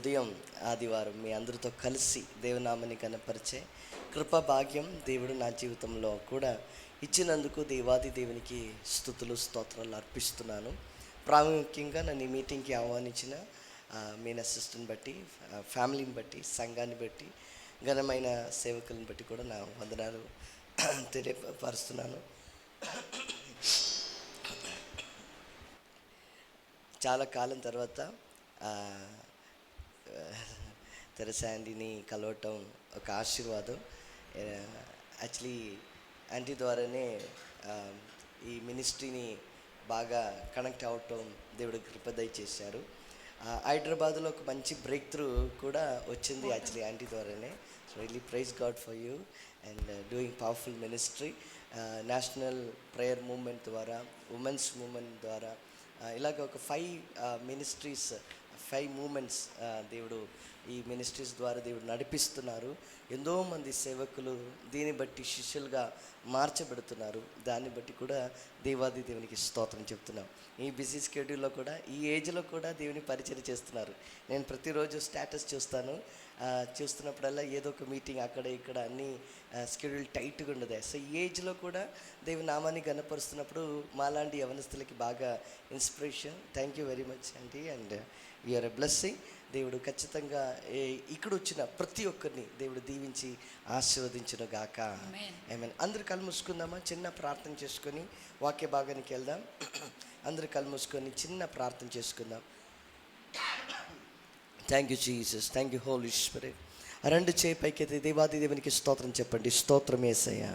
ఉదయం ఆదివారం మీ అందరితో కలిసి దేవునామని కనపరిచే కృపా భాగ్యం దేవుడు నా జీవితంలో కూడా ఇచ్చినందుకు దేవాది దేవునికి స్తుతులు స్తోత్రాలు అర్పిస్తున్నాను. ప్రాముఖ్యంగా నన్ను ఈ మీటింగ్కి ఆహ్వానించిన మెయిన్ అసిస్టెంట్ బట్టి, ఫ్యామిలీని బట్టి, సంఘాన్ని బట్టి, ఘనమైన సేవకులను బట్టి కూడా నా వందనాలు తెలియపరుస్తున్నాను. చాలా కాలం తర్వాత తెరసా ఆంటీని కలవటం ఒక ఆశీర్వాదం. యాక్చువల్లీ ఆంటీ ద్వారానే ఈ మినిస్ట్రీని బాగా కనెక్ట్ అవటం దేవుడు కృప దయచేశారు. హైదరాబాద్లో ఒక మంచి బ్రేక్ త్రూ కూడా వచ్చింది యాక్చువల్లీ ఆంటీ ద్వారానే. So really praise God for you and doing powerful ministry. National prayer movement ద్వారా, ఉమెన్స్ మూవ్మెంట్ ద్వారా ఇలాగ ఒక 5 మినిస్ట్రీస్, 5 మూమెంట్స్ దేవుడు ఈ మినిస్ట్రీస్ ద్వారా దేవుడు నడిపిస్తున్నారు. ఎంతోమంది సేవకులు దీన్ని బట్టి శిష్యులుగా మార్చబడుతున్నారు. దాన్ని బట్టి కూడా దేవాది దేవునికి స్తోత్రం చెప్తున్నాం. ఈ బిజీ స్కెడ్యూల్లో కూడా, ఈ ఏజ్లో కూడా దేవుని పరిచయం చేస్తున్నారు. నేను ప్రతిరోజు స్టేటస్ చూస్తున్నప్పుడల్లా ఏదో ఒక మీటింగ్ అక్కడ ఇక్కడ అన్నీ స్కెడ్యూల్ టైట్గా ఉండదు. సో ఈ ఏజ్లో కూడా దేవుని నామాన్ని గణపరుస్తున్నప్పుడు మాలాంటి యవనస్తులకి బాగా inspiration. Thank you very much అండి. And you're a blessing. దేవుడు ఖచ్చితంగా ఇక్కడ వచ్చిన ప్రతి ఒక్కరిని దేవుడు దీవించి ఆశీర్వదించును గాక. ఆమేన్. అందరు కళ్ళు మూసుకుందామా? చిన్న ప్రార్థన చేసుకొని వాక్య భాగానికి వెళ్దాం. అందరు కళ్ళు మూసుకొని చిన్న ప్రార్థన చేసుకుందాం. Thank you Jesus, thank you Holi Spirit. రెండు చేయి పైకైతే దేవాది దేవునికి స్తోత్రం చెప్పండి. స్తోత్రం యేసయ్యా,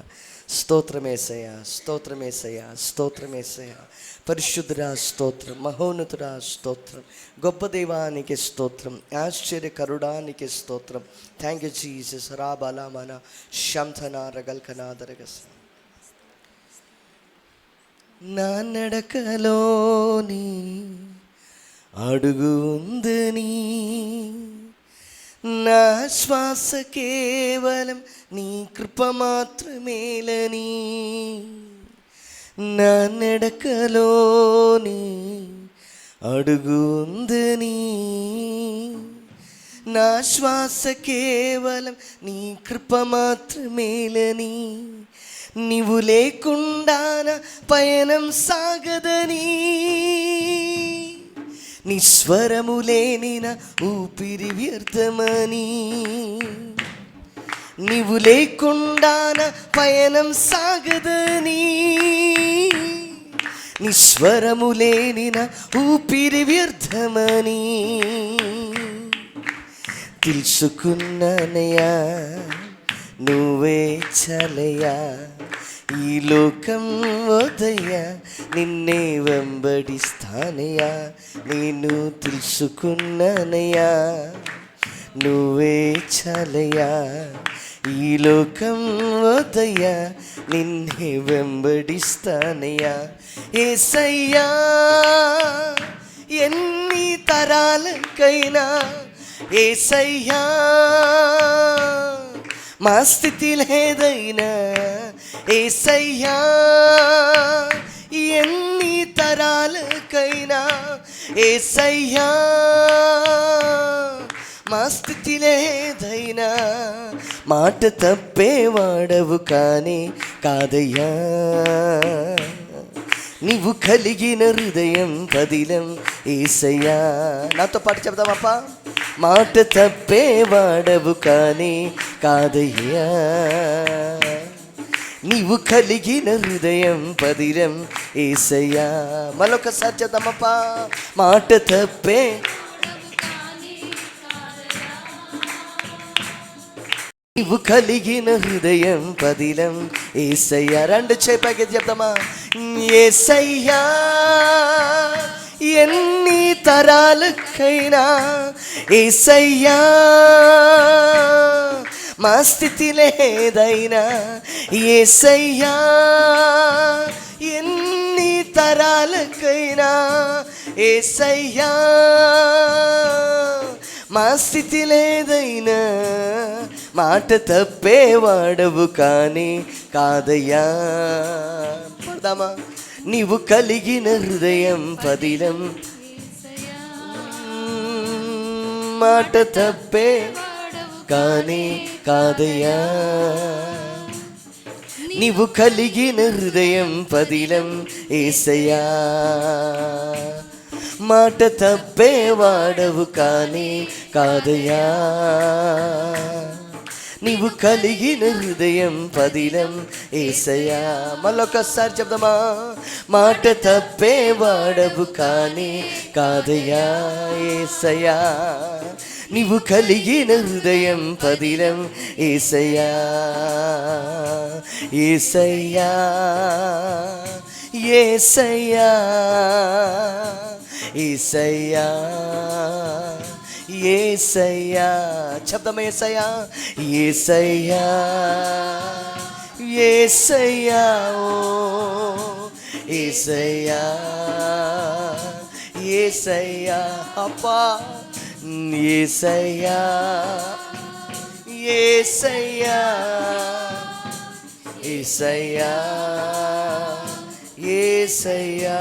స్తోత్రం యేసయ్యా, స్తోత్రం యేసయ్యా, స్తోత్రం యేసయ్యా. పరిశుద్ధుడా స్తోత్రం, మహోన్నతుడా స్తోత్రం, గొప్ప దేవానికి స్తోత్రం, ఆశ్చర్యకరుడానికి స్తోత్రం. Thank you Jesus. రా బలామన శంథనా రగల్కనాదరగస్. నా నడకలోని అడుగు ఉందని, నా శ్వాస కేవలం నీ కృప మాత్రమేలని, నా నడకలోని అడుగు ఉందని, నా శ్వాస కేవలం నీ కృప మాత్రమేలని, నీవు లేకుండా పయనం సాగదని, నిస్వరము లేని నా ఊపిరి వ్యర్థమని, నీవు లేకుండా పయనం సాగదని, నిస్వరము లేని నా ఊపిరి వ్యర్థమని తెలుసుకున్నానయ్యా. నువ్వే చాలయ్యా, ఈ లోకం వదయ్యా, నిన్నే వెంబడిస్తానయ్యా. నేను తెలుసుకున్నానయ్యా, నువ్వే చాలయ్యా, ఈ లోకం వదయ్యా, నిన్నే వెంబడిస్తానయ్యా. యేసయ్యా, ఎన్ని తరాలకైనా యేసయ్యా, మా స్థితి లేదైనా యేసయ్యా, ఎన్ని తరాలకైనా యేసయ్యా, మా స్థితి లేదైనా మాట తప్పేవాడవు కానీ కాదయ్యా. నీవు కలిగిన హృదయం పదిలం యేసయ్యా. నాతో పాటు చెప్దామప్ప. మాట తప్పేవాడవు కానీ కాదయ్యా, నీవు కలిగిన హృదయం పదిలం యేసయ్యా. మరొకసారి చెప్దామప్ప. మాట తప్పే నీవు కలిగిన హృదయం పదిలం యేసయ్యా. రెండు చేపకి చెప్తామా. యేసయ్యా, ఎన్ని తరాలకైనా యేసయ్యా, మా స్థితి లేదైనా యేసయ్యా, ఎన్ని తరాలకైనా యేసయ్యా, మా స్థితి లేదైనా మాట తప్పేవాడవు కానీ కాదయ్యా. పడదామా. నీవు కలిగిన హృదయం పదిలం మాట తప్పే కానీ కాదయ్యా, నీవు కలిగిన హృదయం పదిలం యేసయ్యా. మాట తప్పే వాడవు కానీ కాదయ్యా, నీవు కలిగిన హృదయం పదిలం యేసయ్యా. మళ్ళొకసారి చెప్దామా? మాట తప్పే వాడవు కానీ కాదయ్యా యేసయ్యా, నీవు కలిగిన హృదయం పదిలం యేసయ్యా. యేసయ్యా యేసయ్యా యేసయ్యా యేసయ్యా. శబ్దం యేసయ్యా. యేసయ్యా యేసయ్యా ఓ యేసయ్యా యేసయ్యా అప్పా. యేసయ్యా యేసయ్యా యేసయ్యా యేసయ్యా.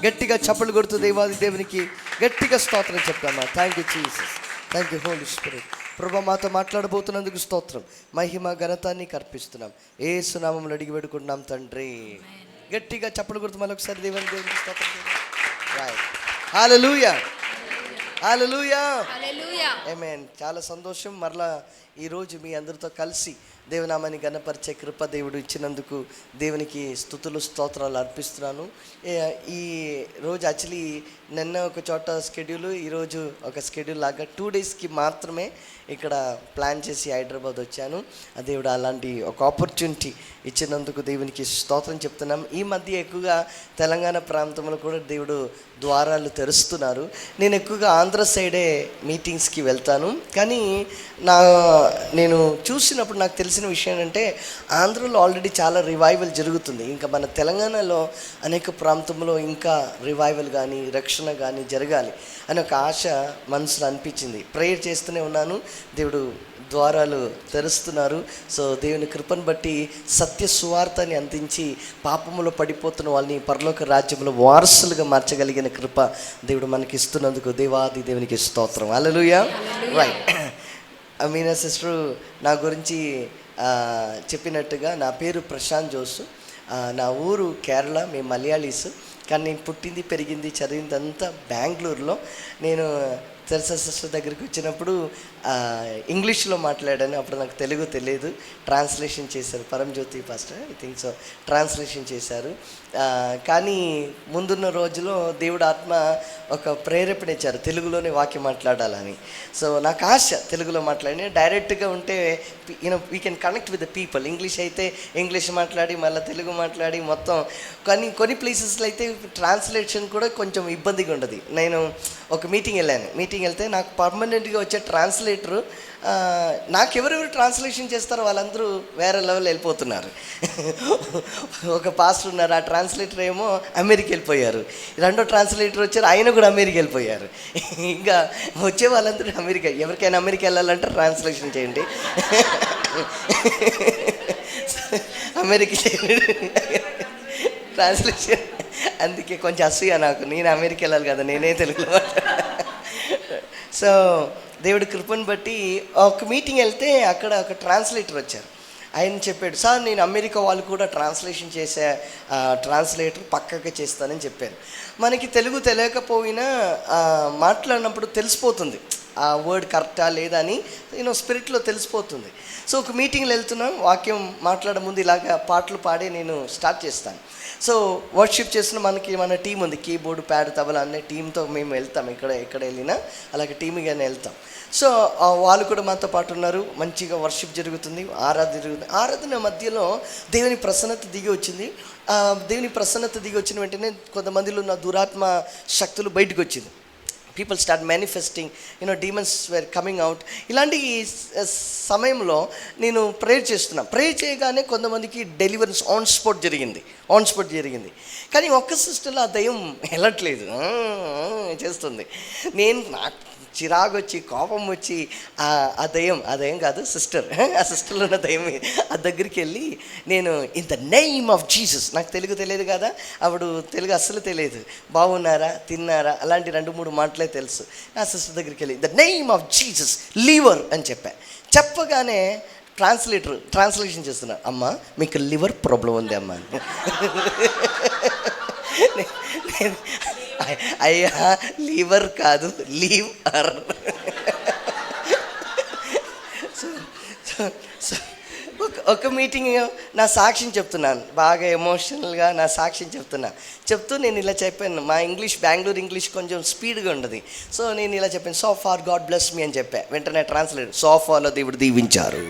గట్టిగా చప్పలు కొడుతూ దేవాది దేవునికి గట్టిగా స్తోత్రం చెప్తామా. Thank you Jesus, thank you Holi spirit. ప్రభు మాతో మాట్లాడబోతున్నందుకు స్తోత్రం, మహిమ ఘనత నీకు అర్పిస్తున్నాం. యేసు నామములో అడిగి పెడుకుంటున్నాం తండ్రి. గట్టిగా చప్పలు కొడుతూ మళ్ళీ ఒకసారి దేవునికి స్తోత్రం. హల్లెలూయా హల్లెలూయా ఆమేన్. చాలా సంతోషం మరలా ఈరోజు మీ అందరితో కలిసి దేవునామాన్ని ఘనపరిచే కృప దేవుడు ఇచ్చినందుకు దేవునికి స్తుతులు స్తోత్రాలు అర్పిస్తున్నాను. ఈ రోజు యాక్చువల్లీ నిన్న ఒక చోట స్కెడ్యూల్, ఈరోజు ఒక స్కెడ్యూల్ లాగా 2 డేస్కి మాత్రమే ఇక్కడ ప్లాన్ చేసి హైదరాబాద్ వచ్చాను. ఆ దేవుడు అలాంటి ఒక ఆపర్చునిటీ ఇచ్చినందుకు దేవునికి స్తోత్రం చెప్తున్నాం. ఈ మధ్య ఎక్కువగా తెలంగాణ ప్రాంతంలో కూడా దేవుడు ద్వారాలు తెరుస్తున్నారు. నేను ఎక్కువగా ఆంధ్ర సైడే మీటింగ్స్కి వెళ్తాను. కానీ నేను చూసినప్పుడు నాకు తెలిసిన విషయం ఏంటంటే ఆంధ్రలో ఆల్రెడీ చాలా రివైవల్ జరుగుతుంది. ఇంకా మన తెలంగాణలో అనేక ప్రాంతంలో ఇంకా రివైవల్ కానీ రక్షణ కానీ జరగాలి అని ఒక ఆశ మనసులో అనిపించింది. ప్రేయర్ చేస్తూనే ఉన్నాను, దేవుడు ద్వారాలు తెరుస్తున్నారు. సో దేవుని కృపను బట్టి సత్య సువార్తని అందించి పాపములో పడిపోతున్న వాళ్ళని పరలోక రాజ్యంలో వారసులుగా మార్చగలిగిన కృప దేవుడు మనకి ఇస్తున్నందుకు దేవాది దేవునికి స్తోత్రం. హల్లెలూయా. రైట్. మీనా సిస్టరు నా గురించి చెప్పినట్టుగా నా పేరు ప్రశాంత్ జోసు, నా ఊరు కేరళ, మేము మలయాళీస్. కానీ నేను పుట్టింది పెరిగింది చదివిందంతా బెంగళూరులో. నేను తెరసా సిస్టర్ దగ్గరికి వచ్చినప్పుడు ఇంగ్లీష్లో మాట్లాడాను. అప్పుడు నాకు తెలుగు తెలియదు. ట్రాన్స్లేషన్ చేశారు Paramjyoti pastor, I think so, translation చేశారు. కానీ ముందున్న రోజులో దేవుడు ఆత్మ ఒక ప్రేరేపణ ఇచ్చారు, తెలుగులోనే వాక్యం మాట్లాడాలని. సో నాకు ఆశ తెలుగులో మాట్లాడి డైరెక్ట్గా ఉంటే we can connect with the people. English అయితే ఇంగ్లీష్ మాట్లాడి మళ్ళీ తెలుగు మాట్లాడి మొత్తం. కానీ కొన్ని ప్లేసెస్లో అయితే ట్రాన్స్లేషన్ కూడా కొంచెం ఇబ్బందిగా ఉండదు. నేను ఒక మీటింగ్ వెళ్తే నాకు పర్మనెంట్గా వచ్చే ట్రాన్స్లేటరు నాకెవరెవరు ట్రాన్స్లేషన్ చేస్తారో వాళ్ళందరూ వేరే లెవెల్ వెళ్ళిపోతున్నారు. ఒక పాస్టర్ ఉన్నారు, ఆ ట్రాన్స్లేటర్ ఏమో అమెరికా వెళ్ళిపోయారు. రెండో ట్రాన్స్లేటర్ వచ్చారు, ఆయన కూడా అమెరికా వెళ్ళిపోయారు. ఇంకా వచ్చే వాళ్ళందరూ అమెరికా. ఎవరికైనా అమెరికా వెళ్ళాలంటే ట్రాన్స్లేషన్ చేయండి, అమెరికా ట్రాన్స్లేషన్. అందుకే కొంచెం అసూయ నాకు, నేను అమెరికా వెళ్ళాలి కదా, నేనే తెలుగులో. సో దేవుడి కృపను బట్టి ఒక మీటింగ్ వెళ్తే అక్కడ ఒక ట్రాన్స్లేటర్ వచ్చారు. ఆయన చెప్పాడు, సార్ నేను అమెరికా వాళ్ళు కూడా ట్రాన్స్లేషన్ చేసే ట్రాన్స్లేటర్ పక్కగా చేస్తానని చెప్పారు. మనకి తెలుగు తెలియకపోయినా మాట్లాడినప్పుడు తెలిసిపోతుంది ఆ వర్డ్ కరెక్టా లేదా అని, స్పిరిట్లో తెలిసిపోతుంది. సో ఒక మీటింగ్లో వెళ్తున్నాం, వాక్యం మాట్లాడే ముందు ఇలాగ పాటలు పాడే నేను స్టార్ట్ చేస్తాను. సో వర్షిప్ చేసిన మన టీం ఉంది, కీబోర్డు ప్యాడ్ తబలా అనే టీంతో మేము వెళ్తాం. ఎక్కడ వెళ్ళినా అలాగే టీమ్గానే వెళ్తాం. సో వాళ్ళు కూడా మాతో పాటు ఉన్నారు. మంచిగా వర్షిప్ జరుగుతుంది, ఆరాధన జరుగుతుంది. ఆరాధన మధ్యలో దేవుని ప్రసన్నత దిగి వచ్చింది. దేవుని ప్రసన్నత దిగి వచ్చిన వెంటనే కొంతమందిలో ఉన్న దురాత్మ శక్తులు బయటకు వచ్చింది. People start manifesting, demons were coming out. ఇలాంటి సమయంలో నేను ప్రేయర్ చేస్తున్నాను. ప్రేయర్ చేయగానే కొంతమందికి డెలివరెన్స్ ఆన్ స్పాట్ జరిగింది. కానీ ఒక్క సిస్టర్లో ఆ దయ్యం వెళ్ళట్లేదు, చేస్తుంది. నాకు చిరాకు వచ్చి కోపం వచ్చి ఆ దయ్యం కాదు సిస్టర్, ఆ సిస్టర్లో ఉన్న దయ్యం ఆ దగ్గరికి వెళ్ళి నేను in the name of Jesus, నాకు తెలుగు తెలియదు కదా అప్పుడు, తెలుగు అస్సలు తెలియదు, బాగున్నారా తిన్నారా అలాంటి 2-3 మాటలే తెలుసు. ఆ సిస్టర్ దగ్గరికి వెళ్ళి the name of Jesus liver అని చెప్పగానే ట్రాన్స్లేషన్ చేస్తున్నా, అమ్మ మీకు లివర్ ప్రాబ్లం ఉంది అమ్మ. అయ్యా లివర్ కాదు లీవర్. ఒక మీటింగ్ నా సాక్ష్యం చెప్తున్నాను, బాగా ఎమోషనల్గా నా సాక్ష్యం చెప్తూ నేను ఇలా చెప్పాను. మా బెంగళూరు ఇంగ్లీష్ కొంచెం స్పీడ్గా ఉండదు. సో నేను ఇలా చెప్పాను, so far God bless me అని చెప్పా. వెంటనే ట్రాన్స్లేట్, సోఫాలో దేవుడు దీవించారు.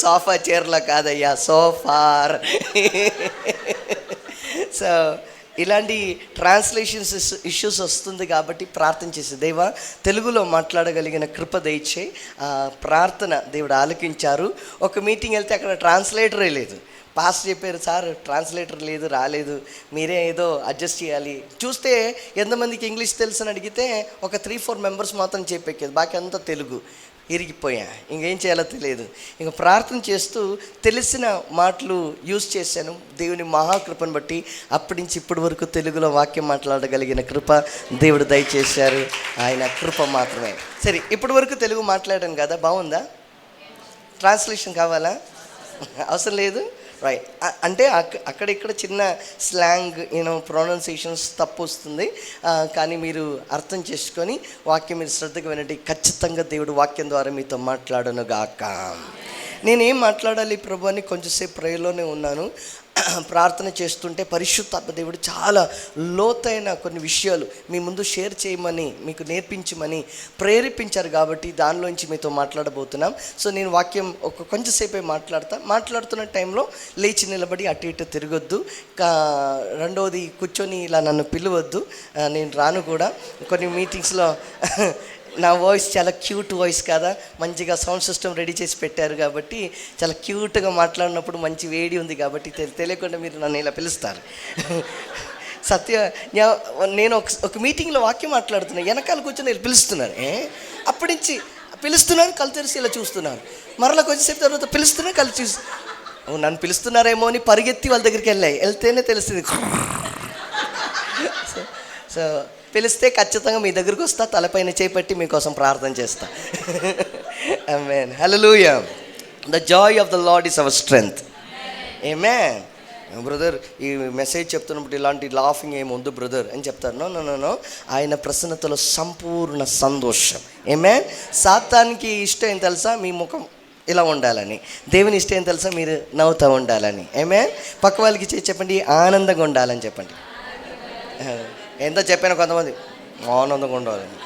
సోఫా చైర్లో కాదయ్యా, సోఫార్. సో ఇలాంటి ట్రాన్స్లేషన్స్ ఇష్యూస్ వస్తుంది కాబట్టి ప్రార్థన చేసి, దేవా తెలుగులో మాట్లాడగలిగిన కృప దయచే. ప్రార్థన దేవుడు ఆలకించారు. ఒక మీటింగ్ వెళ్తే అక్కడ ట్రాన్స్లేటరే లేదు. పాస్టర్ చెప్పారు, సార్ ట్రాన్స్లేటర్ లేదు, రాలేదు, మీరే ఏదో అడ్జస్ట్ చేయాలి. చూస్తే ఎంతమందికి ఇంగ్లీష్ తెలుసు అని అడిగితే ఒక 3-4 మెంబర్స్ మాత్రం చెప్పేది, బాకీ అంతా తెలుగు. ఇరిగిపోయా, ఇంకేం చేయాలో తెలియదు. ఇంక ప్రార్థన చేస్తూ తెలిసిన మాటలు యూజ్ చేశాను. దేవుని మహాకృపను బట్టి అప్పటి నుంచి ఇప్పటి వరకు తెలుగులో వాక్యం మాట్లాడగలిగిన కృప దేవుడు దయచేశారు. ఆయన కృప మాత్రమే. సరే, ఇప్పటి వరకు తెలుగు మాట్లాడాను కదా, బాగుందా? ట్రాన్స్లేషన్ కావాలా? అవసరం లేదు, రైట్. అంటే అక్కడ ఇక్కడ చిన్న స్లాంగ్ ప్రొనౌన్సియేషన్స్ తప్పు వస్తుంది, కానీ మీరు అర్థం చేసుకొని వాక్యం మీరు శ్రద్ధగా వినండి. ఖచ్చితంగా దేవుడు వాక్యం ద్వారా మీతో మాట్లాడను గాక. నేనేం మాట్లాడాలి ప్రభు అని కొంచెంసేపు ప్రేయర్లోనే ఉన్నాను. ప్రార్థన చేస్తుంటే పరిశుద్ధాత్మ దేవుడు చాలా లోతైన కొన్ని విషయాలు మీ ముందు షేర్ చేయమని, మీకు నేర్పించమని ప్రేరేపించారు. కాబట్టి దానిలోంచి మీతో మాట్లాడబోతున్నాం. సో నేను వాక్యం కొంచెంసేపే మాట్లాడుతున్న టైంలో లేచి నిలబడి అటు ఇటు తిరగొద్దు. రెండవది, కూర్చొని ఇలా నన్ను పిలవద్దు, నేను రాను కూడా. కొన్ని మీటింగ్స్లో నా వాయిస్ చాలా క్యూట్ వాయిస్ కదా, మంచిగా సౌండ్ సిస్టమ్ రెడీ చేసి పెట్టారు కాబట్టి చాలా క్యూట్గా మాట్లాడినప్పుడు మంచి వేడి ఉంది కాబట్టి తెలియకుండా మీరు నన్ను ఇలా పిలుస్తారు. నేను ఒక మీటింగ్లో వాక్యం మాట్లాడుతున్నాను, వెనకాల కూర్చొని వీళ్ళు పిలుస్తున్నారు. అప్పటి నుంచి పిలుస్తున్నాను, కళ్ళు తెరిచి ఇలా చూస్తున్నారు. మరలా కొంచెంసేపు తర్వాత పిలుస్తున్నా, కళ్ళు చూసి నన్ను పిలుస్తున్నారేమో అని పరిగెత్తి వాళ్ళ దగ్గరికి వెళ్తేనే తెలుస్తుంది. సో పిలిస్తే ఖచ్చితంగా మీ దగ్గరికి వస్తా, తలపైన చేపట్టి మీకోసం ప్రార్థన చేస్తా. Amen, hallelujah. The joy of the lord is our strength. Amen. Brother ఈ మెసేజ్ చెప్తున్నప్పుడు ఇలాంటి లాఫింగ్ ఏమి వద్దు బ్రదర్ అని చెప్తారు. నో, ఆయన ప్రసన్నతలో సంపూర్ణ సంతోషం. ఆమేన్. సాతానికి ఇష్టం ఏం తెలుసా? మీ ముఖం ఇలా ఉండాలని. దేవుని ఇష్టం ఏం తెలుసా? మీరు నవ్వుతూ ఉండాలని. ఆమేన్. పక్క వాళ్ళకి చెప్పండి, ఆనందంగా ఉండాలని చెప్పండి. ఎంతో చెప్పాను, కొంతమంది ఆనందంగా ఉండాలని.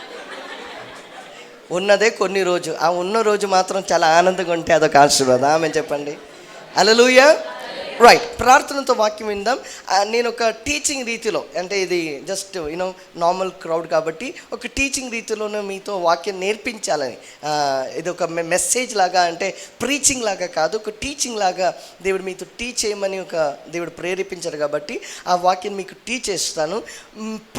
ఉన్నదే కొన్ని రోజు, ఆ ఉన్న రోజు మాత్రం చాలా ఆనందంగా ఉంటే అదొక ఆశీర్వాదం. ఆమె చెప్పండి, హల్లెలూయా. రైట్, ప్రార్థనతో వాక్యం విందాం. నేను ఒక టీచింగ్ రీతిలో, అంటే ఇది జస్ట్ నార్మల్ క్రౌడ్ కాబట్టి ఒక టీచింగ్ రీతిలోనే మీతో వాక్యం నేర్పించాలని. ఇది ఒక మెసేజ్ లాగా, అంటే ప్రీచింగ్ లాగా కాదు, ఒక టీచింగ్ లాగా దేవుడు మీతో టీచ్ చేయమని దేవుడు ప్రేరేపించారు కాబట్టి ఆ వాక్యం మీకు టీచ్ చేస్తాను.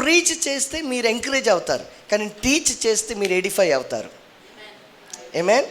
ప్రీచ్ చేస్తే మీరు ఎంకరేజ్ అవుతారు, కానీ టీచ్ చేస్తే మీరు ఎడిఫై అవుతారు. ఆమేన్.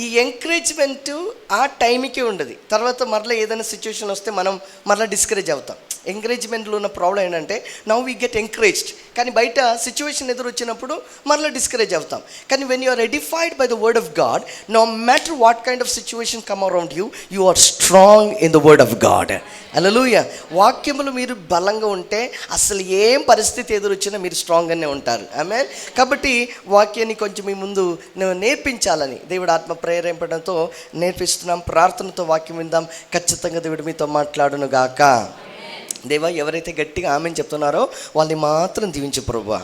ఈ ఎంకరేజ్మెంటు ఆ టైంకే ఉండదు, తర్వాత మరలా ఏదైనా సిచ్యువేషన్ వస్తే మనం మరలా డిస్కరేజ్ అవుతాం. ఎంకరేజ్మెంట్లో ఉన్న ప్రాబ్లం ఏంటంటే నౌ వీ గెట్ ఎంకరేజ్డ్, కానీ బయట సిచ్యువేషన్ ఎదురు వచ్చినప్పుడు మరలా డిస్కరేజ్ అవుతాం. కానీ when you are edified by the word of God, no matter what kind of situation come around you, you are strong in the word of God. Hallelujah. వాక్యములు మీరు బలంగా ఉంటే అసలు ఏం పరిస్థితి ఎదురొచ్చినా మీరు స్ట్రాంగ్గానే ఉంటారు. ఆమేన్. కాబట్టి వాక్యాన్ని కొంచెం మీ ముందు నేర్పించాలని దేవుడు ఆత్మ ప్రేరేపణతో నేర్పిస్తున్నాం. ప్రార్థనతో వాక్యం విందాం. ఖచ్చితంగా దేవుడు మీతో మాట్లాడును గాక. దేవా, ఎవరైతే గట్టిగా ఆమెను చెప్తున్నారో వాళ్ళని మాత్రం దీవించు ప్రభువా.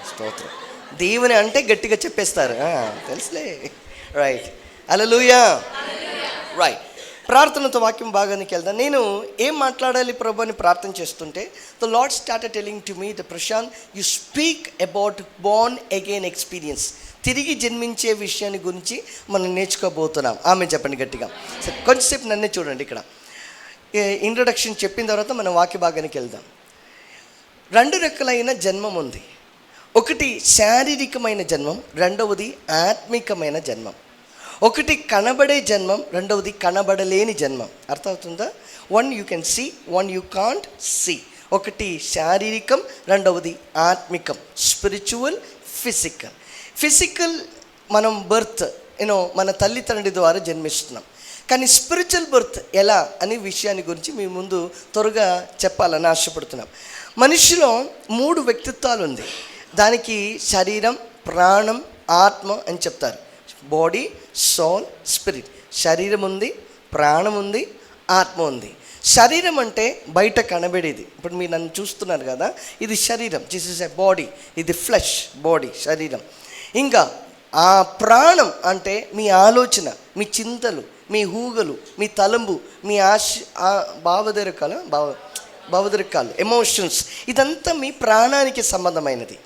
స్తోత్రం. దేవుని అంటే గట్టిగా చెప్పేస్తారు, తెలుసులే. రైట్, హల్లెలూయా. రైట్, ప్రార్థనతో వాక్యం భాగానికి వెళ్దాం. నేను ఏం మాట్లాడాలి ప్రభు అని ప్రార్థన చేస్తుంటే the Lord started telling to me, the Prashant, you speak about born again experience. తిరిగి జన్మించే విషయాన్ని గురించి మనం నేర్చుకోబోతున్నాం. ఆమె చెప్పండి గట్టిగా. సరే, కొంచెంసేపు నన్నే చూడండి. ఇక్కడ ఇంట్రడక్షన్ చెప్పిన తర్వాత మనం వాక్య భాగానికి వెళ్దాం. రెండు రకాలైన జన్మం ఉంది. ఒకటి శారీరకమైన జన్మం, రెండవది ఆత్మికమైన జన్మం. ఒకటి కనబడే జన్మం, రెండవది కనబడలేని జన్మం. అర్థమవుతుందా? One you can see, one you can't see. ఒకటి శారీరకం, రెండవది ఆత్మికం, స్పిరిచువల్, ఫిజికల్. ఫిజికల్ మనం బర్త్ మన తల్లిదండ్రుల ద్వారా జన్మిస్తున్నాం. కానీ స్పిరిచువల్ బర్త్ ఎలా అనే విషయాన్ని గురించి మీ ముందు త్వరగా చెప్పాలని ఆశపడుతున్నాం. మనిషిలో 3 వ్యక్తిత్వాలు ఉంది. దానికి శరీరం, ప్రాణం, ఆత్మ అని చెప్తారు. Body, soul, spirit. శరీరం ఉంది, ప్రాణం ఉంది, ఆత్మ ఉంది. శరీరం అంటే బయట కనబడేది. ఇప్పుడు మీరు నన్ను చూస్తున్నారు కదా, ఇది శరీరం, దిస్ ఇస్ ఎ బాడీ, ఇది ఫ్లెష్ బాడీ, శరీరం. ఇంకా ఆ ప్రాణం అంటే మీ ఆలోచన, మీ చింతలు, మీ ఊహలు, మీ తలంబు, మీ భావోద్రేకాలు, ఎమోషన్స్, ఇదంతా మీ ప్రాణానికి సంబంధమైనది.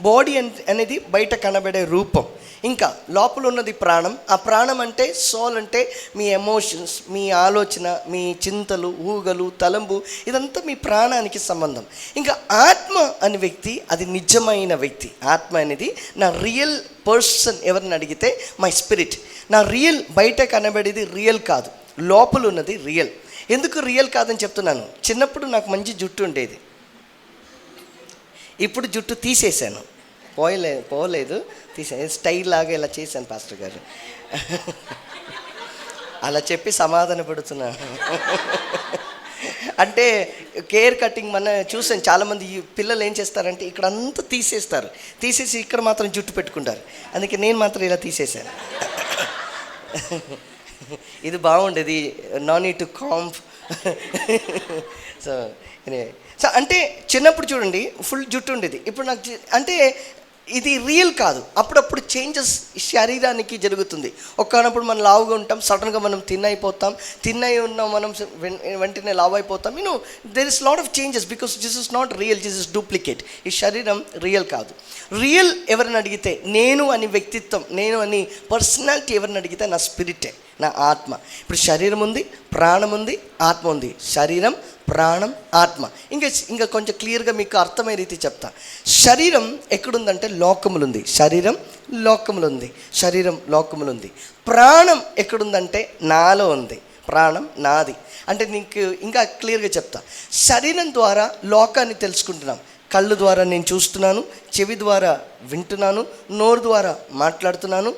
బాడీ అనేది బయట కనబడే రూపం. ఇంకా లోపల ఉన్నది ప్రాణం. ఆ ప్రాణం అంటే సోల్, అంటే మీ ఎమోషన్స్, మీ ఆలోచన, మీ చింతలు, ఊహలు, తలంబు, ఇదంతా మీ ప్రాణానికి సంబంధం. ఇంకా ఆత్మ అనే వ్యక్తి, అది నిజమైన వ్యక్తి. ఆత్మ అనేది నా రియల్ పర్సన్. ఎవరిని అడిగితే మై స్పిరిట్. నా రియల్, బయట కనబడేది రియల్ కాదు, లోపల ఉన్నది రియల్. ఎందుకు రియల్ కాదని చెప్తున్నాను? చిన్నప్పుడు నాకు మంచి జుట్టు ఉండేది. ఇప్పుడు జుట్టు తీసేశాను. పోలేదు, స్టైల్ లాగా ఇలా చేశాను పాస్టర్ గారు. అలా చెప్పి సమాధాన పడుతున్నాను. అంటే కేర్ కటింగ్ మన చూసాను. చాలామంది పిల్లలు ఏం చేస్తారంటే ఇక్కడ అంతా తీసేసి ఇక్కడ మాత్రం జుట్టు పెట్టుకుంటారు. అందుకే నేను మాత్రం ఇలా తీసేశాను. ఇది బాగుండేది, నో నీడ్ టు కాంప్. సో అంటే చిన్నప్పుడు చూడండి ఫుల్ జుట్టు ఉండేది. ఇప్పుడు నాకు అంటే ఇది రియల్ కాదు. అప్పుడప్పుడు చేంజెస్ శరీరానికి జరుగుతుంది. ఒక్కనప్పుడు మనం లావుగా ఉంటాం, సడన్గా మనం తిన్నై ఉన్నాం, మనం వెంటనే లావు అయిపోతాం. There is lot of changes because this is not real, this is duplicate. ఈ శరీరం రియల్ కాదు. రియల్ ఎవరిని అడిగితే, నేను అని వ్యక్తిత్వం, నేను అని పర్సనాలిటీ ఎవరిని అడిగితే నా స్పిరిటే, నా ఆత్మ. ఇప్పుడు శరీరం ఉంది, ప్రాణం ఉంది, ఆత్మ ఉంది. శరీరం, ప్రాణం, ఆత్మ. ఇంకా కొంచెం క్లియర్గా మీకు అర్థమయ్యే రీతి చెప్తా. శరీరం ఎక్కడుందంటే లోకములుంది. శరీరం లోకములుంది. ప్రాణం ఎక్కడుందంటే నాలో ఉంది. ప్రాణం నాది. అంటే నీకు ఇంకా క్లియర్గా చెప్తా. శరీరం ద్వారా లోకాన్ని తెలుసుకుంటున్నాం. కళ్ళు ద్వారా నేను చూస్తున్నాను, చెవి ద్వారా వింటున్నాను, నోరు ద్వారా మాట్లాడుతున్నాను.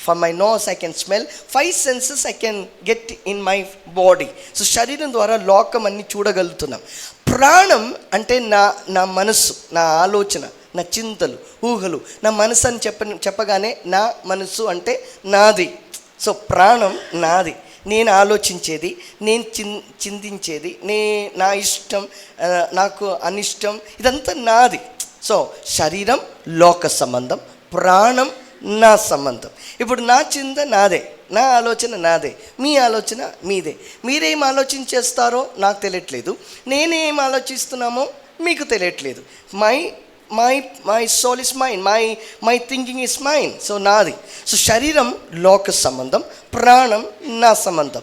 For my nose I can smell. 5 senses I can get in my body. So శరీరం ద్వారా లోకం అన్ని చూడగలుగుతున్నాం. ప్రాణం అంటే నా మనస్సు, నా ఆలోచన, నా చింతలు, ఊహలు. నా మనసు అని చెప్పగానే నా మనస్సు అంటే నాది. సో ప్రాణం నాది. నేను ఆలోచించేది, నేను చింతించేది, నా ఇష్టం, నాకు అనిష్టం, ఇదంతా నాది. సో శరీరం లోక సంబంధం, ప్రాణం నా సంబంధం. ఇప్పుడు నా చింత నాదే, నా ఆలోచన నాదే, మీ ఆలోచన మీదే. మీరేం ఆలోచించేస్తారో నాకు తెలియట్లేదు, నేనేం ఆలోచిస్తున్నామో మీకు తెలియట్లేదు. My soul is mine, my thinking is mine. So నాది. సో శరీరం లోక సంబంధం, ప్రాణం నా సంబంధం.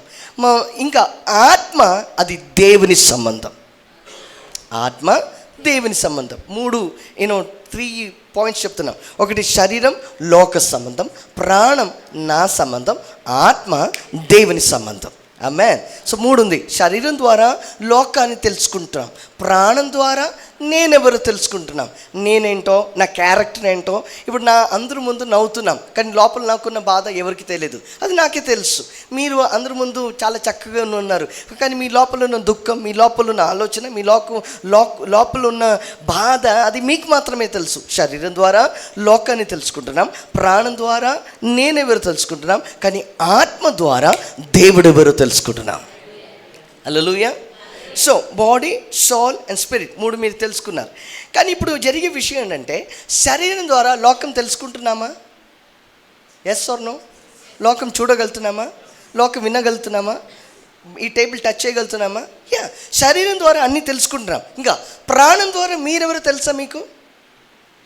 ఇంకా ఆత్మ అది దేవుని సంబంధం. ఆత్మ దేవుని సంబంధం. 3 పాయింట్స్ చెప్తున్నాం. ఒకటి శరీరం లోక సంబంధం, ప్రాణం నా సంబంధం, ఆత్మ దేవుని సంబంధం. ఆమేన్. సో 3 ఉంది. శరీరం ద్వారా లోకాన్ని తెలుసుకుంటున్నాం, ప్రాణం ద్వారా నేనెవరో తెలుసుకుంటున్నాం, నేనేంటో, నా క్యారెక్టర్ ఏంటో. ఇప్పుడు అందరి ముందు నవ్వుతున్నాం, కానీ లోపల నాకున్న బాధ ఎవరికి తెలియదు, అది నాకే తెలుసు. మీరు అందరి ముందు చాలా చక్కగా ఉన్నారు, కానీ మీ లోపల ఉన్న దుఃఖం, మీ లోపల ఉన్న ఆలోచన, మీ లోపల ఉన్న బాధ, అది మీకు మాత్రమే తెలుసు. శరీరం ద్వారా లోకాన్ని తెలుసుకుంటున్నాం, ప్రాణం ద్వారా నేనెవరో తెలుసుకుంటున్నాం, కానీ ఆత్మ ద్వారా దేవుడెవరో తెలుసుకుంటున్నాం. Hallelujah. So body, soul and spirit 3 మీరు తెలుసుకున్నారు. కానీ ఇప్పుడు జరిగే విషయం ఏంటంటే, శరీరం ద్వారా లోకం తెలుసుకుంటున్నామా? Yes or no? లోకం చూడగలుగుతున్నామా? లోకం వినగలుగుతున్నామా? ఈ టేబుల్ టచ్ చేయగలుగుతున్నామా? శరీరం ద్వారా అన్నీ తెలుసుకుంటున్నాం. ఇంకా ప్రాణం ద్వారా మీరెవరో తెలుసా మీకు?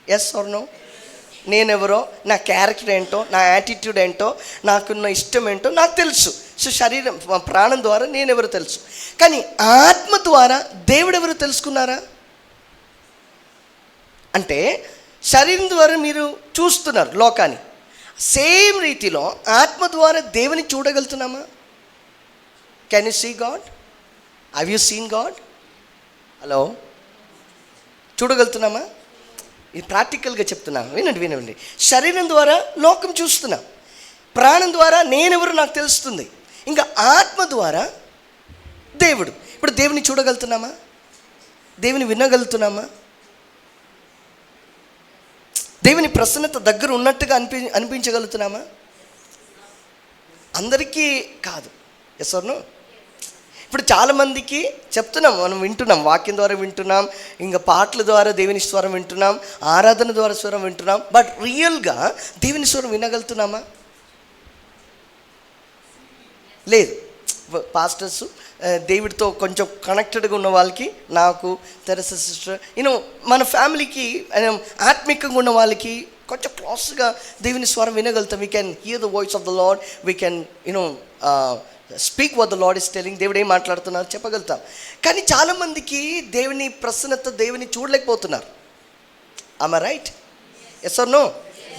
Yes or no? నేనెవరో, నా క్యారెక్టర్ ఏంటో, నా యాటిట్యూడ్ ఏంటో, నాకున్న ఇష్టం ఏంటో నాకు తెలుసు. సో శరీరం, ప్రాణం ద్వారా నేనెవరో తెలుసు. కానీ ఆత్మ ద్వారా దేవుడెవరో తెలుసుకున్నారా? అంటే శరీరం ద్వారా మీరు చూస్తున్నారు లోకాన్ని, సేమ్ రీతిలో ఆత్మ ద్వారా దేవుని చూడగలుగుతున్నామా? Can you see God? Have you seen God? Hello, చూడగలుగుతున్నామా? ఇది ప్రాక్టికల్గా చెప్తున్నాను, వినండి. శరీరం ద్వారా లోకం చూస్తున్నాం, ప్రాణం ద్వారా నేనెవరు నాకు తెలుస్తుంది, ఇంకా ఆత్మ ద్వారా దేవుడు. ఇప్పుడు దేవుని చూడగలుగుతున్నామా? దేవుని వినగలుగుతున్నామా? దేవుని ప్రసన్నత దగ్గర ఉన్నట్టుగా అనిపించగలుగుతున్నామా? అందరికీ కాదు. Yes or no? ఇప్పుడు చాలామందికి చెప్తున్నాం, మనం వింటున్నాం, వాక్యం ద్వారా వింటున్నాం, ఇంకా పాటల ద్వారా దేవుని స్వరం వింటున్నాం, ఆరాధన ద్వారా స్వరం వింటున్నాం, బట్ రియల్గా దేవుని స్వరం వినగలుగుతున్నామా? లేదు. పాస్టర్స్ దేవుడితో కొంచెం కనెక్టెడ్గా ఉన్న వాళ్ళకి, నాకు తెరస సిస్టర్, మన ఫ్యామిలీకి ఆత్మికంగా ఉన్న వాళ్ళకి కొంచెం క్లోజ్గా దేవుని స్వరం వినగలుగుతాం. We can hear the voice of the lord, we can speak what the lord is telling. దేవుడు ఏం మాట్లాడుతున్నారు చెప్పగలుగుతాం. కానీ చాలామందికి దేవుని ప్రసన్నత, దేవుని చూడలేకపోతున్నారు. Am I right? Yes or no?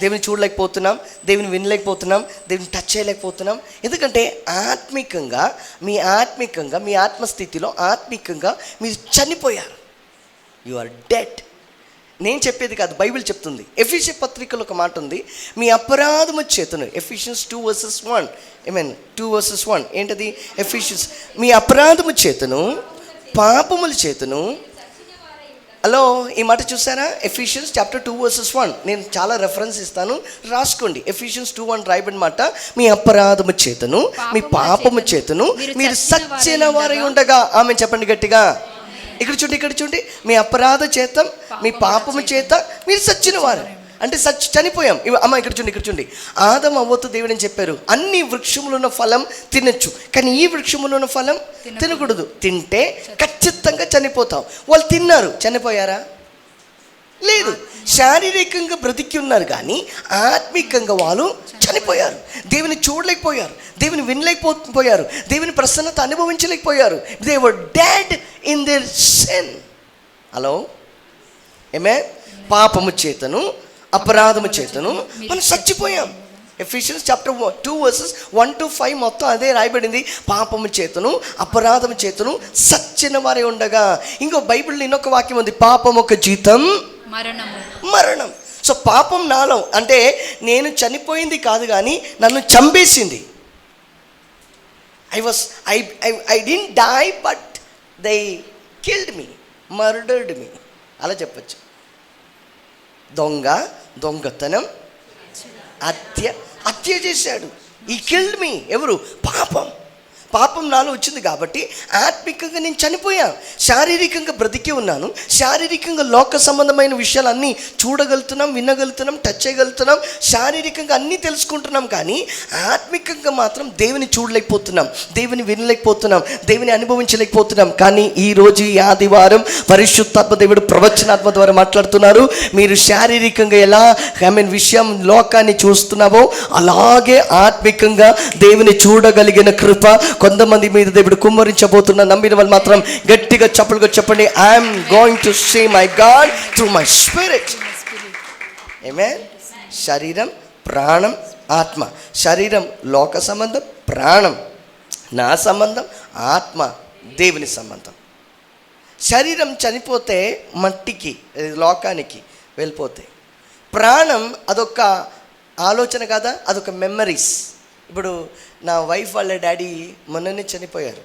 దేవుని చూడలేకపోతున్నాం, దేవుని వినలేకపోతున్నాం, దేవుని టచ్ చేయలేకపోతున్నాం. ఎందుకంటే ఆత్మికంగా మీ ఆత్మస్థితిలో ఆత్మికంగా మీరు చనిపోయారు. You are dead. నేను చెప్పేది కాదు, బైబిల్ చెప్తుంది. ఎఫెసీ పత్రికలో ఒక మాట ఉంది, మీ అపరాధము చేతను. ఎఫెసియన్స్ 2:1, 2:1 ఏంటది? ఎఫెసియన్స్, మీ అపరాధము చేతను పాపముల చేతను. హలో, ఈ మాట చూసారా? Ephesians chapter 2:1. నేను చాలా రెఫరెన్స్ ఇస్తాను, రాసుకోండి. ఎఫెసియన్స్ 2:1 రాయబడిన మాట, మీ అపరాధము చేతను మీ పాపము చేతను మీరు సచ్చిన వారై ఉండగా. ఆమె చెప్పండి గట్టిగా. ఇక్కడ చూడండి, మీ అపరాధ చేత మీ పాపము చేత మీరు సచ్చిన వారు అంటే చనిపోయాం. అమ్మ ఇక్కడ చూడండి, ఆదము అవ్వతో దేవుడు అని చెప్పారు, అన్ని వృక్షములు ఉన్న ఫలం తినొచ్చు, కానీ ఈ వృక్షములు ఉన్న ఫలం తినకూడదు, తింటే ఖచ్చితంగా చనిపోతాం. వాళ్ళు తిన్నారు, చనిపోయారా? లేదు. శారీరకంగా బ్రతికి ఉన్నారు, కానీ ఆత్మికంగా వాళ్ళు చనిపోయారు. దేవుని చూడలేకపోయారు, దేవుని వినలేకపోయారు, దేవుని ప్రసన్నత అనుభవించలేకపోయారు. They were dead in their sin. Hello, ఏమే? పాపము చేతను అపరాధము చేతను మనం చచ్చిపోయాం. ఎఫెసియన్స్ చాప్టర్ 2:1-5 మొత్తం అదే రాయబడింది. పాపము చేతను అపరాధము చేతను సచ్చిన వారే ఉండగా. ఇంకో బైబిల్లో ఇంకొక వాక్యం ఉంది, పాపం ఒక జీతం మరణం. సో పాపం నాలో అంటే నేను చనిపోయింది కాదు, కానీ నన్ను చంపేసింది. I didn't die, but they killed me, murdered me. అలా చెప్పచ్చు. దొంగతనం, హత్య చేశాడు. ఈ కిల్డ్ మీ. ఎవరు? పాపం నాలో వచ్చింది కాబట్టి ఆత్మికంగా నేను చనిపోయాను. శారీరకంగా బ్రతికి ఉన్నాను, శారీరకంగా లోక సంబంధమైన విషయాలన్నీ చూడగలుగుతున్నాం, వినగలుగుతున్నాం, టచ్ చేయగలుగుతున్నాం, శారీరకంగా అన్నీ తెలుసుకుంటున్నాం, కానీ ఆత్మికంగా మాత్రం దేవుని చూడలేకపోతున్నాం, దేవుని వినలేకపోతున్నాం, దేవుని అనుభవించలేకపోతున్నాం. కానీ ఈరోజు ఈ ఆదివారం పరిశుద్ధాత్మ దేవుడు ప్రవచనాత్మ ద్వారా మాట్లాడుతున్నారు. మీరు శారీరకంగా ఎలా విషయం లోకాన్ని చూస్తున్నావో అలాగే ఆత్మికంగా దేవుని చూడగలిగిన కృప కొంతమంది మీద దేవుడు కుమ్మరించబోతున్నా. నమ్మిన వాళ్ళు మాత్రం గట్టిగా చప్పలుగా చెప్పండి, I'm going to see my God through my spirit. Amen. శరీరం, ప్రాణం, ఆత్మ. శరీరం లోక సంబంధం, ప్రాణం నా సంబంధం, ఆత్మ దేవుని సంబంధం. శరీరం చనిపోతే మట్టికి, లోకానికి వెళ్ళిపోతే, ప్రాణం అదొక ఆలోచన కదా, అదొక మెమరీస్. ఇప్పుడు నా వైఫ్ వాళ్ళ డాడీ మొన్ననే చనిపోయారు.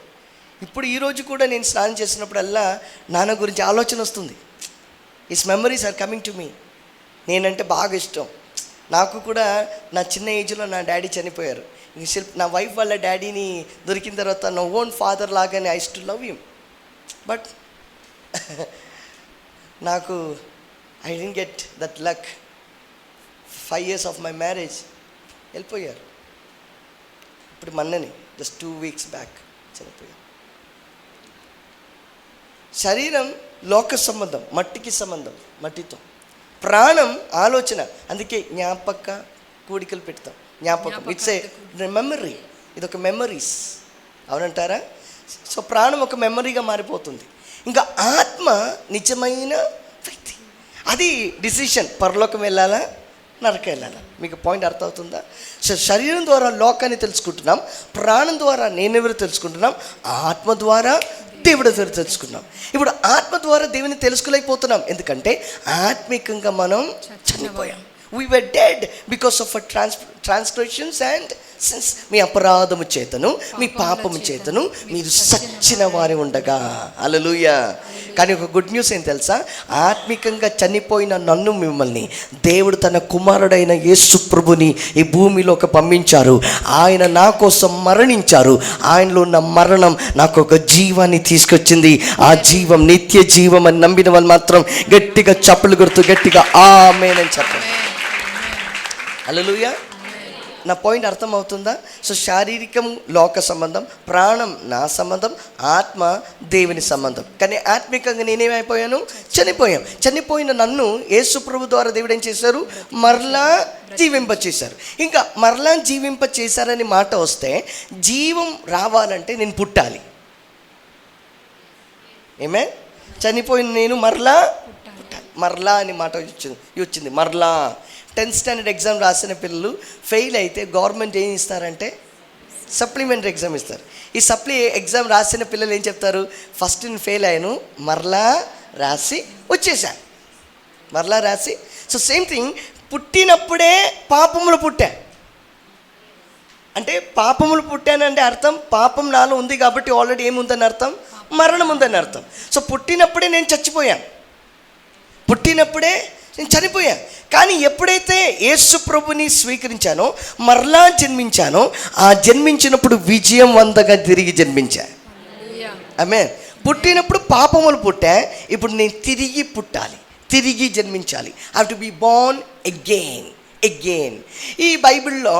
ఇప్పుడు ఈరోజు కూడా నేను స్నానం చేసినప్పుడల్లా నాన్న గురించి ఆలోచన వస్తుంది. His memories are coming to me. నేనంటే బాగా ఇష్టం నాకు కూడా. నా చిన్న ఏజ్లో నా డాడీ చనిపోయారు. నా వైఫ్ వాళ్ళ డాడీని దొరికిన తర్వాత నా ఓన్ ఫాదర్ లాగానే I too love him. But నాకు I didn't get that luck. 5 years of my marriage వెళ్ళిపోయారు. ఇప్పుడు మొన్ననే జస్ట్ 2 weeks బ్యాక్ చనిపోయారు. శరీరం లోక సంబంధం, మట్టికి సంబంధం, మట్టితో. ప్రాణం ఆలోచన, అందుకే జ్ఞాపక కూడికలు పెడతాం. జ్ఞాపకం, ఇట్స్ ఏ మెమరీ. ఇదొక మెమరీస్, అవునంటారా? సో ప్రాణం ఒక మెమరీగా మారిపోతుంది. ఇంకా ఆత్మ నిజమైన వ్యక్తి. అది డిసిషన్, పరలోకం వెళ్ళాలా నరకం వెళ్ళాలా. మీకు పాయింట్ అర్థమవుతుందా? సో శరీరం ద్వారా లోకాన్ని తెలుసుకుంటున్నాం, ప్రాణం ద్వారా నేనెవరు తెలుసుకుంటున్నాం, ఆత్మ ద్వారా దేవుడు ఎవరు తెలుసుకున్నాం. ఇప్పుడు ఆత్మ ద్వారా దేవుని తెలుసుకోలేకపోతున్నాం, ఎందుకంటే ఆత్మికంగా మనం చనిపోయాం. We were dead because of our transgressions and sins. మీ అపరాధము చేతను మీ పాపము చేతను మీరు సచ్చిన వారి ఉండగా. హల్లెలూయా. కానీ ఒక గుడ్ న్యూస్ ఏం తెలుసా? ఆత్మికంగా చనిపోయిన నన్ను, మిమ్మల్ని దేవుడు తన కుమారుడైన యేసు ప్రభుని ఈ భూమిలోకి పంపించారు. ఆయన నా కోసం మరణించారు. ఆయనలో ఉన్న మరణం నాకు ఒక జీవాన్ని తీసుకొచ్చింది. ఆ జీవం నిత్య జీవం అని నమ్మిన వాళ్ళు మాత్రం గట్టిగా చప్పలు కొడుతూ గట్టిగా ఆమేన్ అని చెప్పండి. హల్లెలూయా. నా పాయింట్ అర్థమవుతుందా? సో శారీరకం లోక సంబంధం, ప్రాణం నా సంబంధం, ఆత్మ దేవుని సంబంధం. కానీ ఆత్మికంగా నేనేమైపోయాను? చనిపోయిన నన్ను యేసు ప్రభు ద్వారా దేవుడు ఏం చేశారు? మరలా జీవింపచేశారు. ఇంకా మరలా జీవింపచేశారని మాట వస్తే, జీవం రావాలంటే నేను పుట్టాలి. ఏమే? చనిపోయిన నేను మరలా పుట్టాలి. మరలా అని మాట వచ్చింది. మరలా 10th స్టాండర్డ్ ఎగ్జామ్ రాసిన పిల్లలు ఫెయిల్ అయితే గవర్నమెంట్ ఏం ఇస్తారంటే సప్లిమెంటరీ ఎగ్జామ్ ఇస్తారు. ఈ ఎగ్జామ్ రాసిన పిల్లలు ఏం చెప్తారు? ఫస్ట్ నేను ఫెయిల్ అయ్యాను, మరలా రాసి వచ్చేసాను, మరలా రాసి. సో సేమ్ థింగ్, పుట్టినప్పుడే పాపములు పుట్టా అంటే పాపములు పుట్టానంటే అర్థం పాపం నాలో ఉంది కాబట్టి ఆల్రెడీ ఏముందని అర్థం? మరణం ఉందని అర్థం. సో పుట్టినప్పుడే నేను చచ్చిపోయాను, పుట్టినప్పుడే నేను చనిపోయాను. కానీ ఎప్పుడైతే యేసు ప్రభుని స్వీకరించానో, మరలా జన్మించానో, ఆ జన్మించినప్పుడు విజయం వందగా తిరిగి జన్మించా. ఆమేన్. పుట్టినప్పుడు పాపములు పుట్టా, ఇప్పుడు నేను తిరిగి పుట్టాలి, తిరిగి జన్మించాలి. I have to be born again. ఈ బైబిల్లో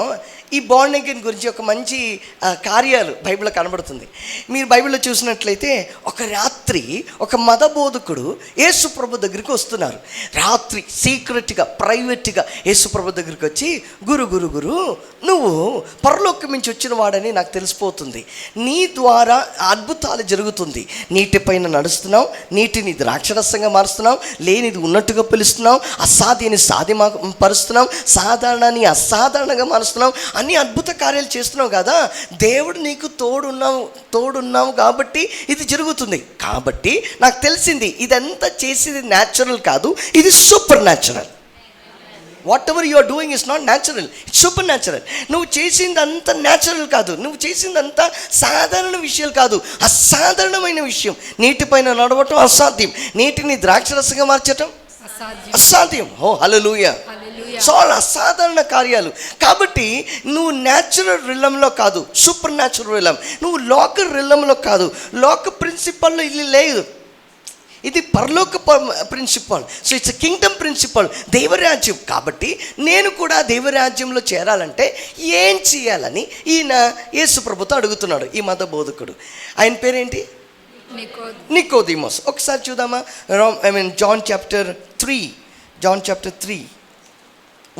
ఈ బోర్న్ అగైన్ గురించి ఒక మంచి కార్యాలు బైబిల్లో కనబడుతుంది. మీరు బైబిల్లో చూసినట్లయితే ఒక రాత్రి ఒక మత బోధకుడు యేసు ప్రభు దగ్గరికి వస్తున్నారు. రాత్రి సీక్రెట్గా ప్రైవేట్గా యేసు ప్రభు దగ్గరికి వచ్చి, గురు నువ్వు పరలోకం నుంచి వచ్చిన వాడని నాకు తెలిసిపోతుంది, నీ ద్వారా అద్భుతాలు జరుగుతుంది, నీటిపైన నడుస్తున్నావు, నీటిని ద్రాక్షరసంగా మారుస్తున్నావు, లేనిది ఉన్నట్టుగా పిలుస్తున్నావు, అసాధ్యాన్ని సాధ్యపరుస్తున్నావు, సాధారణాన్ని అసాధారణంగా మారుస్తున్నావు, అన్ని అద్భుత కార్యాలు చేస్తున్నావు కదా. దేవుడు నీకు తోడున్నావు కాబట్టి ఇది జరుగుతుంది. కాబట్టి నాకు తెలిసింది ఇదంతా చేసేది న్యాచురల్ కాదు, ఇది supernatural. Whatever you are doing is not natural, it's supernatural. నువ్వు చేసిందంతా న్యాచురల్ కాదు, నువ్వు చేసిందంతా సాధారణ విషయాలు కాదు, అసాధారణమైన విషయం. నీటిపైన నడవటం అసాధ్యం, నీటిని ద్రాక్షరసంగా మార్చటం అసాధ్యం. ఓ హల్లెలూయా. చాలా అసాధారణ కార్యాలు. కాబట్టి నువ్వు న్యాచురల్ రిలంలో కాదు, సూపర్ న్యాచురల్ రిలం. నువ్వు లోక రిలంలో కాదు, లోక ప్రిన్సిపల్లో ఇది లేదు, ఇది పరలోక principle. So it's kingdom principle, దైవరాజ్యం. కాబట్టి నేను కూడా దైవరాజ్యంలో చేరాలంటే ఏం చేయాలని ఈయన యేసు ప్రభుతో అడుగుతున్నాడు. ఈ మత బోధకుడు, ఆయన పేరేంటి? నికోదిమోస్. ఒకసారి చూద్దామా? John chapter 3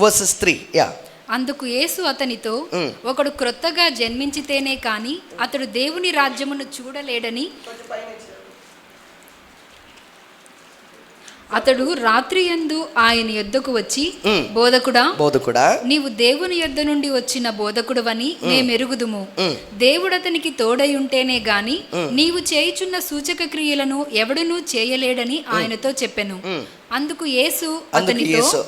verses 3. అందుకు యేసు అతనితో, ఒకడు క్రొత్తగా జన్మించితేనే కాని అతడు దేవుని రాజ్యమును చూడలేడని, అతడు రాత్రియందు ఆయన యొద్దకు వచ్చి, బోధకుడా నీవు దేవుని యొద్ద నుండి వచ్చిన బోధకుడవని మేమెరుగుదుము. దేవుడతనికి తోడై ఉంటేనే గాని నీవు చేయుచున్న సూచక క్రియలను ఎవడునూ చేయలేడని ఆయనతో చెప్పెను. అందుకు యేసు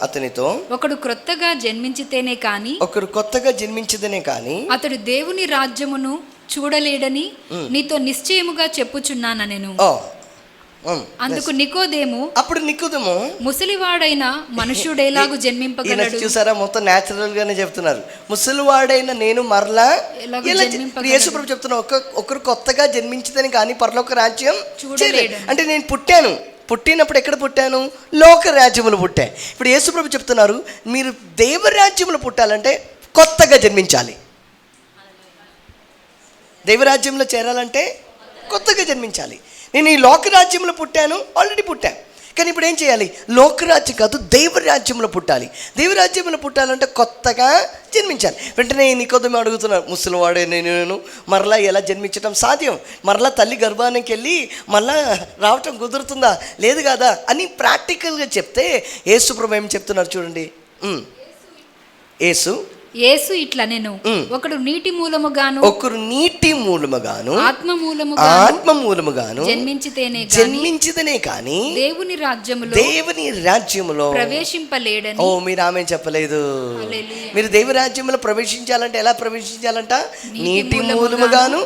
అతనితో, ఒకడు క్రొత్తగా జన్మించితేనే కాని అతడు దేవుని రాజ్యమును చూడలేడని నీతో నిశ్చయముగా చెప్పుచున్నానెను. అందుకు నికోదేము, ముసలివాడైన మనుష్యుడేలాగు జన్మింపగలడు? చూసారా, మొత్తం న్యాచురల్ గానే చెప్తున్నారు. ముసలివాడైన నేను మరలా యేసుప్రభు చెప్తున్నా, ఒకరు కొత్తగా జన్మించదని కానీ పరలోక రాజ్యం చూడలేడు. అంటే నేను పుట్టినప్పుడు ఎక్కడ పుట్టాను? లోక రాజ్యములు పుట్టా. ఇప్పుడు యేసుప్రభు చెప్తున్నారు, మీరు దైవరాజ్యములు పుట్టాలంటే కొత్తగా జన్మించాలి. దైవరాజ్యంలో చేరాలంటే కొత్తగా జన్మించాలి. నేను ఈ లోక రాజ్యంలో పుట్టాను, ఆల్రెడీ పుట్టా, కానీ ఇప్పుడు ఏం చేయాలి? లోకరాజ్యం కాదు, దైవరాజ్యంలో పుట్టాలి. దైవరాజ్యంలో పుట్టాలంటే కొత్తగా జన్మించాలి. వెంటనే నికోదేము అడుగుతున్నారు, ముసలివాడే నేను మరలా ఎలా జన్మించడం సాధ్యం? మరలా తల్లి గర్భానికి వెళ్ళి మరలా రావటం కుదురుతుందా? లేదు కదా అని ప్రాక్టికల్గా చెప్తే యేసు ప్రభు ఏం చెప్తున్నారు చూడండి. యేసు ఇట్లా నేను ఒకడు నీటి మూలముగాను ఆత్మ మూలముగాను జన్మించితేనే కానీ దేవుని రాజ్యములో ప్రవేశింపలేడని. ఓ, మీరు ఆమె చెప్పలేదు. మీరు దేవుని రాజ్యంలో ప్రవేశించాలంటే ఎలా ప్రవేశించాలంట? నీటి మూలముగాను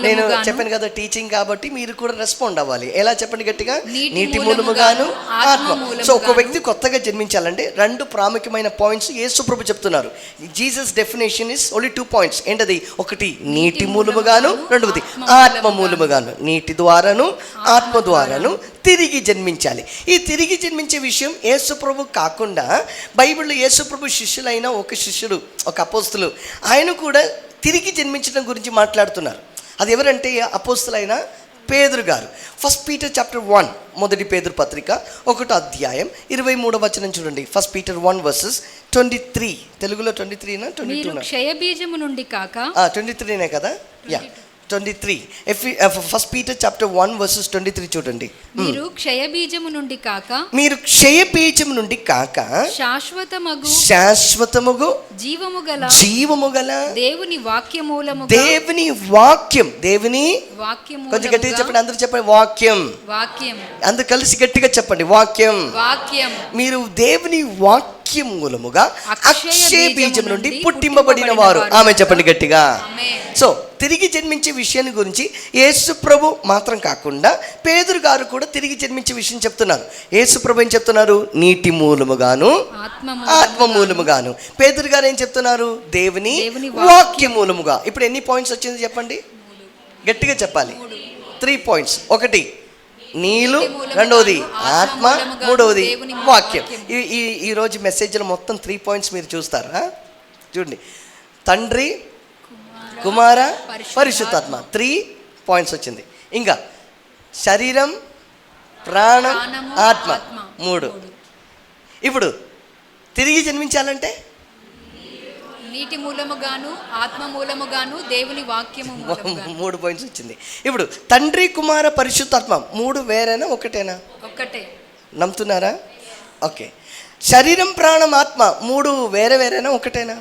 నేను చెప్పాను కదా టీచింగ్ కాబట్టి మీరు కూడా రెస్పాండ్ అవ్వాలి. ఎలా చెప్పండి గట్టిగా? నీటి మూలముగాను ఆత్మ. సో ఒక వ్యక్తి కొత్తగా జన్మించాలంటే 2 ప్రాముఖ్యమైన పాయింట్స్ యేసు ప్రభు చెప్తున్నారు. Jesus definition is only 2 points. ఏంటది? ఒకటి నీటి మూలముగాను, రెండవది ఆత్మ మూలముగాను. నీటి ద్వారాను ఆత్మ ద్వారాను తిరిగి జన్మించాలి. ఈ తిరిగి జన్మించే విషయం యేసు ప్రభు కాకుండా బైబిల్లో యేసు ప్రభు శిష్యులైన ఒక శిష్యుడు, ఒక అపోస్తులు, ఆయన కూడా తిరిగి జన్మించడం గురించి మాట్లాడుతున్నారు. అది ఎవరంటే అపోస్తులైన పేతురు గారు. 1 Peter chapter 1, మొదటి పేతురు పత్రిక 1వ అధ్యాయం 23వ వచనం చూడండి. 1 Peter 1 verses 23. తెలుగులో 23నా 22నా? క్షయబీజము నుండి కాక 23నే కదా? యా 23. 1 Peter chapter 1 verses 23 చూడండి. మీరు క్షయబీజము నుండి కాక శాశ్వతమగు జీవము గల దేవుని వాక్యము కొంచెం గట్టిగా చెప్పండి. అందరూ చెప్పండి వాక్యం. అందరూ కలిసి గట్టిగా చెప్పండి వాక్యం. మీరు దేవుని వాక్యం మూలముగా అక్షయ బీజం నుండి పుట్టింపబడిన వారు. ఆమె చెప్పండి గట్టిగా. సో తిరిగి జన్మించే విషయాన్ని గురించి యేసు ప్రభు మాత్రం కాకుండా పేతురు గారు కూడా తిరిగి జన్మించే విషయం చెప్తున్నారు. యేసు ప్రభు ఏం చెప్తున్నారు? నీటి మూలముగాను ఆత్మ మూలముగాను. పేతురు గారు ఏం చెప్తున్నారు? దేవుని వాక్య మూలముగా. ఇప్పుడు ఎన్ని పాయింట్స్ వచ్చింది చెప్పండి? గట్టిగా చెప్పాలి. 3 పాయింట్స్. ఒకటి నీళ్ళు, రెండవది ఆత్మ, మూడవది వాక్యం. ఈరోజు మెసేజ్లో మొత్తం 3 పాయింట్స్ మీరు చూస్తారా? చూడండి. తండ్రి, కుమార, పరిశుద్ధాత్మ. 3 పాయింట్స్ వచ్చింది. ఇంకా శరీరం, ప్రాణం, ఆత్మ 3. ఇప్పుడు తిరిగి జన్మించాలంటే నీటి మూలముగాను ఆత్మ మూలముగాను దేవుని వాక్యము మూలముగాను 3 పాయింట్స్ వచ్చింది. ఇప్పుడు తండ్రి, కుమార, పరిశుద్ధాత్మ 3 వేరేనా ఒకటేనా? ఒక్కటే. నమ్ముతున్నారా? ఓకే. శరీరం, ప్రాణం, ఆత్మ 3 వేరేనా ఒకటేనా?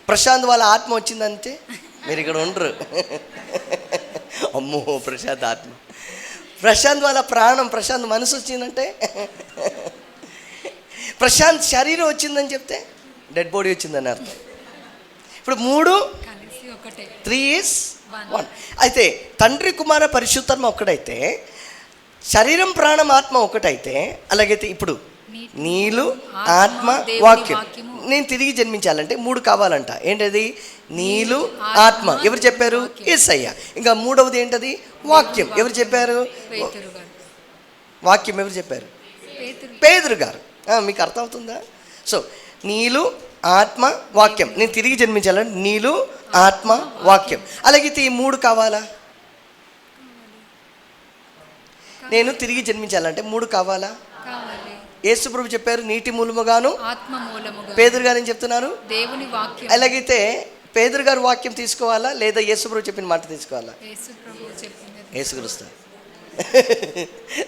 ప్రశాంత్ వాళ్ళ ఆత్మ వచ్చిందంటే మీరు ఇక్కడ ఉండరు. అమ్మో ప్రశాంత్ ఆత్మ. ప్రశాంత్ వాళ్ళ ప్రాణం, ప్రశాంత్ మనసు వచ్చిందంటే, ప్రశాంత్ శరీరం వచ్చిందని చెప్తే డెడ్ బాడీ వచ్చిందని అర్థం. ఇప్పుడు 3 is 1. అయితే తండ్రి, కుమార, పరిశుద్ధాత్మ ఒక్కడైతే, శరీరం, ప్రాణం, ఆత్మ ఒకటైతే, అలాగైతే ఇప్పుడు నీళ్ళు, ఆత్మ, వాక్యం. నేను తిరిగి జన్మించాలంటే 3 కావాలంట. ఏంటది? నీళ్ళు, ఆత్మ. ఎవరు చెప్పారు? యేసయ్య. ఇంకా మూడవది ఏంటది? వాక్యం. ఎవరు చెప్పారు? వాక్యం ఎవరు చెప్పారు? పేతురు గారు. మీకు అర్థమవుతుందా? సో నీళ్ళు, ఆత్మ, వాక్యం. నేను తిరిగి జన్మించాలంటే నీళ్ళు, ఆత్మ, వాక్యం. అలాగైతే ఈ 3 కావాలా? నేను తిరిగి జన్మించాలంటే 3 కావాలా? యేసు ప్రభు చెప్పారు నీటి మూలముగాను ఆత్మ మూలముగా. పేతురు గారు ఏం చెప్తున్నారు? దేవుని వాక్యం. అలాగైతే పేతురు గారు వాక్యం తీసుకోవాలా లేదా యేసు ప్రభు చెప్పిన మాట తీసుకోవాలా? యేసు క్రీస్తు.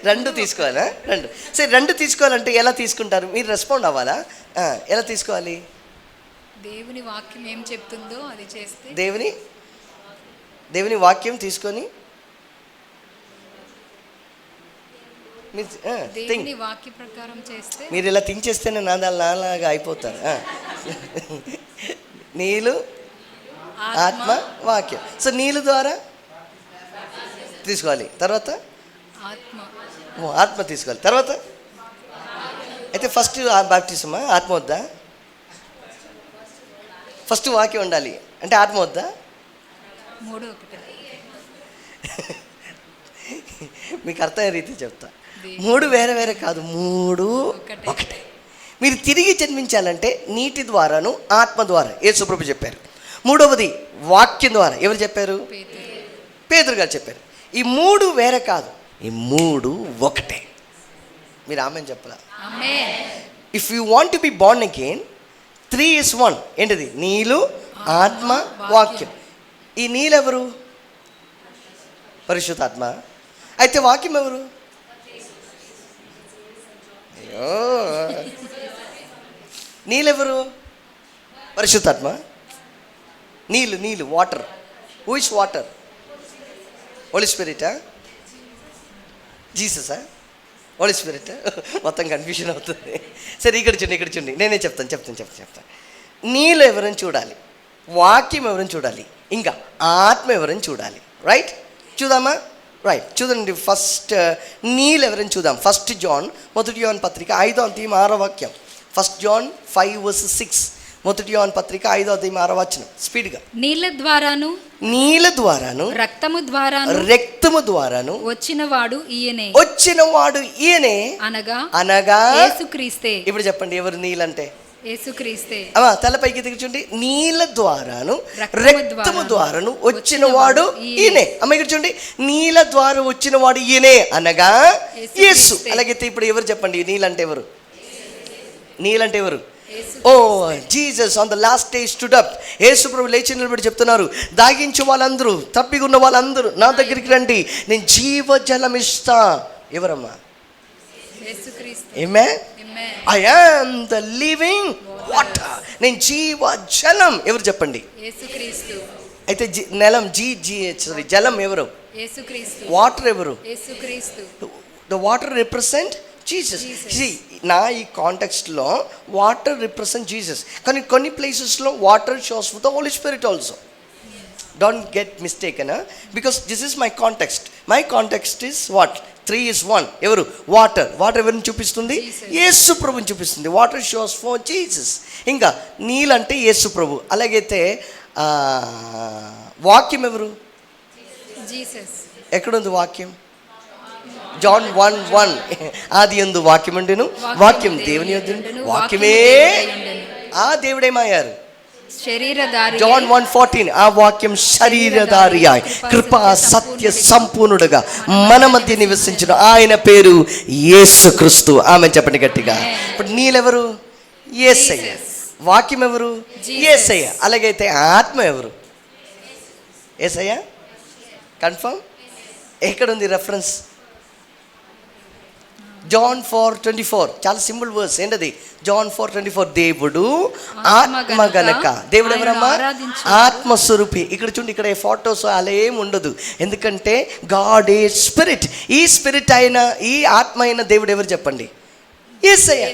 2 తీసుకోవాలా? 2. సరే 2 తీసుకోవాలంటే ఎలా తీసుకుంటారు? మీరు రెస్పాండ్ అవ్వాలా? ఎలా తీసుకోవాలి? దేవుని వాక్యం ఏం చెప్తుందో అది చేస్తే, దేవుని వాక్యం తీసుకొని వాక్య ప్రకారం చేస్తే, మీరు ఇలా థింక్ చేస్తేనే నాలాగా అయిపోతారు. నీళ్ళు, ఆత్మ, వాక్యం. సో నీళ్ళు ద్వారా తీసుకోవాలి, తర్వాత ఆత్మ తీసుకోవాలి, తర్వాత అయితే ఫస్ట్ బాప్టిజమా? ఆత్మ వద్దా? ఫస్ట్ వాక్యం ఉండాలి అంటే ఆత్మ వద్దా? మీకు అర్థమయ్యే రీతి చెప్తా. 3 వేరే కాదు, 3 ఒకటే. మీరు తిరిగి జన్మించాలంటే నీటి ద్వారాను ఆత్మ ద్వారా యేసు ప్రభు చెప్పారు. మూడవది వాక్యం ద్వారా ఎవరు చెప్పారు? పేతురు గారు చెప్పారు. ఈ 3 వేరే కాదు, ఈ 3 ఒకటే. మీరు ఆమె చెప్పలా? Amen. If you want to be born again 3 is 1. ఏంటిది? నీళ్ళు, ఆత్మ, వాక్యం. ఈ నీళ్ళు ఎవరు? పరిశుద్ధాత్మ. అయితే వాక్యం ఎవరు? అయ్యో, నీళ్ళెవరు? పరిశుద్ధాత్మ. నీళ్ళు వాటర్. Who is water? హోలీ స్పిరిటా? జీససా? Holy spirit? మొత్తం కన్ఫ్యూజన్ అవుతుంది. సరే ఇక్కడ చూడండి నేనే చెప్తాను. నీళ్ళు ఎవరని చూడాలి, వాక్యం ఎవరని చూడాలి, ఇంకా ఆత్మ ఎవరని చూడాలి. రైట్, చూద్దామా? రైట్, చూడండి. ఫస్ట్ నీళ్ళు ఎవరని చూద్దాం. 1 John, 1 John పత్రిక 5వ అధ్యాయం 6వ వాక్యం. 1 John 5:6. 1 John పత్రిక 5వ అధ్యాయం 6వ వచనం. స్పీడ్గా. నీళ్ళ ద్వారాను రక్తము ద్వారాను వచ్చినవాడు ఈయనే అనగా యేసుక్రీస్తే. ఇప్పుడు చెప్పండి, ఎవరు నీళ్ళంటే? యేసుక్రీస్తే. తల పైకి దిగుచూండి. నీళ్ళ ద్వారాను రక్తము ద్వారాను వచ్చినవాడు ఈయనే. అమ్మ ఇక్కడ చూడండి, నీళ్ళ ద్వారా వచ్చినవాడు ఈయనే అనగా యేసు. అలాగైతే ఇప్పుడు ఎవరు చెప్పండి, నీళ్ళంటే ఎవరు? నీళ్ళంటే ఎవరు? Oh Jesus on the last day stood up. యేసు ప్రభు లేచి నిలబడి చెప్తున్నారు, దాగించు వాళ్ళందరూ, తప్పిగున్న వాళ్ళందరూ నా దగ్గరికి రండి, నేను జీవజలం ఇస్తా. ఎవరమ్మా? ఆమేన్. I am the living water. నేను జీవజలం. ఎవరు చెప్పండి? యేసుక్రీస్తు. అయితే జలం ఎవరు? యేసుక్రీస్తు. వాటర్ ఎవరు? Yesukristu. The water represent Jesus. నా ఈ కాంటెక్స్ట్లో వాటర్ రిప్రజెంట్ జీసస్, కానీ కొన్ని ప్లేసెస్లో water shows the holy spirit also. Don't get mistaken, because this is my context. My context is what? 3 is 1. ఎవరు? వాటర్. వాటర్ ఎవరిని చూపిస్తుంది? యేసు ప్రభుని చూపిస్తుంది. Water shows for Jesus. ఇంకా నీళ్ళంటే యేసు ప్రభు. అలాగైతే వాక్యం ఎవరు? జీసస్. ఎక్కడుంది వాక్యం? John 1:1. ఆది యందు వాక్యం ఉండెను, వాక్యం దేవుని యొద్ద, వాక్యమే ఆ దేవుడేమయ్యారు? శరీరధారి. John 1:14. ఆ వాక్యం శరీరధారి అయి కృపా సత్య సంపూర్ణుడుగా మన మధ్య నివసించిన ఆయన పేరు యేసుక్రీస్తు. ఆమె చెప్పండి గట్టిగా. ఇప్పుడు నీళ్ళెవరు? యేసయ్య. వాక్యం ఎవరు? యేసయ్య. అలాగైతే ఆత్మ ఎవరు? యేసయ్య. కన్ఫర్మ్? ఎక్కడుంది రెఫరెన్స్? John 4:24. చాలా సింపుల్ వర్స్. ఏంటది? John 4:24. దేవుడు ఆత్మ గనక. దేవుడు ఎవరమ్మా? ఆత్మస్వరూపి. ఇక్కడ చూడండి, ఇక్కడ ఫోటోస్ అలా ఏమి ఉండదు, ఎందుకంటే గాడ్ ఏ స్పిరిట్. ఈ స్పిరిట్ అయిన, ఈ ఆత్మ అయిన దేవుడు ఎవరు చెప్పండి? యేసయ్య.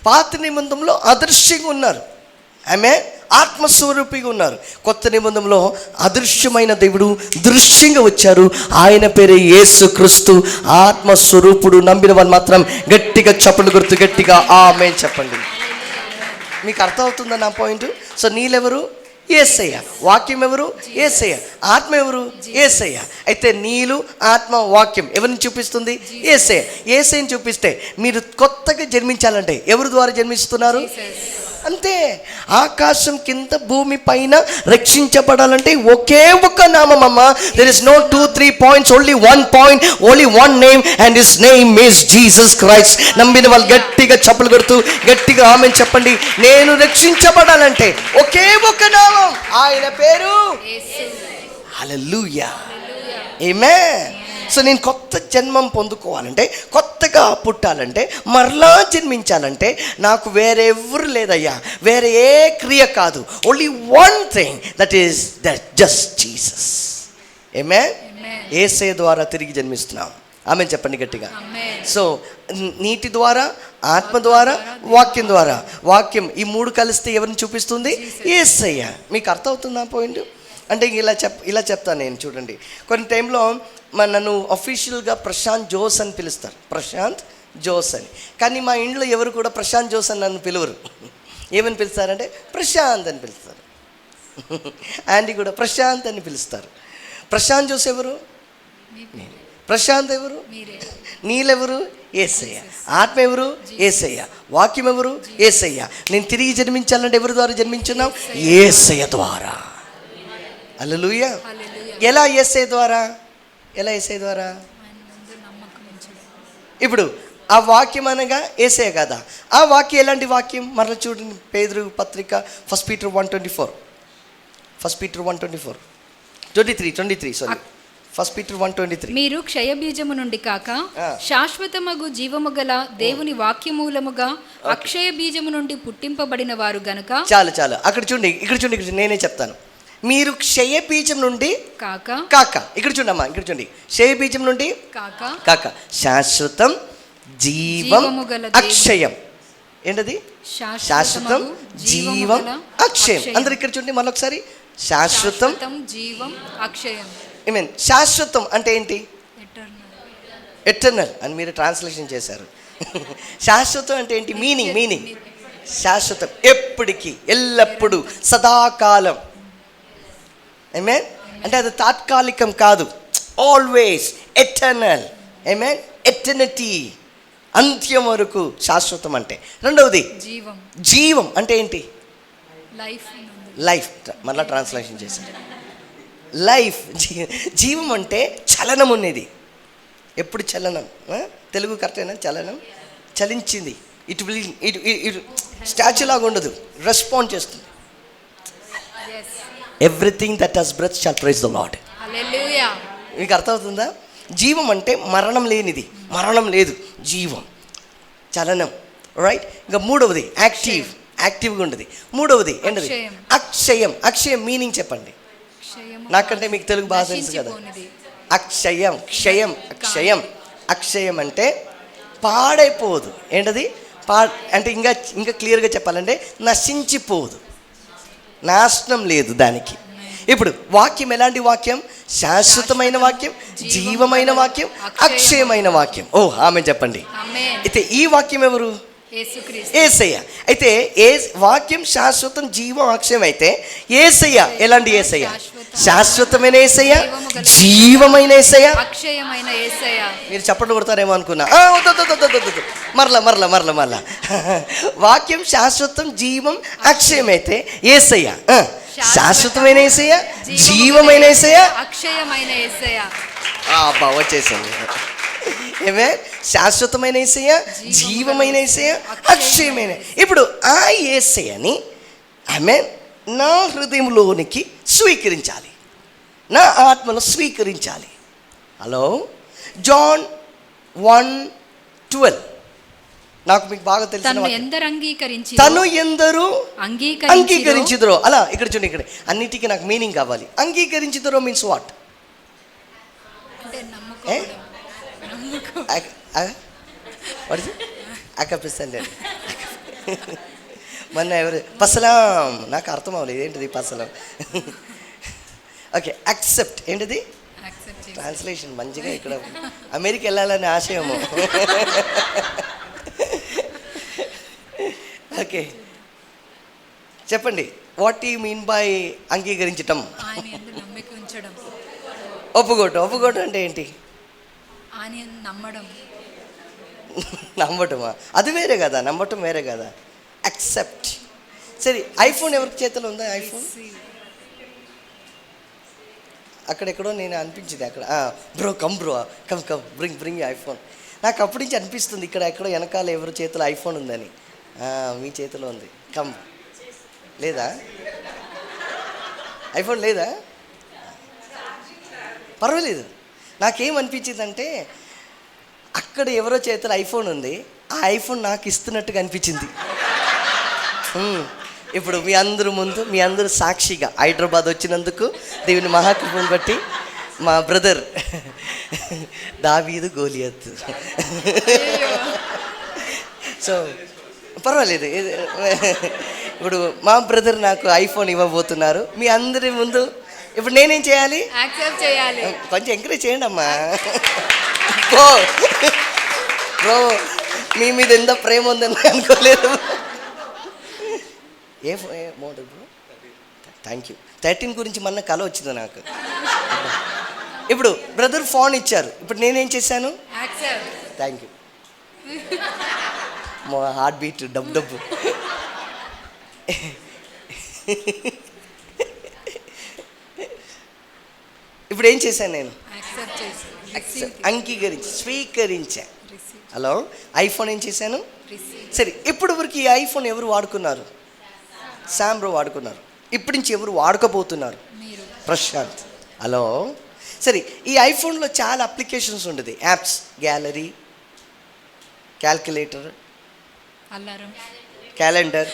పాత నిబంధనలో అదృశ్యంగా ఉన్నారు, ఆమె ఆత్మస్వరూపిగా ఉన్నారు. కొత్త నిబంధనలో అదృశ్యమైన దేవుడు దృశ్యంగా వచ్చారు. ఆయన పేరే యేసుక్రీస్తు, ఆత్మస్వరూపుడు. నమ్మిన వాళ్ళు మాత్రం గట్టిగా చప్పట్లు కొడుతూ గట్టిగా ఆమేన్ చెప్పండి. మీకు అర్థమవుతుందా నా పాయింట్? సో నీళ్ళెవరు? యేసయ్య. వాక్యం ఎవరు? యేసయ్య. ఆత్మ ఎవరు? యేసయ్య. అయితే నీళ్ళు, ఆత్మ, వాక్యం ఎవరిని చూపిస్తుంది? యేసయ్య. యేసయ్యని చూపిస్తే మీరు కొత్తగా జన్మించాలంటే ఎవరి ద్వారా జన్మిస్తున్నారు? అంతే. ఆకాశం కింద భూమి పైన రక్షించబడాలంటే ఒకే ఒక నామం అమ్మ. There is no 2-3 points, only 1 point, only one name, and his name is Jesus Christ. నమ్మిన వాళ్ళు గట్టిగా చప్పలు కొడుతూ గట్టిగా ఆమేన్ చెప్పండి. నేను రక్షించబడాలంటే ఒకే ఒక నామం, ఆయన పేరు యేసు. హల్లెలూయా, ఆమేన్. సో నేను కొత్త జన్మం పొందుకోవాలంటే, కొత్తగా పుట్టాలంటే, మరలా జన్మించాలంటే నాకు వేరే ఎవరు లేదయ్యా, వేరే ఏ క్రియ కాదు. Only one thing, that is just Jesus. ఆమేన్. యేసయ్య ద్వారా తిరిగి జన్మిస్తున్నాం. ఆమేన్ చెప్పండి గట్టిగా. సో నీటి ద్వారా, ఆత్మ ద్వారా, వాక్యం ద్వారా. వాక్యం ఈ మూడు కలిస్తే ఎవరిని చూపిస్తుంది? యేసయ్య. మీకు అర్థమవుతుందా పాయింట్? అంటే ఇలా చెప్తాను నేను. చూడండి, కొన్ని టైంలో నన్ను అఫీషియల్గా ప్రశాంత్ జోస్ అని పిలుస్తారు, ప్రశాంత్ జోస్ అని. కానీ మా ఇంట్లో ఎవరు కూడా ప్రశాంత్ జోస్ అని నన్ను పిలువరు. ఏమని పిలుస్తారంటే ప్రశాంత్ అని పిలుస్తారు. ఆంటీ కూడా ప్రశాంత్ అని పిలుస్తారు. ప్రశాంత్ జోస్ ఎవరు? ప్రశాంత్ ఎవరు? నీళ్ళెవరు? యేసయ్య. ఆత్మ ఎవరు? యేసయ్య. వాక్యం ఎవరు? యేసయ్య. నేను తిరిగి జన్మించాలంటే ఎవరి ద్వారా జన్మించున్నాం? యేసయ్య ద్వారా. హల్లెలూయా. ఎలా యేసయ్య ద్వారా? ఎలా యేసయ్య ద్వారా? ఇప్పుడు ఆ వాక్యం అనగా యేసయ్య కదా. ఆ వాక్యం ఎలాంటి వాక్యం? మరలా చూడండి, పేతురు పత్రిక 1 Peter 1:24. 1 Peter 1:24, 23 sorry, 1 Peter 1:23. మీరు క్షయబీజము నుండి కాక శాశ్వతమగు జీవము గల దేవుని వాక్యమూలముగా అక్షయ బీజము నుండి పుట్టింపబడిన వారు గనుక. చాలు అక్కడ చూడండి, ఇక్కడ చూడండి, నేనే చెప్తాను. మీరు క్షయ బీజం నుండి కాక ఇక్కడ చూడమ్మా, ఇక్కడ చూడండి, క్షయ బీజం నుండి కాక శాశ్వతం జీవం అక్షయం. ఏంటది? శాశ్వతం జీవం అక్షయం. అందరు ఇక్కడ చూడండి మరొకసారి, శాశ్వతం జీవం అక్షయం. ఐ మీన్ శాశ్వతం అంటే ఏంటి? ఎటర్నల్ అని మీరు ట్రాన్స్లేషన్ చేశారు. శాశ్వతం అంటే ఏంటి? మీనింగ్ శాశ్వతం, ఎప్పటికీ, ఎల్లప్పుడూ, సదాకాలం. ఆమేన్. అంటే అది తాత్కాలికం కాదు, ఆల్వేస్ ఎటర్నల్. ఆమేన్. ఎటర్నిటీ, అంత్యం వరకు శాశ్వతం అంటే. రెండవది జీవం అంటే ఏంటి? లైఫ్. మళ్ళీ ట్రాన్స్లేషన్ చేశారు. లైఫ్, జీవం అంటే చలనం ఉన్నది. ఎప్పుడు చలనం? తెలుగు కరెక్టేనా? చలనం, చలించింది. ఇటు స్టాచ్యూ లాగా ఉండదు, రెస్పాండ్ చేస్తుంది. Everything that has breath shall praise the Lord. హల్లెలూయా. మీకు అర్థమవుతుందా? జీవం అంటే మరణం లేనిది, మరణం లేదు, జీవం, చలనం. రైట్. ఇంకా మూడవది యాక్టివ్గా ఉండదు. మూడవది ఏంటది? అక్షయం మీనింగ్ చెప్పండి. నాకంటే మీకు తెలుగు బాగా తెలుసు కదా. అక్షయం అంటే పాడైపోదు. ఏంటది? అంటే ఇంకా క్లియర్గా చెప్పాలంటే నశించిపోదు, నాశనం లేదు దానికి. ఇప్పుడు వాక్యం ఎలాంటి వాక్యం? శాశ్వతమైన వాక్యం, జీవమైన వాక్యం, అక్షయమైన వాక్యం. ఓ ఆమె చెప్పండి. అయితే ఈ వాక్యం ఎవరు? యేసయ్య. అయితే వాక్యం శాశ్వతం, జీవం, అక్షయం అయితే యేసయ్య ఎలాంటి యేసయ్య? శాశ్వతమైన యేసయ్య, జీవమైన యేసయ్య, అక్షయమైన యేసయ్య. మీరు చప్పట్లు కొడతారేమో అనుకున్నా. మరలా వాక్యం శాశ్వతం, జీవం, అక్షయం అయితే యేసయ్య శాశ్వతమైన యేసయ్య, జీవమైన యేసయ్య, అక్షయమైన యేసయ్య. అబ్బా వచ్చేసింది. ఏమే? శాశ్వతమైన యేసయ్య, జీవమైన యేసయ్య, అక్షయమైన. ఇప్పుడు ఆ యేసయ్యని ఆమె నా హృదయంలోనికి స్వీకరించాలి, నా ఆత్మలో స్వీకరించాలి. హలో, జాన్ 1:12 నాకు మీకు బాగా తెలిసిన తను ఎందరు అంగీకరించిదరో. అలా ఇక్కడ చూడండి, ఇక్కడ అన్నిటికీ నాకు మీనింగ్ కావాలి. అంగీకరించిదరో మీన్స్ వాట్? అక్కపిస్తాను మొన్న ఎవరు పసలాం, నాకు అర్థం అవ్వలేదు ఏంటిది పసలాం. Okay, accept. ఏంటిది? ట్రాన్స్లేషన్ మంచిగా ఇక్కడ అమెరికా వెళ్ళాలని ఆశయము. ఓకే చెప్పండి, వాట్ యు మీన్ బై అంగీకరించటం? ఒప్పుకోవటం అంటే ఏంటి? నమ్మటమా? అది వేరే కదా, నమ్మటం వేరే కదా. యాక్సెప్ట్. సరే, ఐఫోన్ ఎవరికి చేతిలో ఉందా? ఐఫోన్ అక్కడెక్కడో నేను అనిపించింది అక్కడ. Bro come bring iPhone. నాకు అప్పటి నుంచి అనిపిస్తుంది ఇక్కడ ఎక్కడో వెనకాల ఎవరి చేతిలో ఐఫోన్ ఉందని. మీ చేతిలో ఉంది. కమ్. లేదా? ఐఫోన్ లేదా? పర్వాలేదు. నాకేమనిపించిందంటే అక్కడ ఎవరో చేతిలో ఐఫోన్ ఉంది, ఆ ఐఫోన్ నాకు ఇస్తున్నట్టుగా అనిపించింది. ఇప్పుడు మీ అందరూ ముందు, మీ అందరూ సాక్షిగా హైదరాబాద్ వచ్చినందుకు దేవుని మహాకృపను బట్టి మా బ్రదర్ దావీదు గోలియత్. సో పర్వాలేదు. ఇప్పుడు మా బ్రదర్ నాకు ఐఫోన్ ఇవ్వబోతున్నారు మీ అందరి ముందు. ఇప్పుడు నేనేం చేయాలి? యాక్సెప్ట్ చేయాలి. కొంచెం ఎంకరేజ్ చేయండి అమ్మా. బ్రో మీ మీద ఎంత ప్రేమ ఉందని అనుకోలేదు. ఏ మోడల్ బ్రో? Thank you. 13 గురించి మొన్న కళ వచ్చింది నాకు. ఇప్పుడు బ్రదర్ ఫోన్ ఇచ్చారు, ఇప్పుడు నేనేం చేశాను? Thank you. మా హార్ట్ బీట్ డబ్బు. ఇప్పుడు ఏం చేశాను నేను? అంగీకరించి స్వీకరించా. హలో, ఐఫోన్ ఏం చేశాను? సరే, ఇప్పటి వరకు ఈ ఐఫోన్ ఎవరు వాడుకున్నారు? శామ్ బ్రో వాడుకున్నారు. ఇప్పటి నుంచి ఎవరు వాడుకోబోతున్నారు? ప్రశాంత్. హలో, సరే, ఈ ఐఫోన్లో చాలా అప్లికేషన్స్ ఉంటుంది. Apps, gallery, calculator, calendar,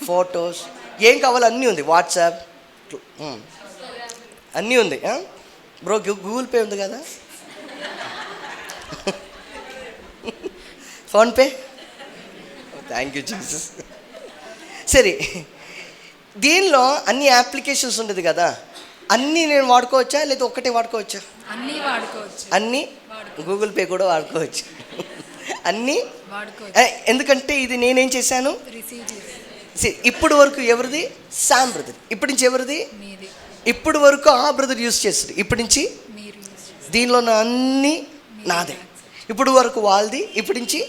photos, ఏం కావాలో అన్నీ ఉంది. వాట్సాప్ అన్నీ ఉంది. బ్రో గూగుల్ పే ఉంది కదా, ఫోన్పే. Thank you Jesus. సరే, దీనిలో అన్ని అప్లికేషన్స్ ఉంటుంది కదా, అన్నీ నేను వాడుకోవచ్చా లేదా ఒక్కటే వాడుకోవచ్చా? అన్నీ వాడుకోవచ్చు. అన్నీ గూగుల్ పే కూడా వాడుకోవచ్చు. అన్నీ ఎందుకంటే ఇది నేనేం చేశాను? ఇప్పుడు వరకు ఎవరిది? Sam brother. ఇప్పటి నుంచి ఎవరిది? ఇప్పుడు వరకు ఆ బ్రదర్ యూజ్ చేస్తుంది. ఇప్పటి నుంచి దీనిలో అన్నీ నాదే. ఇప్పుడు వరకు వాళ్ళది, ఇప్పటి నుంచి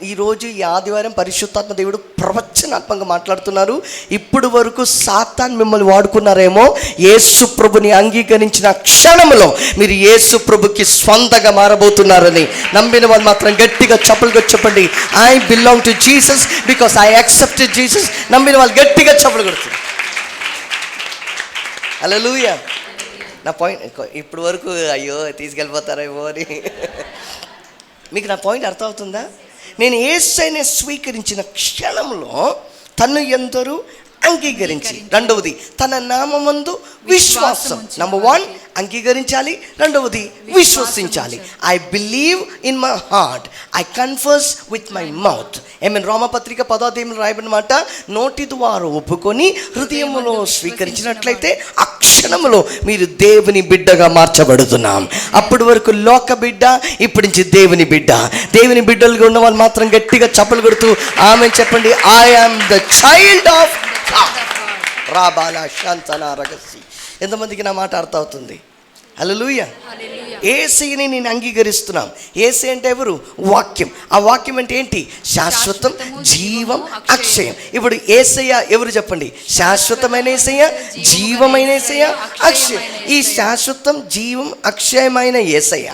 ఈరోజు ఈ ఆదివారం పరిశుద్ధాత్మ దేవుడు ప్రవచనాత్మకంగా మాట్లాడుతున్నారు. ఇప్పుడు వరకు సాతాన్ మిమ్మల్ని వాడుకున్నారేమో, యేసు ప్రభుని అంగీకరించిన క్షణంలో మీరు యేసు ప్రభుకి స్వంతగా మారబోతున్నారని నమ్మిన వాళ్ళు మాత్రం గట్టిగా చప్పలుగా చెప్పండి. I belong to Jesus because I accepted Jesus. నమ్మిన వాళ్ళు గట్టిగా చప్పలు కొడుతుంది. హల్లెలూయా. నా పాయింట్ ఇప్పుడు వరకు అయ్యో తీసుకెళ్ళిపోతారేమో అని మీకు నా పాయింట్ అర్థమవుతుందా? నేను యేసుని స్వీకరించిన క్షణంలో తను ఎందరూ అంగీకరించి, రెండవది తన నామమందు విశ్వాసం. నంబర్ 1 అంగీకరించాలి, రెండవది విశ్వసించాలి. I believe in my heart, I confess with my mouth. ఏమైనా రోమపత్రిక 10వ అధ్యాయంలో రాయబడిన మాట, నోటి ద్వారా ఒప్పుకొని హృదయములో స్వీకరించినట్లయితే ఆ క్షణములో మీరు దేవుని బిడ్డగా మార్చబడుతున్నాం. అప్పటి వరకు లోక బిడ్డ, ఇప్పటి నుంచి దేవుని బిడ్డ. దేవుని బిడ్డలుగా ఉన్న వాళ్ళు మాత్రం గట్టిగా చప్పలు కొడుతూ ఆమె చెప్పండి. I am the child of రాబాల శాంతన రగసి. ఎంతమందికి నా మాట అర్థం అవుతుంది? హల్లెలూయా. యేసయ్యని నేను అంగీకరిస్తున్నాం. యేసయ్య అంటే ఎవరు? వాక్యం. ఆ వాక్యం అంటే ఏంటి? శాశ్వతం, జీవం, అక్షయం. ఇప్పుడు యేసయ్య ఎవరు చెప్పండి? శాశ్వతమైన యేసయ్య, జీవమైన యేసయ్య, అక్షయం. ఈ శాశ్వతం, జీవం, అక్షయమైన యేసయ్య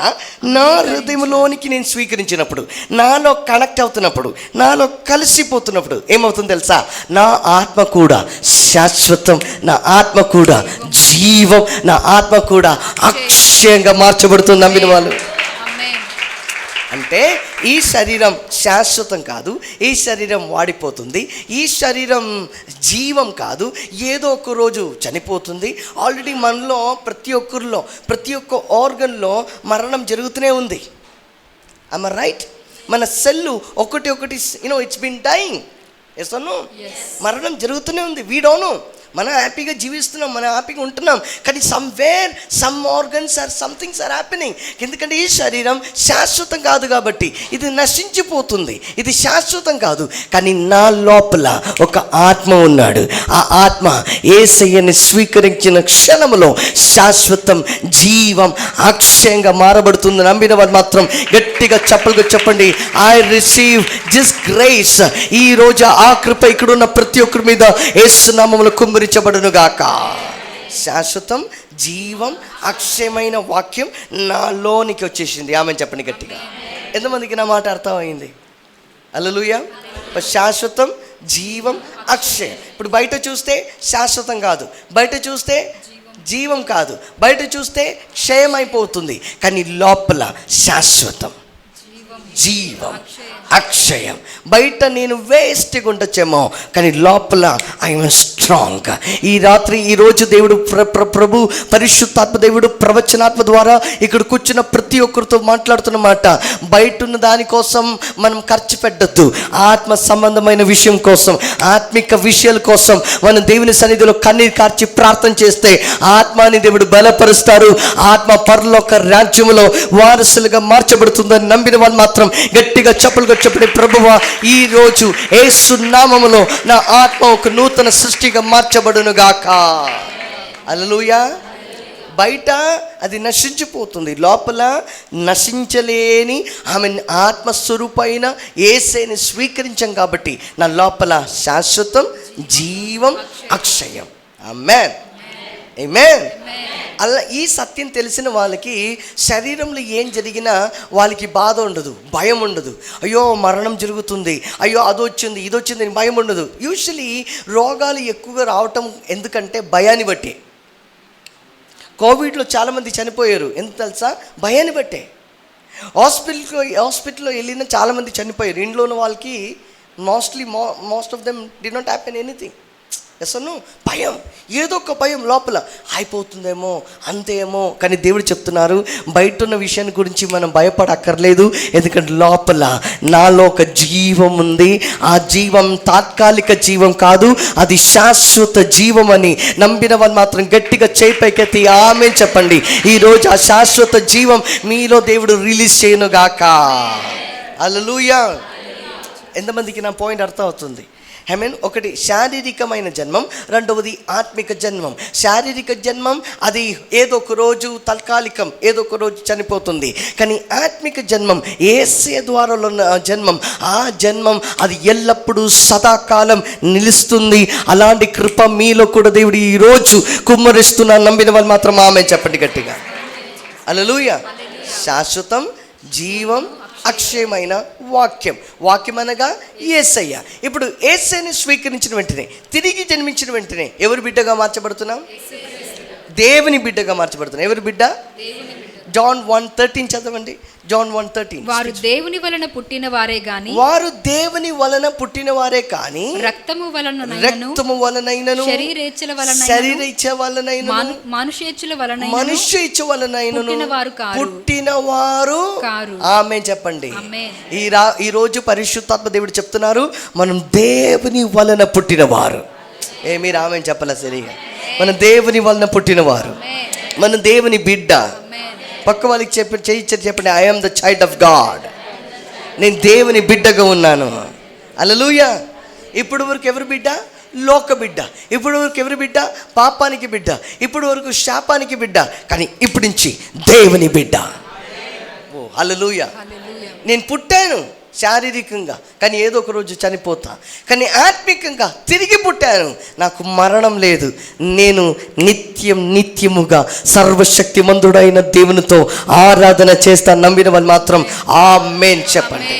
నా హృదయంలోనికి నేను స్వీకరించినప్పుడు, నాలో కనెక్ట్ అవుతున్నప్పుడు, నాలో కలిసిపోతున్నప్పుడు ఏమవుతుంది తెలుసా? నా ఆత్మ కూడా శాశ్వతం, నా ఆత్మ కూడా జీవం, నా ఆత్మ కూడా అక్షయంగా మార్చబడుతుంది. నమ్మిన వాళ్ళు అంటే ఈ శరీరం శాశ్వతం కాదు, ఈ శరీరం వాడిపోతుంది, ఈ శరీరం జీవం కాదు, ఏదో ఒక రోజు చనిపోతుంది. ఆల్రెడీ మనలో ప్రతి ఒక్కరిలో, ప్రతి ఒక్క ఆర్గన్లో మరణం జరుగుతూనే ఉంది. I right? మన సెల్లు ఒకటి it's been dying. Yes no? మరణం జరుగుతూనే ఉంది. We don't know. మనం హ్యాపీగా జీవిస్తున్నాం, మనం హ్యాపీగా ఉంటున్నాం, కానీ somewhere some organs or somethings are happening. ఎందుకంటే ఈ శరీరం శాశ్వతం కాదు కాబట్టి ఇది నశించిపోతుంది. ఇది శాశ్వతం కాదు, కానీ నా లోపల ఒక ఆత్మ ఉన్నాడు. ఆ ఆత్మ యేసయ్యని స్వీకరించిన క్షణంలో శాశ్వతం, జీవం, అక్షయంగా మారబడుతుంది. నమ్మిన వారు మాత్రం గట్టిగా చప్పలుగా చెప్పండి. I receive this grace. ఈ రోజు ఆ కృప ఇక్కడున్న ప్రతి ఒక్కరి మీద యేసు నామములో కుమ్మరించబడును గాక. శాశ్వతం, జీవం, అక్షయమైన వాక్యం నాలోనికి వచ్చేసింది. ఆమె చెప్పండి గట్టిగా. ఎంతమందికి నా మాట అర్థమైంది? హల్లెలూయా. శాశ్వతం, జీవం, అక్షయం. ఇప్పుడు బయట చూస్తే శాశ్వతం కాదు, బయట చూస్తే జీవం కాదు, బయట చూస్తే క్షయం అయిపోతుంది, కానీ లోపల శాశ్వతం, జీవం, అక్షయం. బయట నేను వేస్ట్గా ఉండొచ్చేమో, కానీ లోపల ఐఎమ్ స్ట్రాంగ్. ఈ రాత్రి, ఈరోజు దేవుడు ప్రభు పరిశుద్ధాత్మ దేవుడు ప్రవచనాత్మ ద్వారా ఇక్కడ కూర్చున్న ప్రతి ఒక్కరితో మాట్లాడుతున్నమాట. బయట ఉన్న దానికోసం మనం ఖర్చు పెట్టద్దు. ఆత్మ సంబంధమైన విషయం కోసం, ఆత్మిక విషయాల కోసం మనం దేవుని సన్నిధిలో కన్నీరు కార్చి ప్రార్థన చేస్తే ఆత్మని దేవుడు బలపరుస్తారు. ఆత్మ పరలోక రాజ్యములో వారసులుగా మార్చబడుతుందని నమ్మిన వాళ్ళు మాత్రం గట్టిగా చప్పలుగా చెప్పండి. ప్రభువా, ఈ రోజు యేసు నామములో నా ఆత్మ ఒక నూతన సృష్టిగా మార్చబడును గాక. హల్లెలూయా. బయట అది నశించిపోతుంది, లోపల నశించలేని ఆమె ఆత్మస్వరూపైన యేసుని స్వీకరించాం కాబట్టి నా లోపల శాశ్వతం, జీవం, అక్షయం. ఆమేన్. ఆమేన్. అలా ఈ సత్యం తెలిసిన వాళ్ళకి శరీరంలో ఏం జరిగినా వాళ్ళకి బాధ ఉండదు, భయం ఉండదు. అయ్యో మరణం జరుగుతుంది, అయ్యో అదొచ్చింది ఇదొచ్చింది అని భయం ఉండదు. యూజువలీ రోగాలు ఎక్కువగా రావటం ఎందుకంటే భయాన్ని బట్టి. కోవిడ్లో చాలామంది చనిపోయారు, ఎంత తెలుసా? భయాన్ని బట్టే. హాస్పిటల్లో వెళ్ళిన చాలామంది చనిపోయారు. ఇంట్లో ఉన్న వాళ్ళకి most of them did not happen anything. అసలు భయం, ఏదో ఒక భయం లోపల అయిపోతుందేమో అంతేమో. కానీ దేవుడు చెప్తున్నారు, బయట ఉన్న విషయాన్ని గురించి మనం భయపడక్కర్లేదు. ఎందుకంటే లోపల నాలో ఒక జీవం ఉంది. ఆ జీవం తాత్కాలిక జీవం కాదు, అది శాశ్వత జీవం అని నమ్మిన వాళ్ళు మాత్రం గట్టిగా చేయి పైకెత్తి ఆమేన్ చెప్పండి. ఈరోజు ఆ శాశ్వత జీవం మీలో దేవుడు రిలీజ్ చేయను గాక. హల్లెలూయా. ఎంతమందికి నా పాయింట్ అర్థం అవుతుంది? ఐ ఒకటి శారీరకమైన జన్మం, రెండవది ఆత్మిక జన్మం. శారీరక జన్మం అది ఏదో ఒక రోజు తాత్కాలికం, ఏదో ఒక రోజు చనిపోతుంది. కానీ ఆత్మిక జన్మం యేసు ద్వారా ఉన్న జన్మం, ఆ జన్మం అది ఎల్లప్పుడూ సదాకాలం నిలుస్తుంది. అలాంటి కృప మీలో కూడా దేవుడు ఈరోజు కుమ్మరిస్తున్నా. నమ్మిన వాళ్ళు మాత్రం ఆమేన్ చెప్పండి గట్టిగా. హల్లెలూయా. శాశ్వతం, జీవం, అక్షయమైన వాక్యం. వాక్యం అనగా యేసయ్య. ఇప్పుడు యేసయ్యని స్వీకరించిన వెంటనే, తిరిగి జన్మించిన వెంటనే ఎవరు బిడ్డగా మార్చబడుతున్నాం? దేవుని బిడ్డగా మార్చబడుతున్నాం. ఎవరు బిడ్డ? జాన్ 1:13 చదవండి. జాన్ 1:13. వారు దేవుని వలన పుట్టిన వారే గాని, వారు దేవుని వలన పుట్టిన వారే కానీ రక్తము వలనైనను శరీరేచ్ఛల వలనైనను మనుష్యేచ్ఛల వలనైనను పుట్టిన వారు కారు. ఆమేన్ చెప్పండి. ఈ రోజు పరిశుద్ధాత్మ దేవుడు చెప్తున్నారు, మనం దేవుని వలన పుట్టిన వారు. మీరు ఆమేన్ చెప్పాలా? సరిగా మనం దేవుని వలన పుట్టిన వారు, మన దేవుని బిడ్డ. పక్క వాళ్ళకి చెప్పండి, I am the child of God. నేను దేవుని బిడ్డగా ఉన్నాను. హల్లెలూయా. ఇప్పుడు వరకు ఎవరు బిడ్డ? లోక బిడ్డ. ఇప్పుడు వరకు ఎవరు బిడ్డ? పాపానికి బిడ్డ. ఇప్పుడు వరకు శాపానికి బిడ్డ. కానీ ఇప్పటి నుంచి దేవుని బిడ్డ. ఓ హల్లెలూయా. నేను పుట్టాను శారీరకంగా, కానీ ఏదో ఒక రోజు చనిపోతా. కానీ తిరిగి పుట్టాను, నాకు మరణం లేదు. నేను నిత్యముగా సర్వశక్తిమంతుడైన దేవునితో ఆరాధన చేస్తాను. నమ్మిన వాళ్ళు మాత్రం ఆమేన్ చెప్పండి.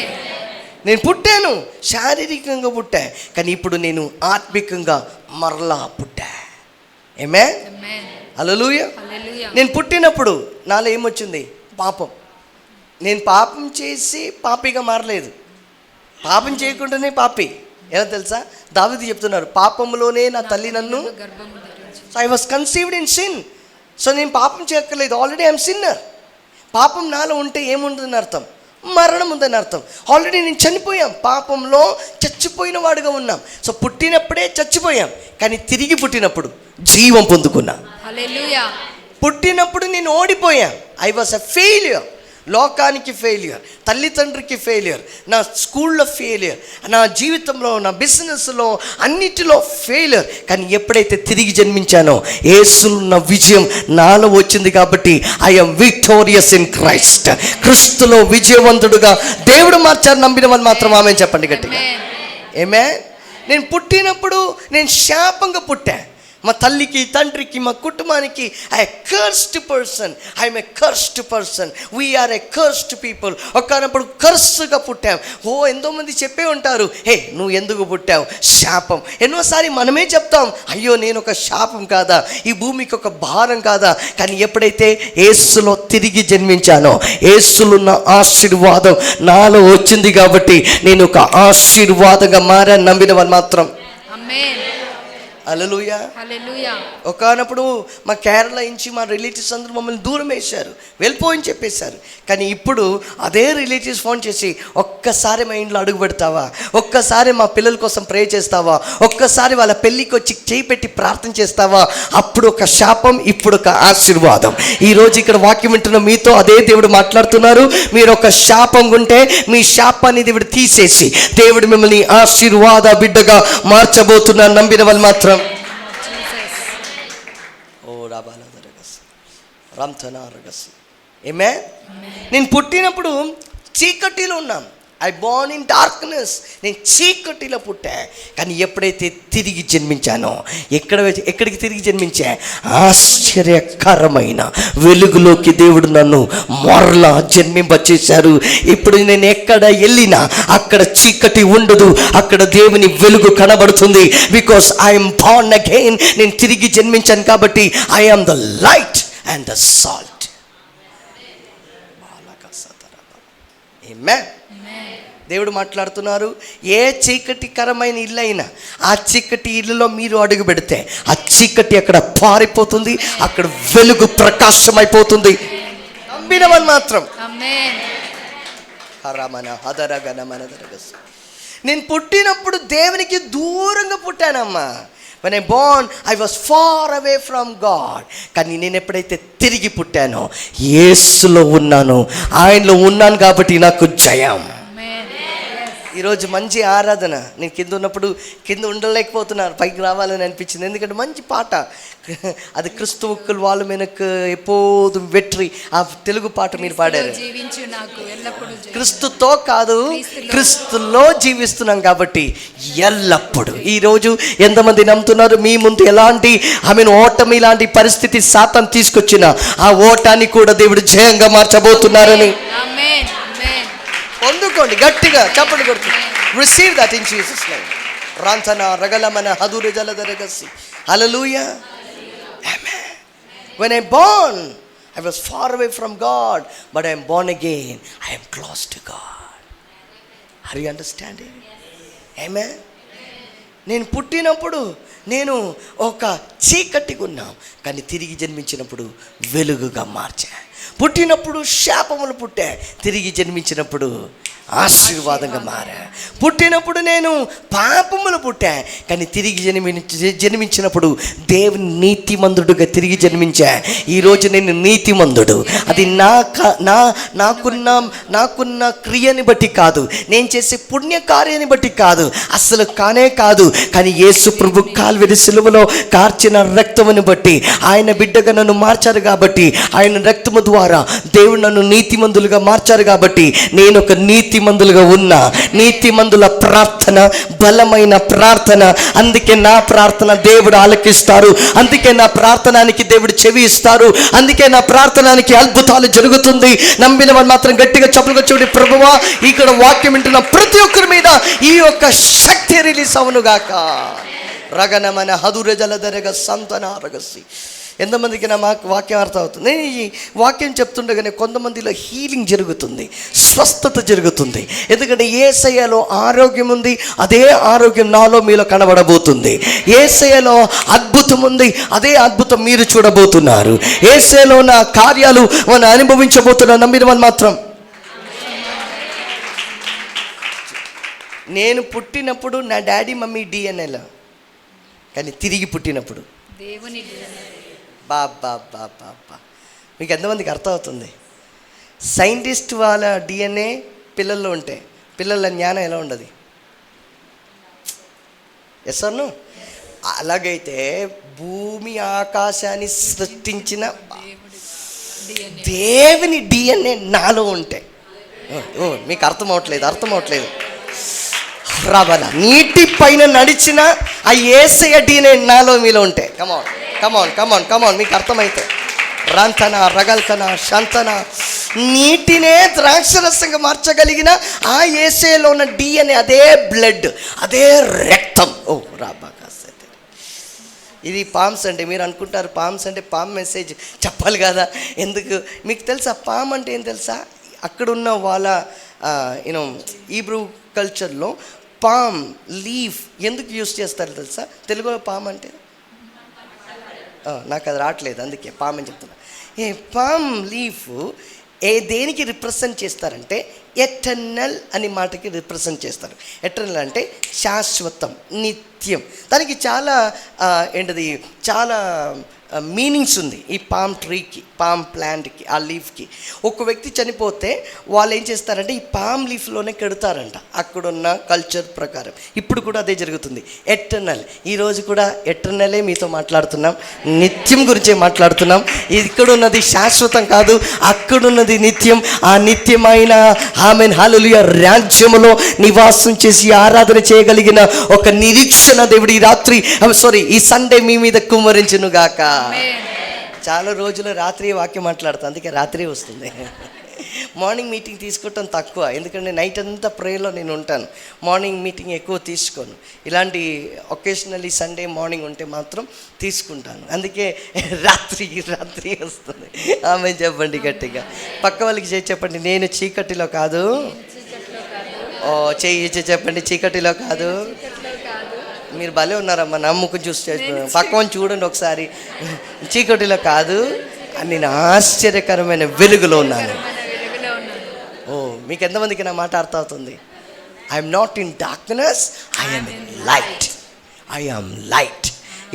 నేను పుట్టాను, శారీరకంగా పుట్టా, కానీ ఇప్పుడు నేను ఆత్మికంగా మరలా పుట్టా. ఆమేన్. హల్లెలూయా. నేను పుట్టినప్పుడు నాలో ఏమొచ్చింది? పాపం. నేను పాపం చేసి పాపిగా మారలేదు, పాపం చేయకుండానే పాపి. ఎలా తెలుసా? దావీదు చెప్తున్నారు, పాపంలోనే నా తల్లి నన్ను, so I was conceived in sin. So నేను పాపం చేయక్కర్లేదు, ఆల్రెడీ ఐఎమ్ సిన్నర్. పాపం నాలో ఉంటే ఏముంటుందని అర్థం? మరణం ఉందని అర్థం. ఆల్రెడీ నేను చనిపోయాం, పాపంలో చచ్చిపోయిన వాడుగా ఉన్నాం. సో పుట్టినప్పుడే చచ్చిపోయాం, కానీ తిరిగి పుట్టినప్పుడు జీవం పొందుకున్నాం. హల్లెలూయా. పుట్టినప్పుడు నేను ఓడిపోయాం, ఐ వాస్ ఎ ఫెయిల్యూర్. లోకానికి ఫెయిల్యూర్, తల్లిదండ్రికి ఫెయిల్యూర్, నా స్కూల్లో ఫెయిల్యూర్, నా జీవితంలో, నా బిజినెస్లో, అన్నిటిలో ఫెయిల్యూర్. కానీ ఎప్పుడైతే తిరిగి జన్మించానో యేసులో ఉన్న విజయం నాలో వచ్చింది. కాబట్టి ఐఎమ్ విక్టోరియస్ ఇన్ క్రైస్ట్. క్రీస్తులో విజయవంతుడుగా దేవుడు మార్చారు. నమ్మిన వాళ్ళు మాత్రం ఆమేన్ చెప్పండి గట్టిగా. ఆమేన్. నేను పుట్టినప్పుడు నేను శాపంగా పుట్టా. మా తల్లికి, తండ్రికి, మా కుటుంబానికి I cursed person. I'm a cursed person. We are a cursed people. ఒకనప్పుడు కర్స్గా పుట్టాం. ఎంతోమంది చెప్పే ఉంటారు, హే నువ్వు ఎందుకు పుట్టావు? శాపం. ఎన్నోసారి మనమే చెప్తాం, అయ్యో నేను ఒక శాపం కాదా, ఈ భూమికి ఒక భారం కాదా. కానీ ఎప్పుడైతే యేసులో తిరిగి జన్మించానో, యేసులో ఉన్న ఆశీర్వాదం నాలో వచ్చింది. కాబట్టి నేను ఒక ఆశీర్వాదంగా మారాను. నమ్మిన వాళ్ళు మాత్రం ఆమేన్. హల్లెలూయా. హల్లెలూయా. ఒకనప్పుడు మా కేరళ నుంచి మా రిలేటివ్స్ అందరూ మమ్మల్ని దూరం వేశారు, వెళ్ళిపోయని చెప్పేశారు. కానీ ఇప్పుడు అదే రిలేటివ్స్ ఫోన్ చేసి, ఒక్కసారి మా ఇంట్లో అడుగు పెడతావా, ఒక్కసారి మా పిల్లల కోసం ప్రే చేస్తావా, ఒక్కసారి వాళ్ళ పెళ్ళికి వచ్చి చేయి పెట్టి ప్రార్థన చేస్తావా. అప్పుడు ఒక శాపం, ఇప్పుడు ఒక ఆశీర్వాదం. ఈరోజు ఇక్కడ వాక్యం వింటున్న మీతో అదే దేవుడు మాట్లాడుతున్నారు. మీరు ఒక శాపం ఉంటే మీ శాపాన్ని దేవుడు తీసేసి దేవుడు మిమ్మల్ని ఆశీర్వాద బిడ్డగా మార్చబోతున్నారు. నమ్మిన వాళ్ళు మాత్రం నేను పుట్టినప్పుడు చీకటిలో ఉన్నాం, ఐ బోర్న్ ఇన్ డార్క్నెస్, నేను చీకటిలో పుట్టా. కానీ ఎప్పుడైతే తిరిగి జన్మించానో, ఎక్కడికి తిరిగి జన్మించా? ఆశ్చర్యకరమైన వెలుగులోకి దేవుడు నన్ను మరలా జన్మింపచేశారు. ఇప్పుడు నేను ఎక్కడ వెళ్ళినా అక్కడ చీకటి ఉండదు, అక్కడ దేవుని వెలుగు కనబడుతుంది. బికాస్ ఐఎమ్ బోర్న్ అగైన్, నేను తిరిగి జన్మించాను కాబట్టి I am the light and the salt. ఆమేన్. దేవుడు మాట్లాడుతున్నారు, ఏ చీకటికరమైన ఇల్లు అయినా ఆ చీకటి ఇల్లులో మీరు అడుగు పెడితే ఆ చీకటి అక్కడ పారిపోతుంది, అక్కడ వెలుగు ప్రకాశమైపోతుంది. నమ్మినవని మాత్రం. నేను పుట్టినప్పుడు దేవునికి దూరంగా పుట్టానమ్మా. When I born, I was far away from God. కానీ నేను ఎప్పుడైతే తిరిగి పుట్టానో, యేసులో ఉన్నాను, ఆయనలో ఉన్నాను కాబట్టి నాకు జయం. ఈరోజు మంచి ఆరాధన. నేను కింద ఉన్నప్పుడు కింద ఉండలేకపోతున్నాను, పైకి రావాలని అనిపించింది. ఎందుకంటే మంచి పాట, అది క్రిస్తువుకుల్ వాళ్ళ మెనకు ఎప్పుడు వెట్రి, ఆ తెలుగు పాట మీరు పాడారు. క్రిస్తుతో కాదు, క్రిస్తులో జీవిస్తున్నాం కాబట్టి ఎల్లప్పుడు. ఈరోజు ఎంతమంది నమ్ముతున్నారు మీ ముందు ఎలాంటి ఓటమి లాంటి పరిస్థితి సాతాను తీసుకొచ్చిన ఆ ఓటాన్ని కూడా దేవుడు జయంగా మార్చబోతున్నారని పొందుకోండి. గట్టిగా చప్పట్లు కొడుతూ receive that in Jesus name. రాంతన రగలమన హదురు జలదరగసి. హల్లెలూయా. ఆమేన్. When I born, I was far away from God, but I am born again. I am close to God. Are you understanding? Amen. నేను పుట్టినప్పుడు నేను ఒక చీకటిగా ఉన్నాం, కానీ తిరిగి జన్మించినప్పుడు వెలుగుగా మార్చా. పుట్టినప్పుడు శాపములు పుట్టా, తిరిగి జన్మించినప్పుడు ఆశీర్వాదంగా మారా. పుట్టినప్పుడు నేను పాపములు పుట్టా, కానీ తిరిగి జన్మించినప్పుడు దేవుని నీతిమంతుడుగా తిరిగి జన్మించా. ఈరోజు నేను నీతిమంతుడు. అది నాకున్న క్రియని బట్టి కాదు, నేను చేసే పుణ్యకార్యాన్ని బట్టి కాదు, అసలు కానే కాదు. కానీ యేసు ప్రభు కాల్వరి సిలువలో కార్చిన రక్తమును బట్టి, ఆయన బిడ్డగా నన్ను మార్చారు కాబట్టి, ఆయన రక్తము ద్వారా దేవుడు నన్ను నీతిమంతులుగా మార్చారు కాబట్టి నేను ఒక నీతిమంతులుగా ఉన్నా. నీతిమంతుల ప్రార్థన బలమైన ప్రార్థన. అందుకే నా ప్రార్థన దేవుడు ఆలకిస్తారు, అందుకే నా ప్రార్థనానికి దేవుడు చెవి ఇస్తారు, అందుకే నా ప్రార్థనానికి అద్భుతాలు జరుగుతుంది. నమ్మిన వాళ్ళు మాత్రం గట్టిగా చప్పులుగా చూడండి. ప్రభువా, ఇక్కడ వాక్యం వింటున్న ప్రతి ఒక్కరి మీద ఈ యొక్క శక్తి రిలీజ్ అవునుగాక. రగనమన హదుర జలదరగ సంతన రగసి. ఎంతమందికి నా వాక్యం అర్థం అవుతుంది? నేను ఈ వాక్యం చెప్తుండగానే కొంతమందిలో హీలింగ్ జరుగుతుంది, స్వస్థత జరుగుతుంది. ఎందుకంటే యేసయ్యలో ఆరోగ్యం ఉంది, అదే ఆరోగ్యం నాలో మీలో కనబడబోతుంది. యేసయ్యలో అద్భుతం ఉంది, అదే అద్భుతం మీరు చూడబోతున్నారు. యేసయ్యలో నా కార్యాలు మనం అనుభవించబోతున్నా. నమ్మిన వాళ్ళు మాత్రం. నేను పుట్టినప్పుడు నా డాడీ మమ్మీ డిఎన్ఏలో, కానీ తిరిగి పుట్టినప్పుడు దేవుని బాబా. మీకు ఎంతమందికి అర్థమవుతుంది? సైంటిస్ట్ వాళ్ళ డిఎన్ఏ పిల్లల్లో ఉంటే పిల్లల జ్ఞానం ఎలా ఉండదు? Yes or no? అలాగైతే భూమి ఆకాశాన్ని సృష్టించిన దేవుని డిఎన్ఏ నాలో ఉంటే మీకు అర్థమవట్లేదు. రావాల నీటి పైన నడిచిన ఆ యేసయ్య డిఎన్ఏ నాలో మీలో ఉంటే కమాన్ మీకు అర్థమైతే. రాంతన రగల్కన శాంతన, నీటినే ద్రాక్షరసంగా మార్చగలిగిన ఆ యేసయ్యలో ఉన్న డిఎన్ఏ, అదే బ్లడ్, అదే రక్తం. ఓ రాబాక. ఇది పామ్స్ అంటే మీరు అనుకుంటారు, పామ్స్ అంటే పామ్ మెసేజ్ చెప్పాలి కదా. ఎందుకు మీకు తెలుసా పామ్ అంటే ఏం తెలుసా? అక్కడున్న వాళ్ళ ఈబ్రూ కల్చర్లో పామ్ లీఫ్ ఎందుకు యూస్ చేస్తారు తెలుసా? తెలుగులో పామ్ అంటే నాకు అది రావట్లేదు, అందుకే పామ్ అని చెప్తున్నా. ఏ పామ్ లీఫ్ దేనికి రిప్రజెంట్ చేస్తారంటే ఎటర్నల్ అని మాటకి రిప్రజెంట్ చేస్తారు. ఎటర్నల్ అంటే శాశ్వతం, నిత్యం. దానికి చాలా చాలా మీనింగ్స్ ఉంది ఈ పామ్ ట్రీకి, పామ్ ప్లాంట్కి, ఆ లీఫ్కి. ఒక వ్యక్తి చనిపోతే వాళ్ళు ఏం చేస్తారంటే ఈ పామ్ లీఫ్లోనే కడతారంట, అక్కడున్న కల్చర్ ప్రకారం. ఇప్పుడు కూడా అదే జరుగుతుంది. ఎటర్నల్, ఈరోజు కూడా ఎటర్నలే మీతో మాట్లాడుతున్నాం, నిత్యం గురించే మాట్లాడుతున్నాం. ఇక్కడున్నది శాశ్వతం కాదు, అక్కడున్నది నిత్యం. ఆ నిత్యమైన ఆమేన్ హల్లెలూయా రాజ్యములో నివాసం చేసి ఆరాధన చేయగలిగిన ఒక నిరీక్షణ దేవుడు ఈ రాత్రి ఈ సండే మీ మీద కుమ్మరించును గాక. చాలా రోజులు రాత్రి వాక్యం మాట్లాడతాను, అందుకే రాత్రి వస్తుంది. మార్నింగ్ మీటింగ్ తీసుకోవటం తక్కువ, ఎందుకంటే నైట్ అంతా ప్రేయర్లో నేను ఉంటాను. మార్నింగ్ మీటింగ్ ఎక్కువ తీసుకోను. ఇలాంటి ఒకేషనల్లీ సండే మార్నింగ్ ఉంటే మాత్రం తీసుకుంటాను, అందుకే రాత్రి వస్తుంది. ఆమె చెప్పండి గట్టిగా, పక్క వాళ్ళకి చెప్పండి, నేను చీకటిలో కాదు. ఓ చేయి చెప్పండి, చీకటిలో కాదు. మీరు భలే ఉన్నారమ్మా, నమ్ముకుని చూసి పక్కన చూడండి ఒకసారి. చీకటిలో కాదు, నేను ఆశ్చర్యకరమైన వెలుగులో ఉన్నాను. ఓ, మీకు ఎంతమందికి నా మాట అర్థం అవుతుంది? I'm not in darkness, I'm in light. I'm light.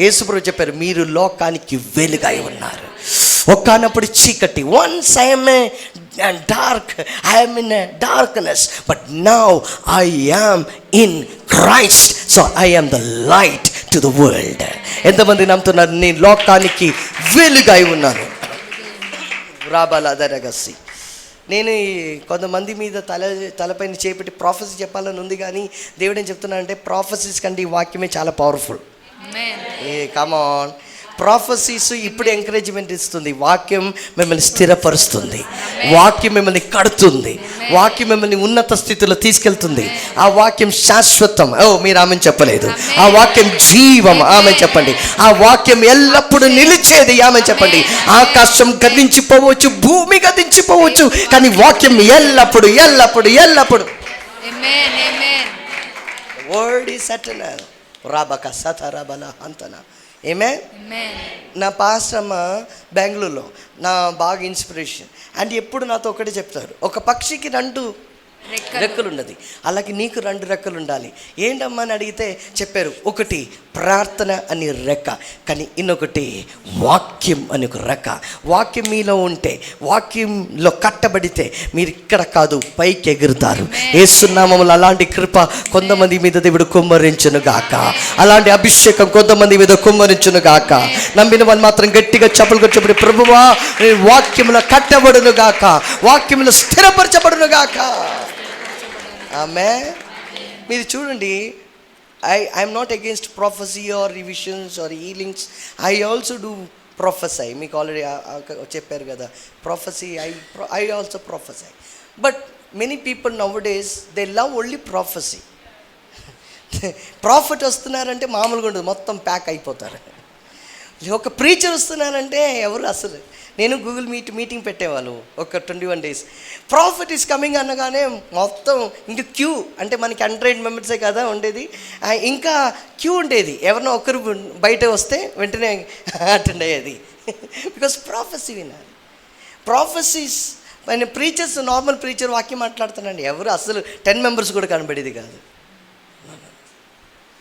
యేసుప్రభు చెప్పారు, మీరు లోకానికి వెలుగై ఉన్నారు. ఒక్కనప్పుడు చీకటి, once I'm and dark, I am in a darkness, but now I am in Christ, so I am the light to the world. ఎంతమంది నమ్ముతున్నారు నేను లోకానికి వెలుగై ఉన్నాను? రాబాలదరగసి. నేను కొంతమంది మీద తలపైన చేపట్టి ప్రాఫెసీ చెప్పాలని ఉంది, కానీ దేవుడు ఏం చెప్తున్నానంటే ప్రాఫెసీస్ కంటే ఈ వాక్యమే చాలా పవర్ఫుల్. Come on. ప్రాఫెసీస్ ఇప్పుడు ఎంకరేజ్మెంట్ ఇస్తుంది, వాక్యం మిమ్మల్ని స్థిరపరుస్తుంది, వాక్యం మిమ్మల్ని కడుతుంది, వాక్యం మిమ్మల్ని ఉన్నత స్థితిలో తీసుకెళ్తుంది. ఆ వాక్యం శాశ్వతం. ఓ, మీరు ఆమె చెప్పలేదు. ఆ వాక్యం జీవం. ఆమె చెప్పండి. ఆ వాక్యం ఎల్లప్పుడూ నిలిచేది. ఆమె చెప్పండి. ఆకాశం గతించిపోవచ్చు, భూమి గతించిపోవచ్చు, కానీ వాక్యం ఎల్లప్పుడు ఎల్లప్పుడు ఎల్లప్పుడు. Word is eternal. రాబక సతరబల అంతన. ఏమే నా పాస్టర్ అమ్మ బెంగళూరులో నా బాగా ఇన్స్పిరేషన్. అండ్ ఎప్పుడు నాతో ఒకటి చెప్తారు, ఒక పక్షికి 2 రెక్కలు ఉన్నది, అలాగే నీకు 2 రెక్కలు ఉండాలి. ఏంటమ్మా అని అడిగితే చెప్పారు, ఒకటి ప్రార్థన అని రెక్క, కానీ ఇంకొకటి వాక్యం అని ఒక రెక్క. వాక్యం మీలో ఉంటే, వాక్యంలో కట్టబడితే మీరు ఇక్కడ కాదు పైకి ఎగురుతారు. యేసు నామములో అలాంటి కృప కొంతమంది మీద దేవుడు కుమ్మరించును గాక. అలాంటి అభిషేకం కొంతమంది మీద కుమ్మరించును గాక. నమ్మిన వాళ్ళు మాత్రం గట్టిగా చప్పలు కొట్టి, ప్రభువా వాక్యములో కట్టబడును గాక, వాక్యములో స్థిరపరచబడును గాక. ఆమె మీరు చూడండి, I'm not against prophecy or revisions or healings. I also do prophesy. మీకు ఆల్రెడీ చెప్పారు కదా, prophecy. I also prophesy. But many people nowadays they love only prophecy. Prophet వస్తున్నారంటే మామూలుగా ఉండదు, మొత్తం ప్యాక్ అయిపోతారు. ఒక ప్రీచర్ వస్తున్నారంటే ఎవరు అసలు. నేను గూగుల్ మీటింగ్ పెట్టేవాళ్ళు ఒక 21 days. ప్రాఫిట్ ఈస్ కమింగ్ అనగానే మొత్తం ఇంకా క్యూ, అంటే మనకి 100 మెంబర్సే కదా ఉండేది, ఇంకా క్యూ ఉండేది. ఎవరినో ఒకరు బయట వస్తే వెంటనే అటెండ్ అయ్యేది. బికాస్ ప్రాఫెసీ వినాలి. ప్రాఫెసీస్ ఆయన ప్రీచర్స్, నార్మల్ ప్రీచర్ వాక్యం మాట్లాడుతానండి, ఎవరు అసలు 10 members కూడా కనబడేది కాదు.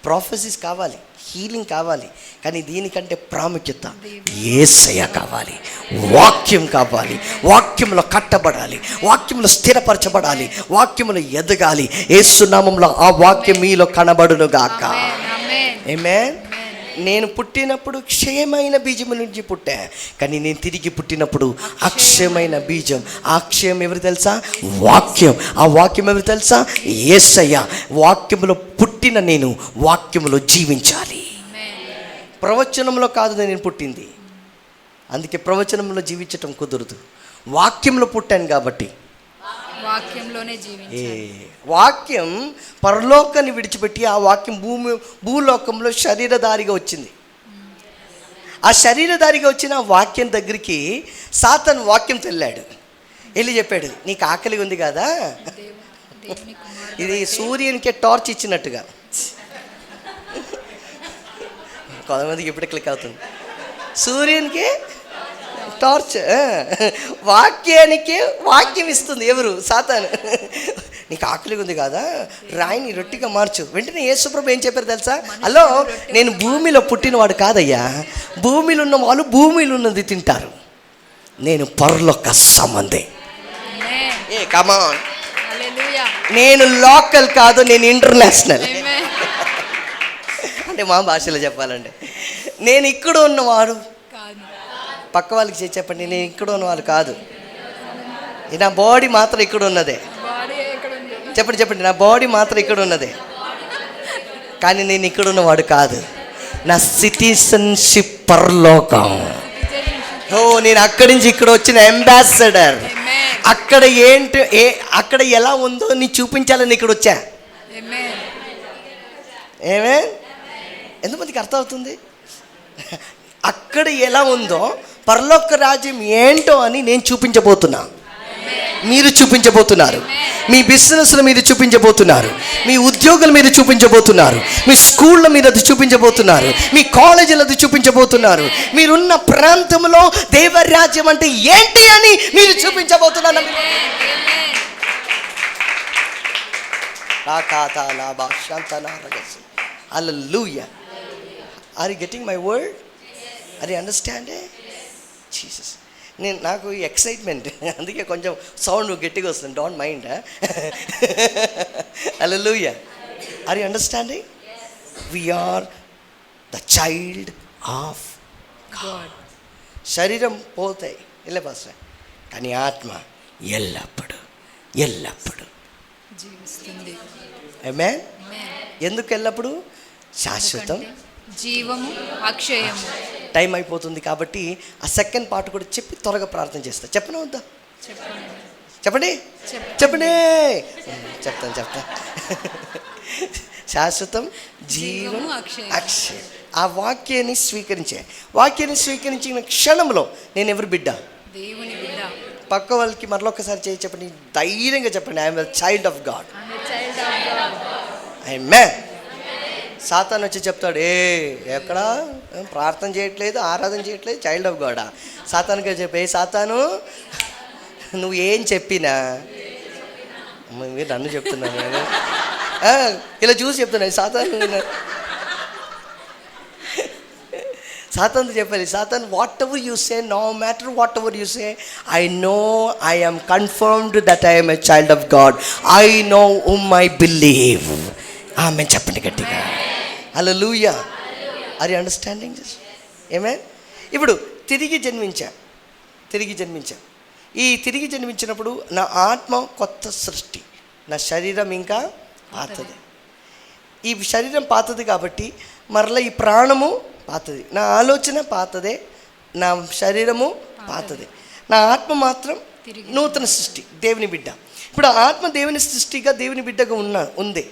ప్రాఫెసీస్ కావాలి, హీలింగ్ కావాలి, కానీ దీనికంటే ప్రాముఖ్యత యేసయ్య కావాలి, వాక్యం కావాలి. వాక్యంలో కట్టబడాలి, వాక్యంలో స్థిరపరచబడాలి, వాక్యంలో ఎదగాలి. యేసు నామములో ఆ వాక్యం మీలో కనబడును గాక. ఆమేన్. నేను పుట్టినప్పుడు క్షయమైన బీజం నుంచి పుట్టా, కానీ నేను తిరిగి పుట్టినప్పుడు అక్షయమైన బీజం. ఆ అక్షయం ఎవరు తెలుసా? వాక్యం. ఆ వాక్యం ఎవరు తెలుసా? యేసయ్య. వాక్యములో పుట్టిన నేను వాక్యములో జీవించాలి. ప్రవచనంలో కాదు నేను పుట్టింది, అందుకే ప్రవచనంలో జీవించటం కుదరదు. వాక్యంలో పుట్టాను కాబట్టి వాక్యంలోనే జీవించాలి. వాక్యం పరలోకాన్ని విడిచిపెట్టి ఆ వాక్యం భూలోకంలో శరీరధారిగా వచ్చింది. ఆ శరీరధారిగా వచ్చిన వాక్యం దగ్గరికి సాతాను వాక్యం తెల్లాడు. వెళ్ళి చెప్పాడు, నీకు ఆకలి ఉంది కదా, ఇది సూర్యునికే టార్చ్ ఇచ్చినట్టుగా. కొంతమందికి ఎప్పుడు క్లిక్ అవుతుంది. సూర్యునికి టార్చ్. వాక్యానికి వాక్యం ఇస్తుంది ఎవరు? సాతాను. నీకు ఆకలి ఉంది కదా, రాయిని రొట్టిగా మార్చు. వెంటనే యేసుప్రభు ఏం చెప్పారు తెలుసా? హలో, నేను భూమిలో పుట్టినవాడు కాదయ్యా, భూమిలో ఉన్న వాళ్ళు భూమిలో ఉన్నది తింటారు, నేను పరలోక సంబంధి. ఏ కమాన్, నేను లోకల్ కాదు, నేను ఇంటర్నేషనల్. అంటే మా భాషలో చెప్పాలంటే నేను ఇక్కడ ఉన్నవాడు. పక్క వాళ్ళకి చెప్పండి, నేను ఇక్కడ ఉన్నవాడు కాదు, నా బాడీ మాత్రం ఇక్కడ ఉన్నదే. చెప్పండి చెప్పండి, నా బాడీ మాత్రం ఇక్కడ ఉన్నదే, కానీ నేను ఇక్కడ ఉన్నవాడు కాదు. నా సిటిజన్షిప్ పరలోకం. ఓ, నేను అక్కడి నుంచి ఇక్కడ వచ్చిన అంబాసిడర్. అక్కడ ఏంటి, అక్కడ ఎలా ఉందో నీ చూపించాలని ఇక్కడ వచ్చా. ఏమే, ఎంతమందికి అర్థమవుతుంది? అక్కడ ఎలా ఉందో పరలోక రాజ్యం ఏంటో అని నేను చూపించబోతున్నా, మీరు చూపించబోతున్నారు. మీ బిజినెస్ల మీద చూపించబోతున్నారు, మీ ఉద్యోగుల మీద చూపించబోతున్నారు, మీ స్కూళ్ళ మీద అది చూపించబోతున్నారు, మీ కాలేజీలో అది చూపించబోతున్నారు. మీరున్న ప్రాంతంలో దేవరాజ్యం అంటే ఏంటి అని మీరు చూపించబోతున్నారు. Hallelujah. Are you getting my word? Are you understanding? Jesus. నాకు ఎక్సైట్మెంట్, అందుకే కొంచెం సౌండ్ గట్టిగా వస్తుంది. Don't mind. Hallelujah. Are you understanding? We are the child of God. శరీరం పోతాయి, వెళ్ళే పాస్టర్, కానీ ఆత్మ ఎల్లప్పుడు ఎల్లప్పుడు జీవిస్తుంది. ఆమేన్. ఎందుకు ఎల్లప్పుడు? శాశ్వతం, జీవము, అక్షయము. టైం అయిపోతుంది కాబట్టి ఆ సెకండ్ పార్ట్ కూడా చెప్పి త్వరగా ప్రార్థన చేస్తా. చెప్పనా వద్దా? చెప్పండి చెప్పండి. చెప్తాను. శాశ్వతం, జీవం, అక్షయం. ఆ వాక్యాన్ని స్వీకరించిన క్షణంలో నేను ఎవరు బిడ్డ? దేవుని బిడ్డ. పక్క వాళ్ళకి మరొకసారి చేయి చెప్పండి, ధైర్యంగా చెప్పండి, I'm the child of God. ఆమేన్. సాతాను వచ్చి చెప్తాడు, ఎక్కడ ప్రార్థన చేయట్లేదు, ఆరాధన చేయట్లేదు, చైల్డ్ ఆఫ్ గాడా? సాతానుగా చెప్పే, సాతాను నువ్వు ఏం చెప్పినా, మీరు నన్ను చెప్తున్నాను, ఇలా చూసి చెప్తున్నాను. సాతాను చెప్పాలి, సాతాను whatever you say, no matter whatever you say, I know, I am confirmed that I am a child of God, I know whom I believe. ఆమెన్. చెప్పండి గట్టిగా. హల్లెలూయా. Are you understanding this? ఆమేన్. ఇప్పుడు తిరిగి జన్మించా. ఈ తిరిగి జన్మించినప్పుడు నా ఆత్మ కొత్త సృష్టి, నా శరీరం ఇంకా పాతది. ఈ శరీరం పాతది కాబట్టి మరలా ఈ ప్రాణము పాతది, నా ఆలోచన పాతదే, నా శరీరము పాతదే, నా ఆత్మ మాత్రం నూతన సృష్టి, దేవుని బిడ్డ. ఇప్పుడు ఆత్మ దేవుని సృష్టిగా దేవుని బిడ్డగా ఉంది,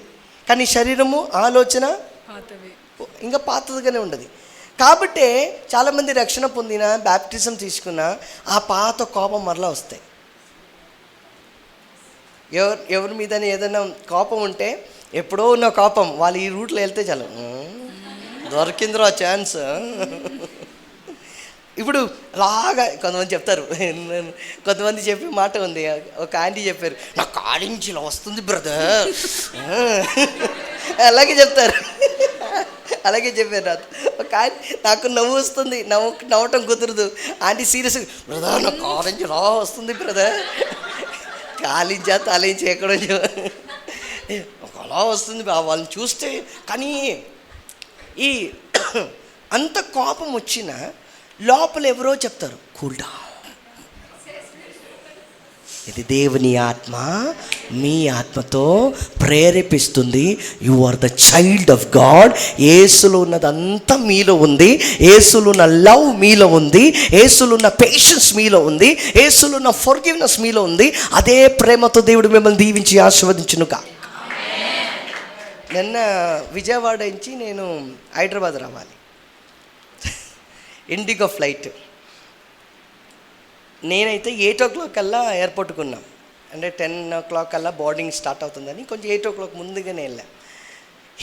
కానీ శరీరము ఆలోచన ఇంకా పాతదిగానే ఉండదు. కాబట్టి చాలామంది రక్షణ పొందిన, బ్యాప్టిజం తీసుకున్న ఆ పాత కోపం మరలా వస్తాయి. ఎవరి మీద ఏదైనా కోపం ఉంటే, ఎప్పుడో ఉన్న కోపం, వాళ్ళు ఈ రూట్లో వెళ్తే చాలు, దొరికిందిరో ఆ ఛాన్స్. ఇప్పుడు లాగా కొంతమంది చెప్తారు, కొంతమంది చెప్పే మాట ఉంది. ఒక ఆంటీ చెప్పారు, నా కాడించి ఇలా వస్తుంది బ్రదర్, అలాగే చెప్తారు. అలాగే చెప్పారు నాతో. ఒక నాకు నవ్వు వస్తుంది, నవ్వటం కుదరదు. ఆంటీ సీరియస్గా, బ్రదర్ నా కాడించి ఇలా వస్తుంది బ్రదర్, కాలించా తలించి ఎక్కడో అలా వస్తుంది వాళ్ళని చూస్తే. కానీ ఈ అంత కోపం వచ్చినా లోపల ఎవరో చెప్తారు, కూల్ డౌన్, ఇది దేవుని ఆత్మ మీ ఆత్మతో ప్రేరేపిస్తుంది. You are the child of God. యేసులో ఉన్నదంతా మీలో ఉంది, యేసులో ఉన్న లవ్ మీలో ఉంది, యేసులో ఉన్న పేషెన్స్ మీలో ఉంది, యేసులో ఉన్న ఫర్గివ్నెస్ మీలో ఉంది. అదే ప్రేమతో దేవుడు మిమ్మల్ని దీవించి ఆశీర్వదించునుగా. నిన్న విజయవాడ నుంచి నేను హైదరాబాద్ రావాలి, ఇండిగో ఫ్లైట్. నేనైతే 8 o'clock కల్లా ఎయిర్పోర్ట్కి ఉన్నాం, అంటే 10 o'clock కల్లా బోర్డింగ్ స్టార్ట్ అవుతుందని కొంచెం 8 o'clock ముందుగానే వెళ్ళాం.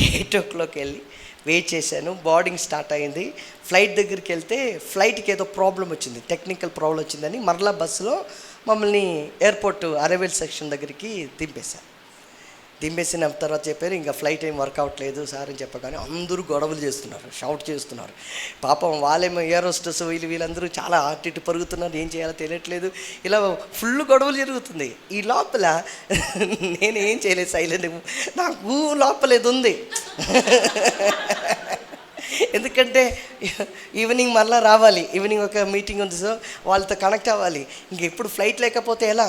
8 వెళ్ళి వెయిట్ చేశాను. బోర్డింగ్ స్టార్ట్ అయింది. ఫ్లైట్ దగ్గరికి వెళ్తే ఫ్లైట్కి ఏదో ప్రాబ్లం వచ్చింది, టెక్నికల్ ప్రాబ్లం వచ్చిందని మరలా బస్సులో మమ్మల్ని ఎయిర్పోర్ట్ అరైవల్ సెక్షన్ దగ్గరికి దింపేసిన తర్వాత చెప్పారు, ఇంకా ఫ్లైట్ ఏం వర్కౌట్ లేదు సార్ అని చెప్పగానే అందరూ గొడవలు చేస్తున్నారు, షౌట్ చేస్తున్నారు. పాపం వాళ్ళేమో ఎయిర్ హోస్టెస్ వీళ్ళందరూ చాలా అటు ఇటు పరుగుతున్నారు, ఏం చేయాలో తెలియట్లేదు. ఇలా ఫుల్ గొడవలు జరుగుతుంది. ఈ లోపల నేను ఏం చేయలేదు, సైలెంట్. నాకు లోపల ఇది ఉంది, ఎందుకంటే ఈవినింగ్ మళ్ళీ రావాలి, ఈవినింగ్ ఒక మీటింగ్ ఉంది, సో వాళ్ళతో కనెక్ట్ అవ్వాలి. ఇంక ఎప్పుడు ఫ్లైట్ లేకపోతే ఎలా,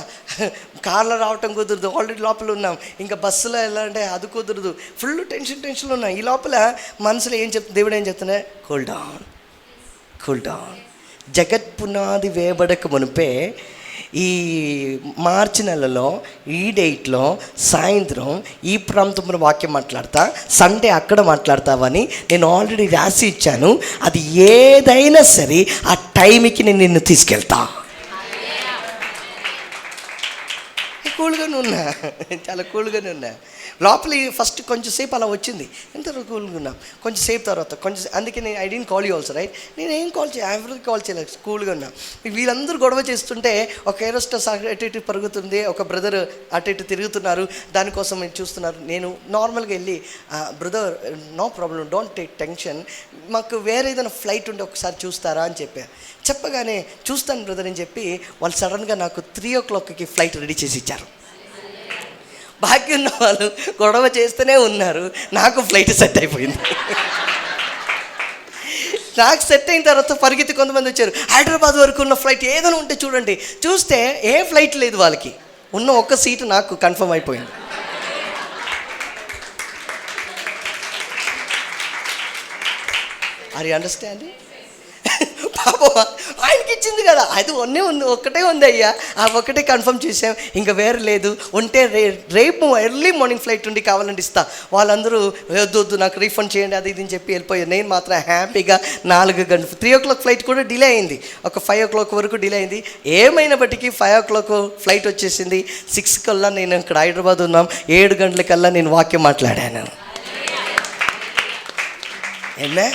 కార్లో రావటం కుదరదు, ఆల్రెడీ లోపల ఉన్నాం, ఇంకా బస్సులో ఎలా అంటే అది కుదరదు, ఫుల్ టెన్షన్ ఉన్నాం. ఈ లోపల మనసులో ఏం చెప్తుంది, దేవుడు ఏం చెప్తున్నా, కూల్ డౌన్. జగత్ పునాది వేయబడక మునిపే ఈ మార్చి నెలలో ఈ డేట్లో సాయంత్రం ఈ ప్రాంతంలో వాక్యం మాట్లాడతా, సండే అక్కడ మాట్లాడతావని నేను ఆల్రెడీ రాసి ఇచ్చాను. అది ఏదైనా సరే ఆ టైంకి నేను నిన్ను తీసుకెళ్తా. కూల్గానే ఉన్నా, చాలా కూల్గానే ఉన్నా. లోపల ఫస్ట్ కొంచెం సేపు అలా వచ్చింది, ఎంత కూల్గా ఉన్నాం. కొంచెం సేపు తర్వాత అందుకే నేను I didn't call you also, right? నేను ఏం ఎవరికి కాల్ చేయలేదు, కూల్గా ఉన్నా. వీళ్ళందరూ గొడవ చేస్తుంటే ఒక ఏరోస్టెస్ అటు ఇటు పరుగుతుంది, ఒక బ్రదర్ అటు ఇటు తిరుగుతున్నారు, దానికోసం నేను చూస్తున్నారు. నేను నార్మల్గా వెళ్ళి, brother no problem, don't take tension, మాకు వేరే ఏదైనా ఫ్లైట్ ఉంటే ఒకసారి చూస్తారా అని చెప్పగానే చూస్తాను బ్రదర్ అని చెప్పి వాళ్ళు సడన్గా నాకు 3 o'clockకి ఫ్లైట్ రెడీ చేసి ఇచ్చారు. బాకీ ఉన్న వాళ్ళు గొడవ చేస్తూనే ఉన్నారు, నాకు ఫ్లైట్ సెట్ అయిపోయింది. నాకు సెట్ అయిన తర్వాత పరిగెత్తి కొంతమంది వచ్చారు, హైదరాబాద్ వరకు ఉన్న ఫ్లైట్ ఏదైనా ఉంటే చూడండి. చూస్తే ఏ ఫ్లైట్ లేదు వాళ్ళకి, ఉన్న ఒక్క సీటు నాకు కన్ఫర్మ్ అయిపోయింది. Are you understanding? పాపం ఆయనకి ఇచ్చింది కదా, అది ఒక్కటే ఉంది అయ్యా, ఆ ఒక్కటే కన్ఫర్మ్ చేసాం, ఇంకా వేరే లేదు. ఉంటే రేపు ఎర్లీ మార్నింగ్ ఫ్లైట్ ఉండి కావాలంటే ఇస్తా. వాళ్ళందరూ వద్దు నాకు రీఫండ్ చేయండి అది ఇది అని చెప్పి వెళ్ళిపోయారు. నేను మాత్రం హ్యాపీగా 4 గంటలు 3 o'clock ఫ్లైట్ కూడా డిలే అయింది, ఒక 5 o'clock వరకు డిలే అయింది. ఏమైనప్పటికీ 5 o'clock ఫ్లైట్ వచ్చేసింది. 6 కల్లా నేను ఇక్కడ హైదరాబాద్ ఉన్నాం. 7 గంటలకల్లా నేను వాక్యం మాట్లాడాను. ఏమే?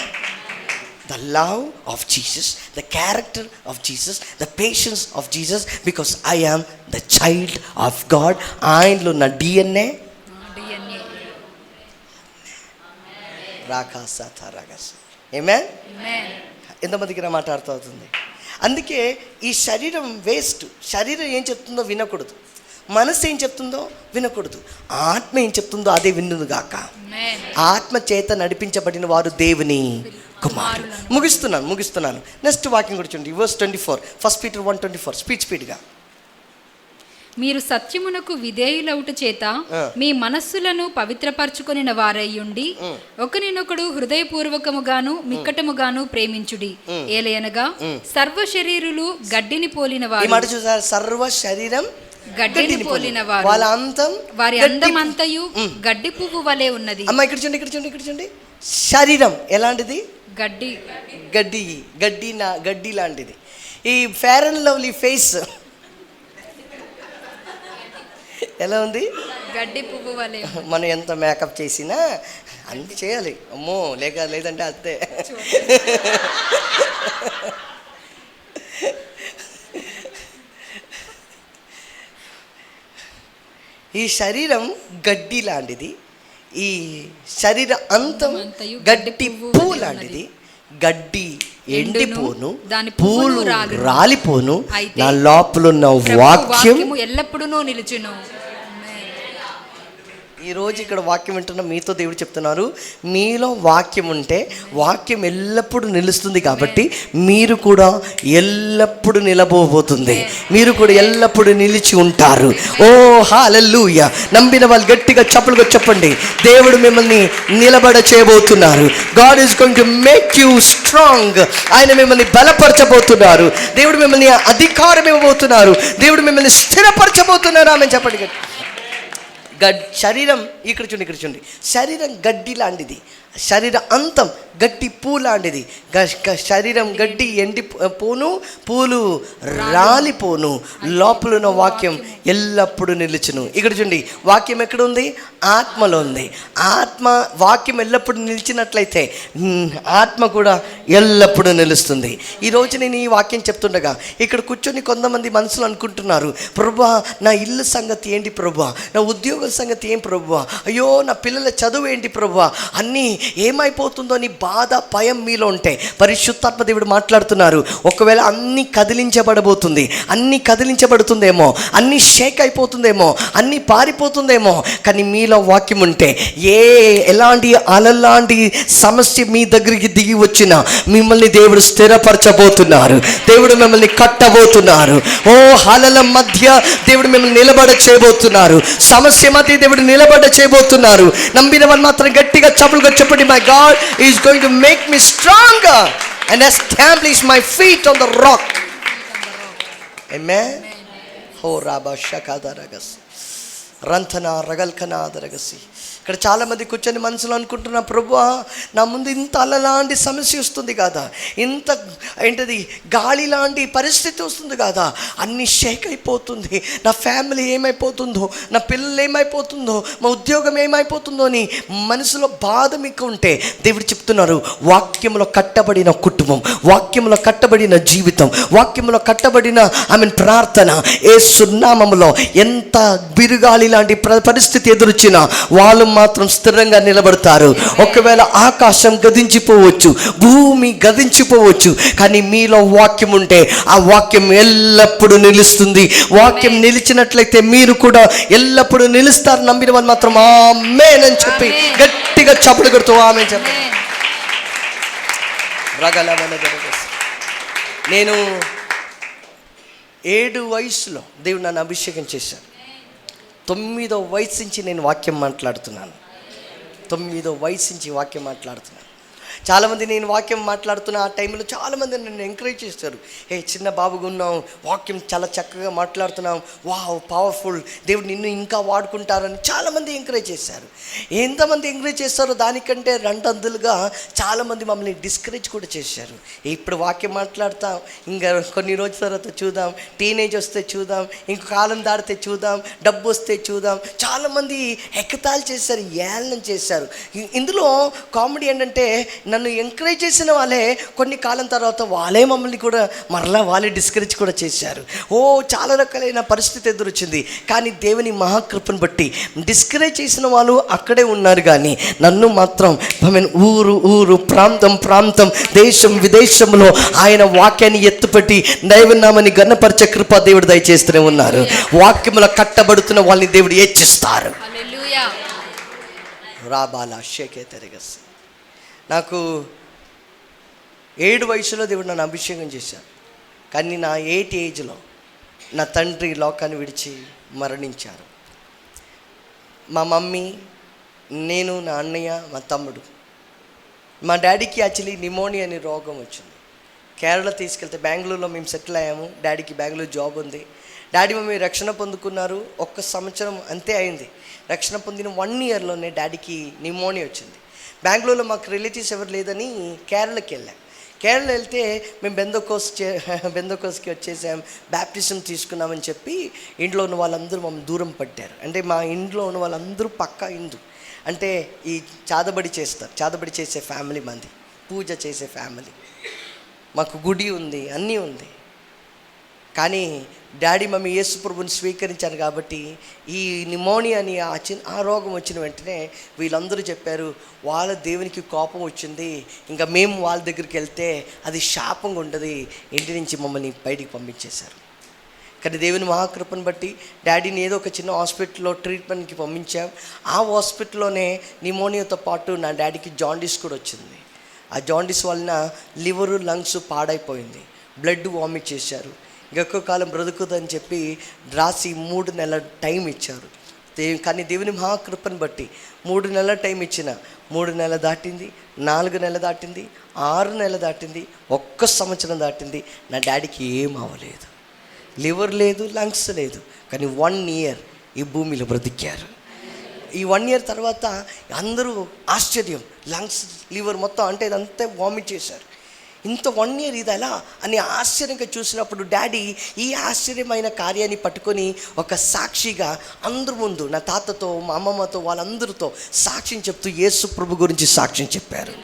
The love of Jesus, the character of Jesus, the patience of Jesus, because I am the child of God. ఆయనలో నా DNA రాకాస. ఆమేన్. ఎంతమందికి నా మాట అర్థం అవుతుంది? అందుకే ఈ శరీరం వేస్ట్. శరీరం ఏం చెప్తుందో వినకూడదు, మనసు ఏం చెప్తుందో వినకూడదు, ఆత్మ ఏం చెప్తుందో అదే విన్నును గాక. ఆత్మ చేత నడిపించబడిన వారు దేవుని కుమారులు. ముగిస్తున్నాను. నెక్స్ట్ వాక్యం కూడా చూడండి, verse 24, 1 Peter 1:24. స్పీడ్గా. మీరు సత్యమునకు విధేయులవుట చేత మీ మనస్సులను పవిత్రపరచుకొనిన వారయ్యుండి ఒకరినొకడు హృదయపూర్వకముగాను మిక్కటముగాను ప్రేమించుడి. ఏలయనగా సర్వ శరీరులు గడ్డిని పోలిన వారు. మాట చూసారు, సర్వ శరీరం గడ్డిని పోలిన వారు, వాళ్ళ అంతం వారి అందమంతయు గడ్డి పువ్వు వలె ఉన్నది. అమ్మ ఇక్కడ చూడండి. శరీరం ఎలాంటిది? గడ్డి లాంటిది. ఈ ఫెయిర్ అండ్ లవ్లీ ఫేస్ ఎలా ఉంది? గడ్డి పువ్వు వలె. మనం ఎంత మేకప్ చేసినా అన్ని చేయాలి, అమ్మో లేదంటే అంతే. ఈ శరీరం గడ్డి లాంటిది, ఈ శరీర అంతం గడ్డి పువ్వు లాంటిది. గడ్డి ఎండిపోను, పూలు రాలిపోను, నా లోపల ఉన్న వాక్యం ఎల్లప్పుడూ నిలుచును. ఈరోజు ఇక్కడ వాక్యం వింటున్న మీతో దేవుడు చెప్తున్నారు, మీలో వాక్యం ఉంటే వాక్యం ఎల్లప్పుడూ నిలుస్తుంది. కాబట్టి మీరు కూడా ఎల్లప్పుడూ నిలబోబోతుంది, మీరు కూడా ఎల్లప్పుడూ నిలిచి ఉంటారు. ఓ హల్లెలూయా! నమ్మిన వాళ్ళు గట్టిగా చప్పలుగా చెప్పండి, దేవుడు మిమ్మల్ని నిలబడ చేయబోతున్నారు. God is going to make you strong. ఆయన మిమ్మల్ని బలపరచబోతున్నారు, దేవుడు మిమ్మల్ని అధికారం ఇవ్వబోతున్నారు, దేవుడు మిమ్మల్ని స్థిరపరచబోతున్నారు. ఆమె చెప్పండి. శరీరం ఇక్కడ చూడండి, శరీరం గడ్డి లాంటిది. శరీర అంతం గట్టి పూ లాంటిది. శరీరం గడ్డి ఎండి పోను, పూలు రాలిపోను, లోపలున్న వాక్యం ఎల్లప్పుడూ నిలుచును. ఇక్కడ చూడండి, వాక్యం ఎక్కడ ఉంది? ఆత్మలో ఉంది. ఆత్మ వాక్యం ఎల్లప్పుడూ నిలిచినట్లయితే ఆత్మ కూడా ఎల్లప్పుడూ నిలుస్తుంది. ఈరోజు నేను ఈ వాక్యం చెప్తుండగా ఇక్కడ కూర్చొని కొంతమంది మనసులు అనుకుంటున్నారు, ప్రభువా నా ఇల్లు సంగతి ఏంటి ప్రభువా, నా ఉద్యోగం సంగతి ఏం ప్రభువా, అయ్యో నా పిల్లల చదువు ఏంటి ప్రభువా, అన్నీ ఏమైపోతుందో అని బాధ భయం మీలో ఉంటే పరిశుద్ధాత్మ దేవుడు మాట్లాడుతున్నారు. ఒకవేళ అన్నీ కదిలించబడబోతుంది, అన్నీ కదిలించబడుతుందేమో, అన్నీ షేక్ అయిపోతుందేమో, అన్నీ పారిపోతుందేమో, కానీ మీలో వాక్యం ఉంటే ఎలాంటి అలలాంటి సమస్య మీ దగ్గరికి దిగి వచ్చినా మిమ్మల్ని దేవుడు స్థిరపరచబోతున్నారు, దేవుడు మిమ్మల్ని కట్టబోతున్నారు. ఓ అలల మధ్య దేవుడు మిమ్మల్ని నిలబడ చేయబోతున్నారు, సమస్య మధ్య దేవుడు నిలబడ చేయబోతున్నారు. నమ్మిన వాళ్ళు మాత్రం గట్టిగా చప్పులుగా చెప్పండి, my God is going to make me stronger and establish my feet on the rock. ఆమేన్. హో రాబా షకాదరగస్ రంథన రగల్కనాదరగసి. ఇక్కడ చాలామంది కూర్చొని మనసులో అనుకుంటున్నా, ప్రభువా నా ముందు ఇంత అలలాంటి సమస్య వస్తుంది కదా, ఇంత ఏంటది గాలి లాంటి పరిస్థితి వస్తుంది కదా, అన్నీ షేక్ అయిపోతుంది, నా ఫ్యామిలీ ఏమైపోతుందో, నా పిల్లలు ఏమైపోతుందో, మా ఉద్యోగం ఏమైపోతుందో అని మనసులో బాధ మీకు ఉంటే దేవుడు చెప్తున్నారు, వాక్యంలో కట్టబడిన కుటుంబం, వాక్యంలో కట్టబడిన జీవితం, వాక్యంలో కట్టబడిన ప్రార్థన యేసు నామములో ఎంత బిరుగాలి లాంటి పరిస్థితి ఎదురొచ్చినా వాళ్ళు మాత్రం స్థిరంగా నిలబడతారు. ఒకవేళ ఆకాశం గతించిపోవచ్చు, భూమి గతించిపోవచ్చు, కానీ మీలో వాక్యం ఉంటే ఆ వాక్యం ఎల్లప్పుడూ నిలుస్తుంది. వాక్యం నిలిచినట్లయితే మీరు కూడా ఎల్లప్పుడూ నిలుస్తారు. నమ్మిన వాళ్ళు మాత్రం ఆమేన్ అని చెప్పి గట్టిగా చప్పుడు కొడుతూ ఆమేన్ చెప్పండి. నేను 7 వయసులో దేవుడు నన్ను అభిషేకం చేశాను. 9వ వయసు నుంచి నేను వాక్యం మాట్లాడుతున్నాను. 9వ వయసు నుంచి వాక్యం మాట్లాడుతున్నాను. చాలామంది నేను వాక్యం మాట్లాడుతున్న ఆ టైంలో చాలామంది నన్ను ఎంకరేజ్ చేస్తారు, ఏ చిన్న బాబుగా ఉన్నాం, వాక్యం చాలా చక్కగా మాట్లాడుతున్నాం, వావ్ పవర్ఫుల్, దేవుడు నిన్ను ఇంకా వాడుకుంటారని చాలామంది ఎంకరేజ్ చేశారు. ఎంతమంది ఎంకరేజ్ చేస్తారో దానికంటే 2 అంతులుగా చాలామంది మమ్మల్ని డిస్కరేజ్ కూడా చేశారు. ఇప్పుడు వాక్యం మాట్లాడతాం, ఇంకా కొన్ని రోజుల తర్వాత చూద్దాం, టీనేజ్ వస్తే చూద్దాం, ఇంకో కాలం దాడితే చూద్దాం, డబ్బు వస్తే చూద్దాం. చాలామంది ఎగతాళి చేశారు, ఏళన చేశారు. ఇందులో కామెడీ ఏంటంటే నన్ను ఎంకరేజ్ చేసిన వాళ్ళే కొన్ని కాలం తర్వాత వాళ్ళే మమ్మల్ని కూడా మరలా వాళ్ళే డిస్కరేజ్ కూడా చేశారు. చాలా రకాలైన పరిస్థితి ఎదురొచ్చింది. కానీ దేవుని మహాకృపను బట్టి డిస్కరేజ్ చేసిన వాళ్ళు అక్కడే ఉన్నారు, కానీ నన్ను మాత్రం ఊరు ఊరు ప్రాంతం ప్రాంతం దేశం విదేశంలో ఆయన వాక్యాన్ని ఎత్తుపెట్టి దైవనామాన్ని గణపరిచే కృప దేవుడు దయచేస్తూనే ఉన్నారు. వాక్యములో కట్టబడుతున్న వాళ్ళని దేవుడు హెచ్చిస్తారు. రాబాలా షేకే తెరగస్. నాకు 7 వయసులో దేవుడు నన్ను అభిషేకం చేశాను. కానీ నా 8 ఏజ్లో నా తండ్రి లోకాన్ని విడిచి మరణించారు. మా మమ్మీ, నేను, నా అన్నయ్య, మా తమ్ముడు. మా డాడీకి యాక్చువల్లీ నిమోనియా అనే రోగం వచ్చింది. కేరళ తీసుకెళ్తే బెంగళూరులో మేము సెటిల్ అయ్యాము. డాడీకి బెంగళూరు జాబ్ ఉంది. డాడీ మమ్మీ రక్షణ పొందుకున్నారు. 1 సంవత్సరం అంతే అయింది. రక్షణ పొందిన 1 ఇయర్లోనే డాడీకి నిమోనియా వచ్చింది. బెంగళూరులో మాకు రిలేటివ్స్ ఎవరు లేదని కేరళకి వెళ్ళాం. కేరళ వెళ్తే మేము బెందోకోస్కి వచ్చేసాం, బ్యాప్టిజం తీసుకున్నామని చెప్పి ఇంట్లో ఉన్న వాళ్ళందరూ మమ్మల్ని దూరం పట్టారు. అంటే మా ఇంట్లో ఉన్న వాళ్ళందరూ పక్కా హిందూ, అంటే ఈ చాదబడి చేస్తారు, చాదబడి చేసే ఫ్యామిలీ మంది, పూజ చేసే ఫ్యామిలీ, మాకు గుడి ఉంది, అన్నీ ఉంది. కానీ డాడీ మమ్మీ యేసు ప్రభుని స్వీకరించారు కాబట్టి ఈ నిమోనియా అని ఆ రోగం వచ్చిన వెంటనే వీళ్ళందరూ చెప్పారు, వాళ్ళ దేవునికి కోపం వచ్చింది, ఇంకా మేము వాళ్ళ దగ్గరికి వెళ్తే అది శాపంగా ఉండదు, ఇంటి నుంచి మమ్మల్ని బయటికి పంపించేశారు. కానీ దేవుని మహాకృపను బట్టి డాడీని ఏదో ఒక చిన్న హాస్పిటల్లో ట్రీట్మెంట్కి పంపించాం. ఆ హాస్పిటల్లోనే నిమోనియాతో పాటు నా డాడీకి జాండీస్ కూడా వచ్చింది. ఆ జాండీస్ వలన లివరు, లంగ్స్ పాడైపోయింది, బ్లడ్ వామిట్ చేశారు. ఎక్కువ కాలం బ్రతుకుదని చెప్పి రాసి 3 నెలల టైం ఇచ్చారు. కానీ దేవుని మహాకృపను బట్టి 3 నెలల టైం ఇచ్చిన 3 నెలలు దాటింది, 4 నెలలు దాటింది, 6 నెలలు దాటింది, 1 సంవత్సరం దాటింది. నా డాడీకి ఏం అవ్వలేదు, లివర్ లేదు, లంగ్స్ లేదు, కానీ 1 ఇయర్ ఈ భూమిలో బ్రతికారు. ఈ 1 year తర్వాత అందరూ ఆశ్చర్యం, లంగ్స్ లివర్ మొత్తం అంటే ఇదంతా వామిట్ చేశారు. ఇంత 1 year ఇది ఎలా అని ఆశ్చర్యంగా చూసినప్పుడు డాడీ ఈ ఆశ్చర్యమైన కార్యాన్ని పట్టుకొని ఒక సాక్షిగా అందరి ముందు నా తాతతో మా అమ్మమ్మతో వాళ్ళందరితో సాక్ష్యం చెప్తూ యేసు ప్రభు గురించి సాక్ష్యం చెప్పారు.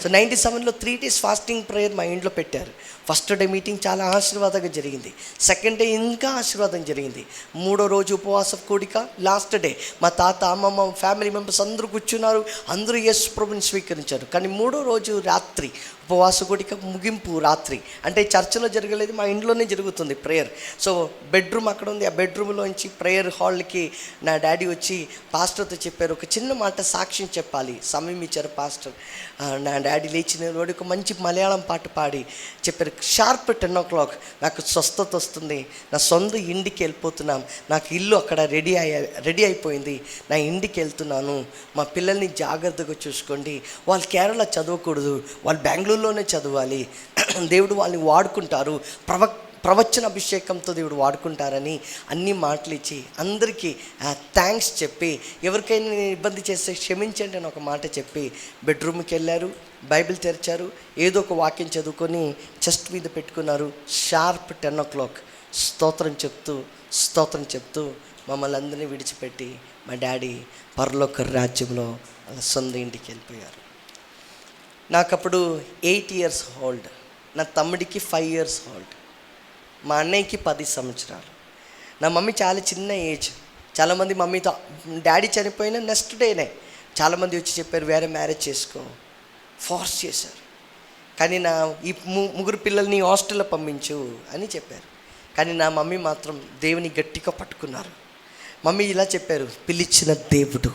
సో 97లో 3 days ఫాస్టింగ్ ప్రేయర్ మా ఇంట్లో పెట్టారు. ఫస్ట్ డే మీటింగ్ చాలా ఆశీర్వాదంగా జరిగింది. సెకండ్ డే ఇంకా ఆశీర్వాదం జరిగింది. 3వ రోజు ఉపవాస కూడిక. లాస్ట్ డే మా తాత అమ్మమ్మ ఫ్యామిలీ మెంబర్స్ అందరూ కూర్చున్నారు, అందరూ యేసు ప్రభుని స్వీకరించారు. కానీ 3వ రోజు రాత్రి ఉపవాస కూడిక ముగింపు రాత్రి, అంటే చర్చలో జరగలేదు, మా ఇంట్లోనే జరుగుతుంది ప్రేయర్. సో బెడ్రూమ్ అక్కడ ఉంది, ఆ బెడ్రూమ్లోంచి ప్రేయర్ హాల్కి నా డాడీ వచ్చి పాస్టర్తో చెప్పారు, ఒక చిన్న మాట సాక్ష్యం చెప్పాలి. సమయం ఇచ్చారు పాస్టర్. నా డాడీ లేచిన వాడు ఒక మంచి మలయాళం పాట పాడి చెప్పారు, షార్ప్ 10 o'clock నాకు స్వస్థత వస్తుంది, నా సొంత ఇంటికి వెళ్ళిపోతున్నాం, నాకు ఇల్లు అక్కడ రెడీ అయిపోయింది, నా ఇంటికి వెళ్తున్నాను, మా పిల్లల్ని జాగ్రత్తగా చూసుకోండి, వాళ్ళు కేరళ చదవకూడదు, వాళ్ళు బెంగళూరులోనే చదవాలి, దేవుడు వాళ్ళని వాడుకుంటారు, ప్రవచన అభిషేకంతో దేవుడు వాడుకుంటారని అన్ని మాటలు ఇచ్చి అందరికీ థ్యాంక్స్ చెప్పి, ఎవరికైనా నేను ఇబ్బంది చేస్తే క్షమించండి అని ఒక మాట చెప్పి బెడ్రూమ్కి వెళ్ళారు, బైబిల్ తెరిచారు, ఏదో ఒక వాక్యం చదువుకొని చెస్ట్ మీద పెట్టుకున్నారు. షార్ప్ 10 o'clock స్తోత్రం చెప్తూ మమ్మల్ని అందరినీ విడిచిపెట్టి మా డాడీ పరలోక రాజ్యంలో వాళ్ళ సొంత ఇంటికి వెళ్ళిపోయారు. నాకు అప్పుడు 8 years ఓల్డ్, నా తమ్ముడికి 5 years ఓల్డ్, మా అన్నయ్యకి 10 సంవత్సరాలు. నా మమ్మీ చాలా చిన్న ఏజ్. చాలామంది మమ్మీతో డాడీ చనిపోయిన నెక్స్ట్ డేనే చాలామంది వచ్చి చెప్పారు వేరే మ్యారేజ్ చేసుకో, ఫోర్స్ చేశారు. కానీ నా ఈ ముగ్గురు పిల్లల్ని హాస్టల్లో పంపించు అని చెప్పారు. కానీ నా మమ్మీ మాత్రం దేవుని గట్టిగా పట్టుకున్నారు. మమ్మీ ఇలా చెప్పారు, పిలిచిన దేవుడు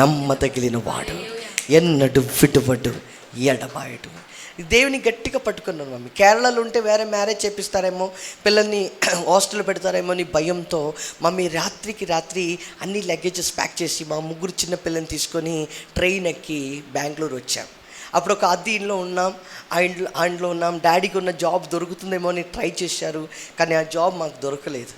నమ్మదగిలిన వాడు, ఎన్నడు విడువడు ఎడబాయడు. దేవుని గట్టిగా పట్టుకున్నాను మమ్మీ. కేరళలో ఉంటే వేరే మ్యారేజ్ చేపిస్తారేమో, పిల్లల్ని హాస్టల్లో పెడతారేమో అని భయంతో మమ్మీ రాత్రికి రాత్రి అన్ని లగేజెస్ ప్యాక్ చేసి మా ముగ్గురు చిన్న పిల్లల్ని తీసుకొని ట్రైన్ ఎక్కి బెంగళూరు వచ్చాం. అప్పుడు ఒక అద్దె ఇంట్లో ఉన్నాం, ఆ ఇంట్లో ఉన్నాం. డాడీకి ఉన్న జాబ్ దొరుకుతుందేమో అని ట్రై చేశారు, కానీ ఆ జాబ్ మాకు దొరకలేదు,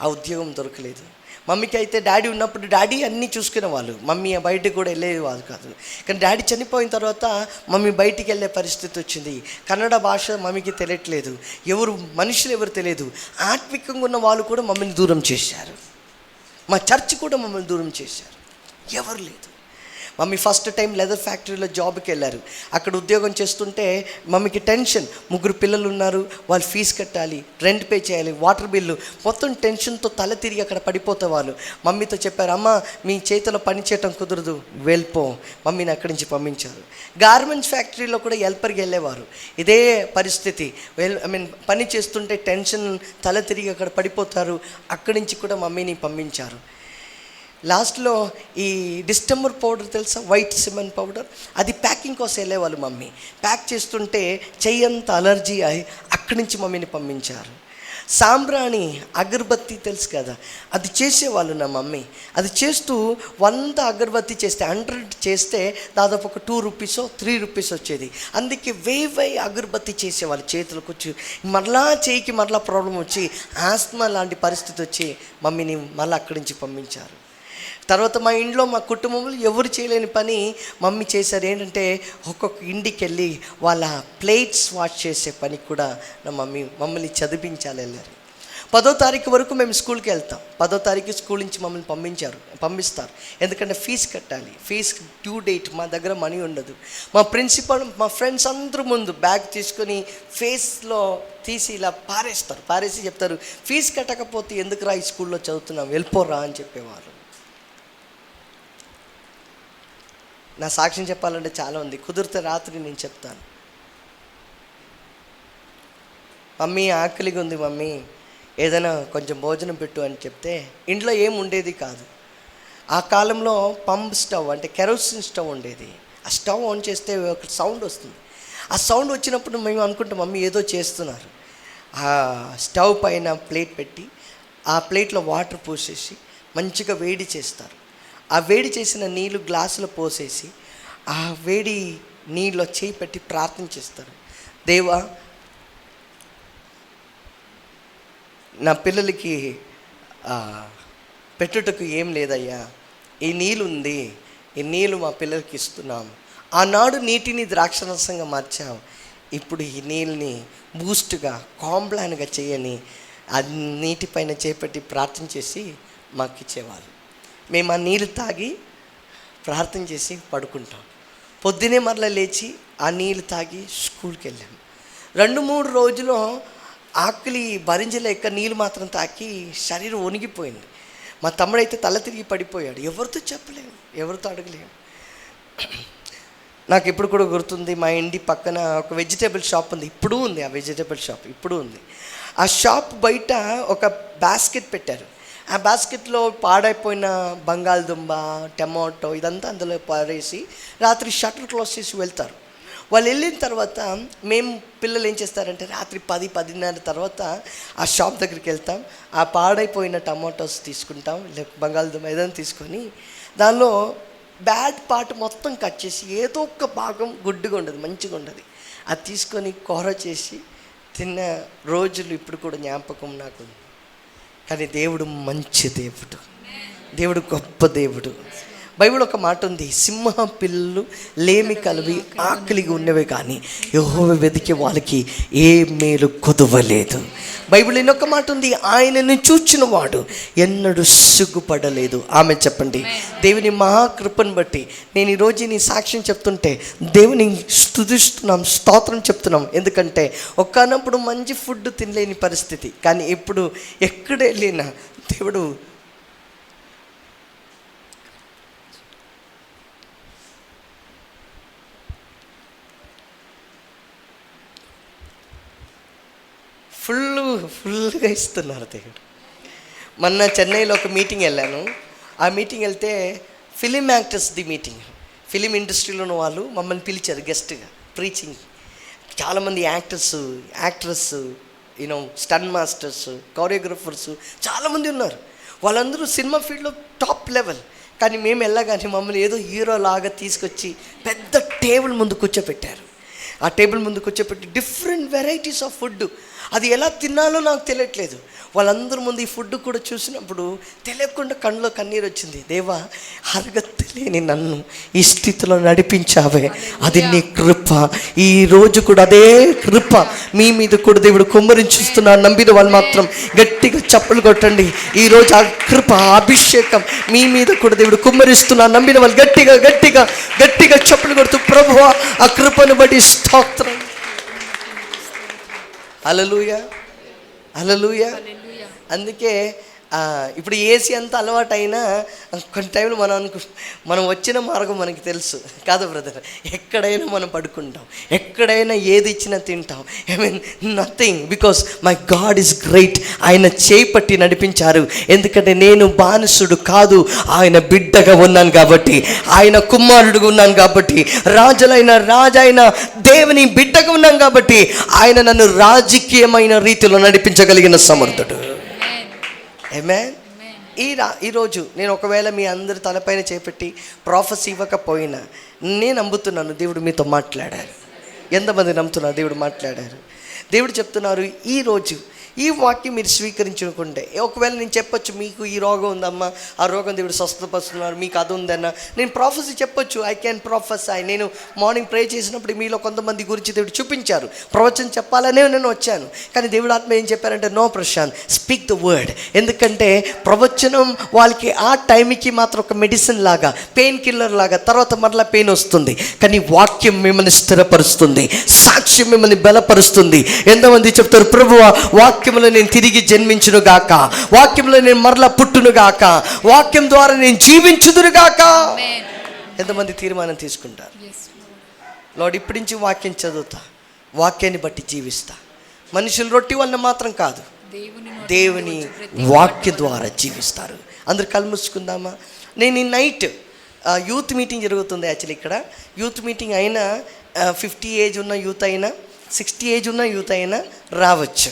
ఆ ఉద్యోగం దొరకలేదు. మమ్మీకి అయితే డాడీ ఉన్నప్పుడు డాడీ అన్నీ చూసుకునేవాళ్ళు, మమ్మీ బయటకు కూడా వెళ్ళేవాళ్ళు కాదు. కానీ డాడీ చనిపోయిన తర్వాత మమ్మీ బయటికి వెళ్ళే పరిస్థితి వచ్చింది. కన్నడ భాష మమ్మీకి తెలియట్లేదు, మనుషులు ఎవరు తెలియదు. ఆత్మికంగా ఉన్న వాళ్ళు కూడా మమ్మల్ని దూరం చేశారు, మా చర్చ్ కూడా మమ్మల్ని దూరం చేశారు, ఎవరు లేదు. మమ్మీ ఫస్ట్ టైం లెదర్ ఫ్యాక్టరీలో జాబ్కి వెళ్ళారు. అక్కడ ఉద్యోగం చేస్తుంటే మమ్మీకి టెన్షన్, ముగ్గురు పిల్లలు ఉన్నారు, వాళ్ళు ఫీజు కట్టాలి, రెంట్ పే చేయాలి, వాటర్ బిల్లు, మొత్తం టెన్షన్తో తల తిరిగి అక్కడ పడిపోతే వాళ్ళు మమ్మీతో చెప్పారు, అమ్మ మీ చేతిలో పని చేయటం కుదరదు, వెళ్ళిపో. మమ్మీని అక్కడి నుంచి పంపించారు. గార్మెంట్స్ ఫ్యాక్టరీలో కూడా హెల్పర్కి వెళ్ళేవారు, ఇదే పరిస్థితి. పని చేస్తుంటే టెన్షన్, తల తిరిగి అక్కడ పడిపోతారు. అక్కడి నుంచి కూడా మమ్మీని పంపించారు. లాస్ట్లో ఈ డిస్టెంబర్ పౌడర్ తెలుసా, వైట్ సిమెంట్ పౌడర్, అది ప్యాకింగ్ కోసం వెళ్ళేవాళ్ళు. మమ్మీ ప్యాక్ చేస్తుంటే చెయ్యంత అలర్జీ అయి అక్కడి నుంచి మమ్మీని పంపించారు. సాంబ్రాణి అగరబత్తి తెలుసు కదా, అది చేసేవాళ్ళు నా మమ్మీ. అది చేస్తూ 100 అగరబత్తి చేస్తే 100 చేస్తే దాదాపు ఒక 2 rupees 3 rupees వచ్చేది. అందుకే వేయి అగరబత్తి చేసేవాళ్ళు. చేతులకు వచ్చి మరలా చేయికి మరలా ప్రాబ్లం వచ్చి ఆస్మా లాంటి పరిస్థితి వచ్చి మమ్మీని మళ్ళీ అక్కడి నుంచి పంపించారు. తర్వాత మా ఇంట్లో మా కుటుంబంలో ఎవరు చేయలేని పని మమ్మీ చేశారు. ఏంటంటే ఒక్కొక్క ఇంటికి వెళ్ళి వాళ్ళ ప్లేట్స్ వాష్ చేసే పని కూడా నా మమ్మల్ని చదివించాలి వెళ్ళారు. 10వ తారీఖు వరకు మేము స్కూల్కి వెళ్తాం. 10వ తారీఖు స్కూల్ నుంచి మమ్మల్ని పంపిస్తారు. ఎందుకంటే ఫీజు కట్టాలి, ఫీజు డ్యూ డేట్, మా దగ్గర మనీ ఉండదు. మా ప్రిన్సిపల్ మా ఫ్రెండ్స్ అందరూ ముందు బ్యాగ్ తీసుకొని ఫేస్లో తీసి ఇలా పారేసి చెప్తారు, ఫీజు కట్టకపోతే ఎందుకురా ఈ స్కూల్లో చదువుతున్నాం, వెళ్ళిపోరా అని చెప్పేవారు. నా సాక్ష్యం చెప్పాలంటే చాలా ఉంది, కుదిరితే రాత్రి నేను చెప్తాను. మమ్మీ ఆకలిగా ఉంది మమ్మీ, ఏదైనా కొంచెం భోజనం పెట్టు అని చెప్తే ఇంట్లో ఏం ఉండేది కాదు. ఆ కాలంలో పంప్ స్టవ్ అంటే కెరోసిన్ స్టవ్ ఉండేది. ఆ స్టవ్ ఆన్ చేస్తే ఒక సౌండ్ వస్తుంది. ఆ సౌండ్ వచ్చినప్పుడు మేము అనుకుంటాం మమ్మీ ఏదో చేస్తున్నారు. ఆ స్టవ్ పైన ప్లేట్ పెట్టి ఆ ప్లేట్లో వాటర్ పోసేసి మంచిగా వేడి చేస్తారు. ఆ వేడి చేసిన నీళ్ళు గ్లాసులో పోసేసి ఆ వేడి నీళ్ళలో చేయి పెట్టి ప్రార్థన చేస్తారు. దేవా, నా పిల్లలకి పెట్టుటకు ఏం లేదయ్యా, ఈ నీళ్ళు ఉంది, ఈ నీళ్ళు మా పిల్లలకి ఇస్తున్నాం. ఆనాడు నీటిని ద్రాక్షరసంగా మార్చాం, ఇప్పుడు ఈ నీళ్ళని బూస్ట్గా కాంప్లాన్గా చేయని ఆ నీటిపైన చేపట్టి ప్రార్థన చేసి మాకు ఇచ్చేవాళ్ళు. మేము ఆ నీళ్ళు తాగి ప్రార్థన చేసి పడుకుంటాం. పొద్దునే మరలా లేచి ఆ నీళ్ళు తాగి స్కూల్కి వెళ్ళాం. 2-3 రోజులు ఆకలి భరించలేక నీళ్ళు మాత్రం తాకి శరీరం వణిగిపోయింది. మా తమ్ముడైతే తల తిరిగి పడిపోయాడు. ఎవరితో చెప్పలేము, ఎవరితో అడగలేము. నాకు ఇప్పుడు కూడా గుర్తుంది, మా ఇంటి పక్కన ఒక వెజిటేబుల్ షాప్ ఉంది, ఇప్పుడు ఉంది. ఆ వెజిటేబుల్ షాప్ ఇప్పుడు ఉంది. ఆ షాప్ బయట ఒక బాస్కెట్ పెట్టారు. ఆ బాస్కెట్లో పాడైపోయిన బంగాళదుంబ, టమాటో ఇదంతా అందులో పారేసి రాత్రి షట్టర్ క్లోజ్ చేసి వెళ్తారు. వాళ్ళు వెళ్ళిన తర్వాత మేము పిల్లలు ఏం చేస్తారంటే రాత్రి 10-10:30 తర్వాత ఆ షాప్ దగ్గరికి వెళ్తాం. ఆ పాడైపోయిన టమాటోస్ తీసుకుంటాం, లేక బంగాళదుంబ ఏదైనా తీసుకొని దానిలో బ్యాడ్ పార్ట్ మొత్తం కట్ చేసి ఏదో ఒక భాగం గుడ్డుగా ఉండదు, మంచిగా ఉండదు, అది తీసుకొని కూర చేసి తిన్న రోజులు ఇప్పుడు కూడా జ్ఞాపకం నాకు. కానీ దేవుడు మంచి దేవుడు, దేవుడు గొప్ప దేవుడు. బైబిల్ ఒక మాట ఉంది, సింహ పిల్లలు లేమి కలిగి ఆకలిగా ఉన్నవే కానీ యెహోవా వెతికే వాళ్ళకి ఏ మేలు కొదవలేదు. బైబిల్ ఇంకొక మాట ఉంది, ఆయనను చూచిన వాడు ఎన్నడూ సిగ్గుపడలేదు. ఆమె చెప్పండి. దేవుని మహాకృపను బట్టి నేను ఈరోజు నీ సాక్ష్యం చెప్తుంటే దేవుని స్తుతిస్తున్నాం, స్తోత్రం చెప్తున్నాం. ఎందుకంటే ఒక్కనప్పుడు మంచి ఫుడ్ తినలేని పరిస్థితి, కానీ ఇప్పుడు ఎక్కడ వెళ్ళినా దేవుడు ఫుల్గా ఇస్తున్నారు దేవుడు. మొన్న చెన్నైలో ఒక మీటింగ్ వెళ్ళాను. ఆ మీటింగ్ వెళ్తే ఫిలిం యాక్టర్స్ది మీటింగ్. ఫిలిం ఇండస్ట్రీలో ఉన్న వాళ్ళు మమ్మల్ని పిలిచారు గెస్ట్గా ప్రీచింగ్. చాలామంది యాక్ట్రెస్ స్టన్ మాస్టర్స్, కోరియోగ్రఫర్స్ చాలామంది ఉన్నారు. వాళ్ళందరూ సినిమా ఫీల్డ్లో టాప్ లెవెల్. కానీ మేము వెళ్ళగానే మమ్మల్ని ఏదో హీరో లాగా తీసుకొచ్చి పెద్ద టేబుల్ ముందు కూర్చోపెట్టారు. ఆ టేబుల్ ముందు కూర్చోపెట్టి డిఫరెంట్ వెరైటీస్ ఆఫ్ ఫుడ్, అది ఎలా తినాలో నాకు తెలియట్లేదు. వాళ్ళందరి ముందు ఈ ఫుడ్ కూడా చూసినప్పుడు తెలియకుండా కళ్ళలో కన్నీరు వచ్చింది. దేవా, అరగలేని నన్ను ఈ స్థితిలో నడిపించావే, అది నీ కృప. ఈ రోజు కూడా అదే కృప మీ మీద కూడా దేవుడు కుమ్మరించుస్తున్నారు. నమ్మిన వాళ్ళు మాత్రం గట్టిగా చప్పలు కొట్టండి. ఈరోజు ఆ కృప, అభిషేకం మీ మీద కూడా దేవుడు కుమ్మరిస్తున్నారు. నమ్మిన వాళ్ళు గట్టిగా గట్టిగా గట్టిగా చప్పలు కొడుతూ ప్రభువా ఆ కృపను బట్టి స్తోత్రం. హల్లెలూయా, హల్లెలూయా. అందుకే ఇప్పుడు ఏసీ అంతా అలవాటు అయినా కొన్ని టైంలో మనం వచ్చిన మార్గం మనకి తెలుసు కాదు బ్రదర్. ఎక్కడైనా మనం పడుకుంటాం, ఎక్కడైనా ఏది ఇచ్చినా తింటాం. Nothing, because my God is great. ఆయన చేపట్టి నడిపించారు. ఎందుకంటే నేను బానిసుడు కాదు, ఆయన బిడ్డగా ఉన్నాను కాబట్టి, ఆయన కుమారుడుగా ఉన్నాను కాబట్టి, రాజైన దేవుని బిడ్డగా ఉన్నాను కాబట్టి ఆయన నన్ను రాజకీయమైన రీతిలో నడిపించగలిగిన సమర్థుడు. ఆమేన్. ఈరోజు నేను ఒకవేళ మీ అందరి తలపైన చేపెట్టి ప్రాఫెసీ ఇవ్వకపోయినా నేను నమ్ముతున్నాను దేవుడు మీతో మాట్లాడారు. ఎంతమంది నమ్ముతున్నారు దేవుడు మాట్లాడారు? దేవుడు చెప్తున్నారు ఈరోజు ఈ వాక్యం మీరు స్వీకరించుకుంటే, ఒకవేళ నేను చెప్పొచ్చు మీకు ఈ రోగం ఉందమ్మా, ఆ రోగం దేవుడు స్వస్థపరుస్తున్నారు, మీకు అది ఉందన్నా నేను ప్రాఫెసీ చెప్పొచ్చు. I can prophesy. నేను మార్నింగ్ ప్రే చేసినప్పుడు మీలో కొంతమంది గురించి దేవుడు చూపించారు. ప్రవచనం చెప్పాలనే నేను వచ్చాను. కానీ దేవుడు ఆత్మ ఏం చెప్పారంటే, no Prashant, speak the word. ఎందుకంటే ప్రవచనం వాళ్ళకి ఆ టైంకి మాత్రం ఒక మెడిసిన్ లాగా, పెయిన్ కిల్లర్ లాగా, తర్వాత మరలా పెయిన్ వస్తుంది. కానీ వాక్యం మిమ్మల్ని స్థిరపరుస్తుంది, సాక్ష్యం మిమ్మల్ని బలపరుస్తుంది. ఎంతమంది చెప్తారు, ప్రభువా వాక్యంలో నేను తిరిగి జన్మించును గాక, వాక్యంలో నేను మరలా పుట్టును గాక, వాక్యం ద్వారా నేను జీవించుదును గాక. ఎంతమంది తీర్మానం తీసుకుంటారు? లార్డ్, ఇప్పటి నుంచి వాక్యం చదువుతా, వాక్యాన్ని బట్టి జీవిస్తా. మనుషులు రొట్టి వల్ల మాత్రం కాదు, దేవుని వాక్యం ద్వారా జీవిస్తారు. అందరు కళ్ళు మూసుకుందామా? నేను ఈ నైట్ యూత్ మీటింగ్ జరుగుతుంది. యాక్చువల్లీ ఇక్కడ యూత్ మీటింగ్ అయినా 50 ఏజ్ ఉన్న యూత్ అయినా 60 ఏజ్ ఉన్న యూత్ అయినా రావచ్చు.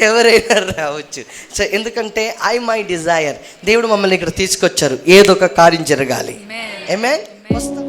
ఎవరైనా రావచ్చు. సో ఎందుకంటే మై డిజైర్, దేవుడు మమ్మల్ని ఇక్కడ తీసుకొచ్చారు, ఏదో ఒక కార్యం జరగాలి. ఆమేన్. వస్తాం.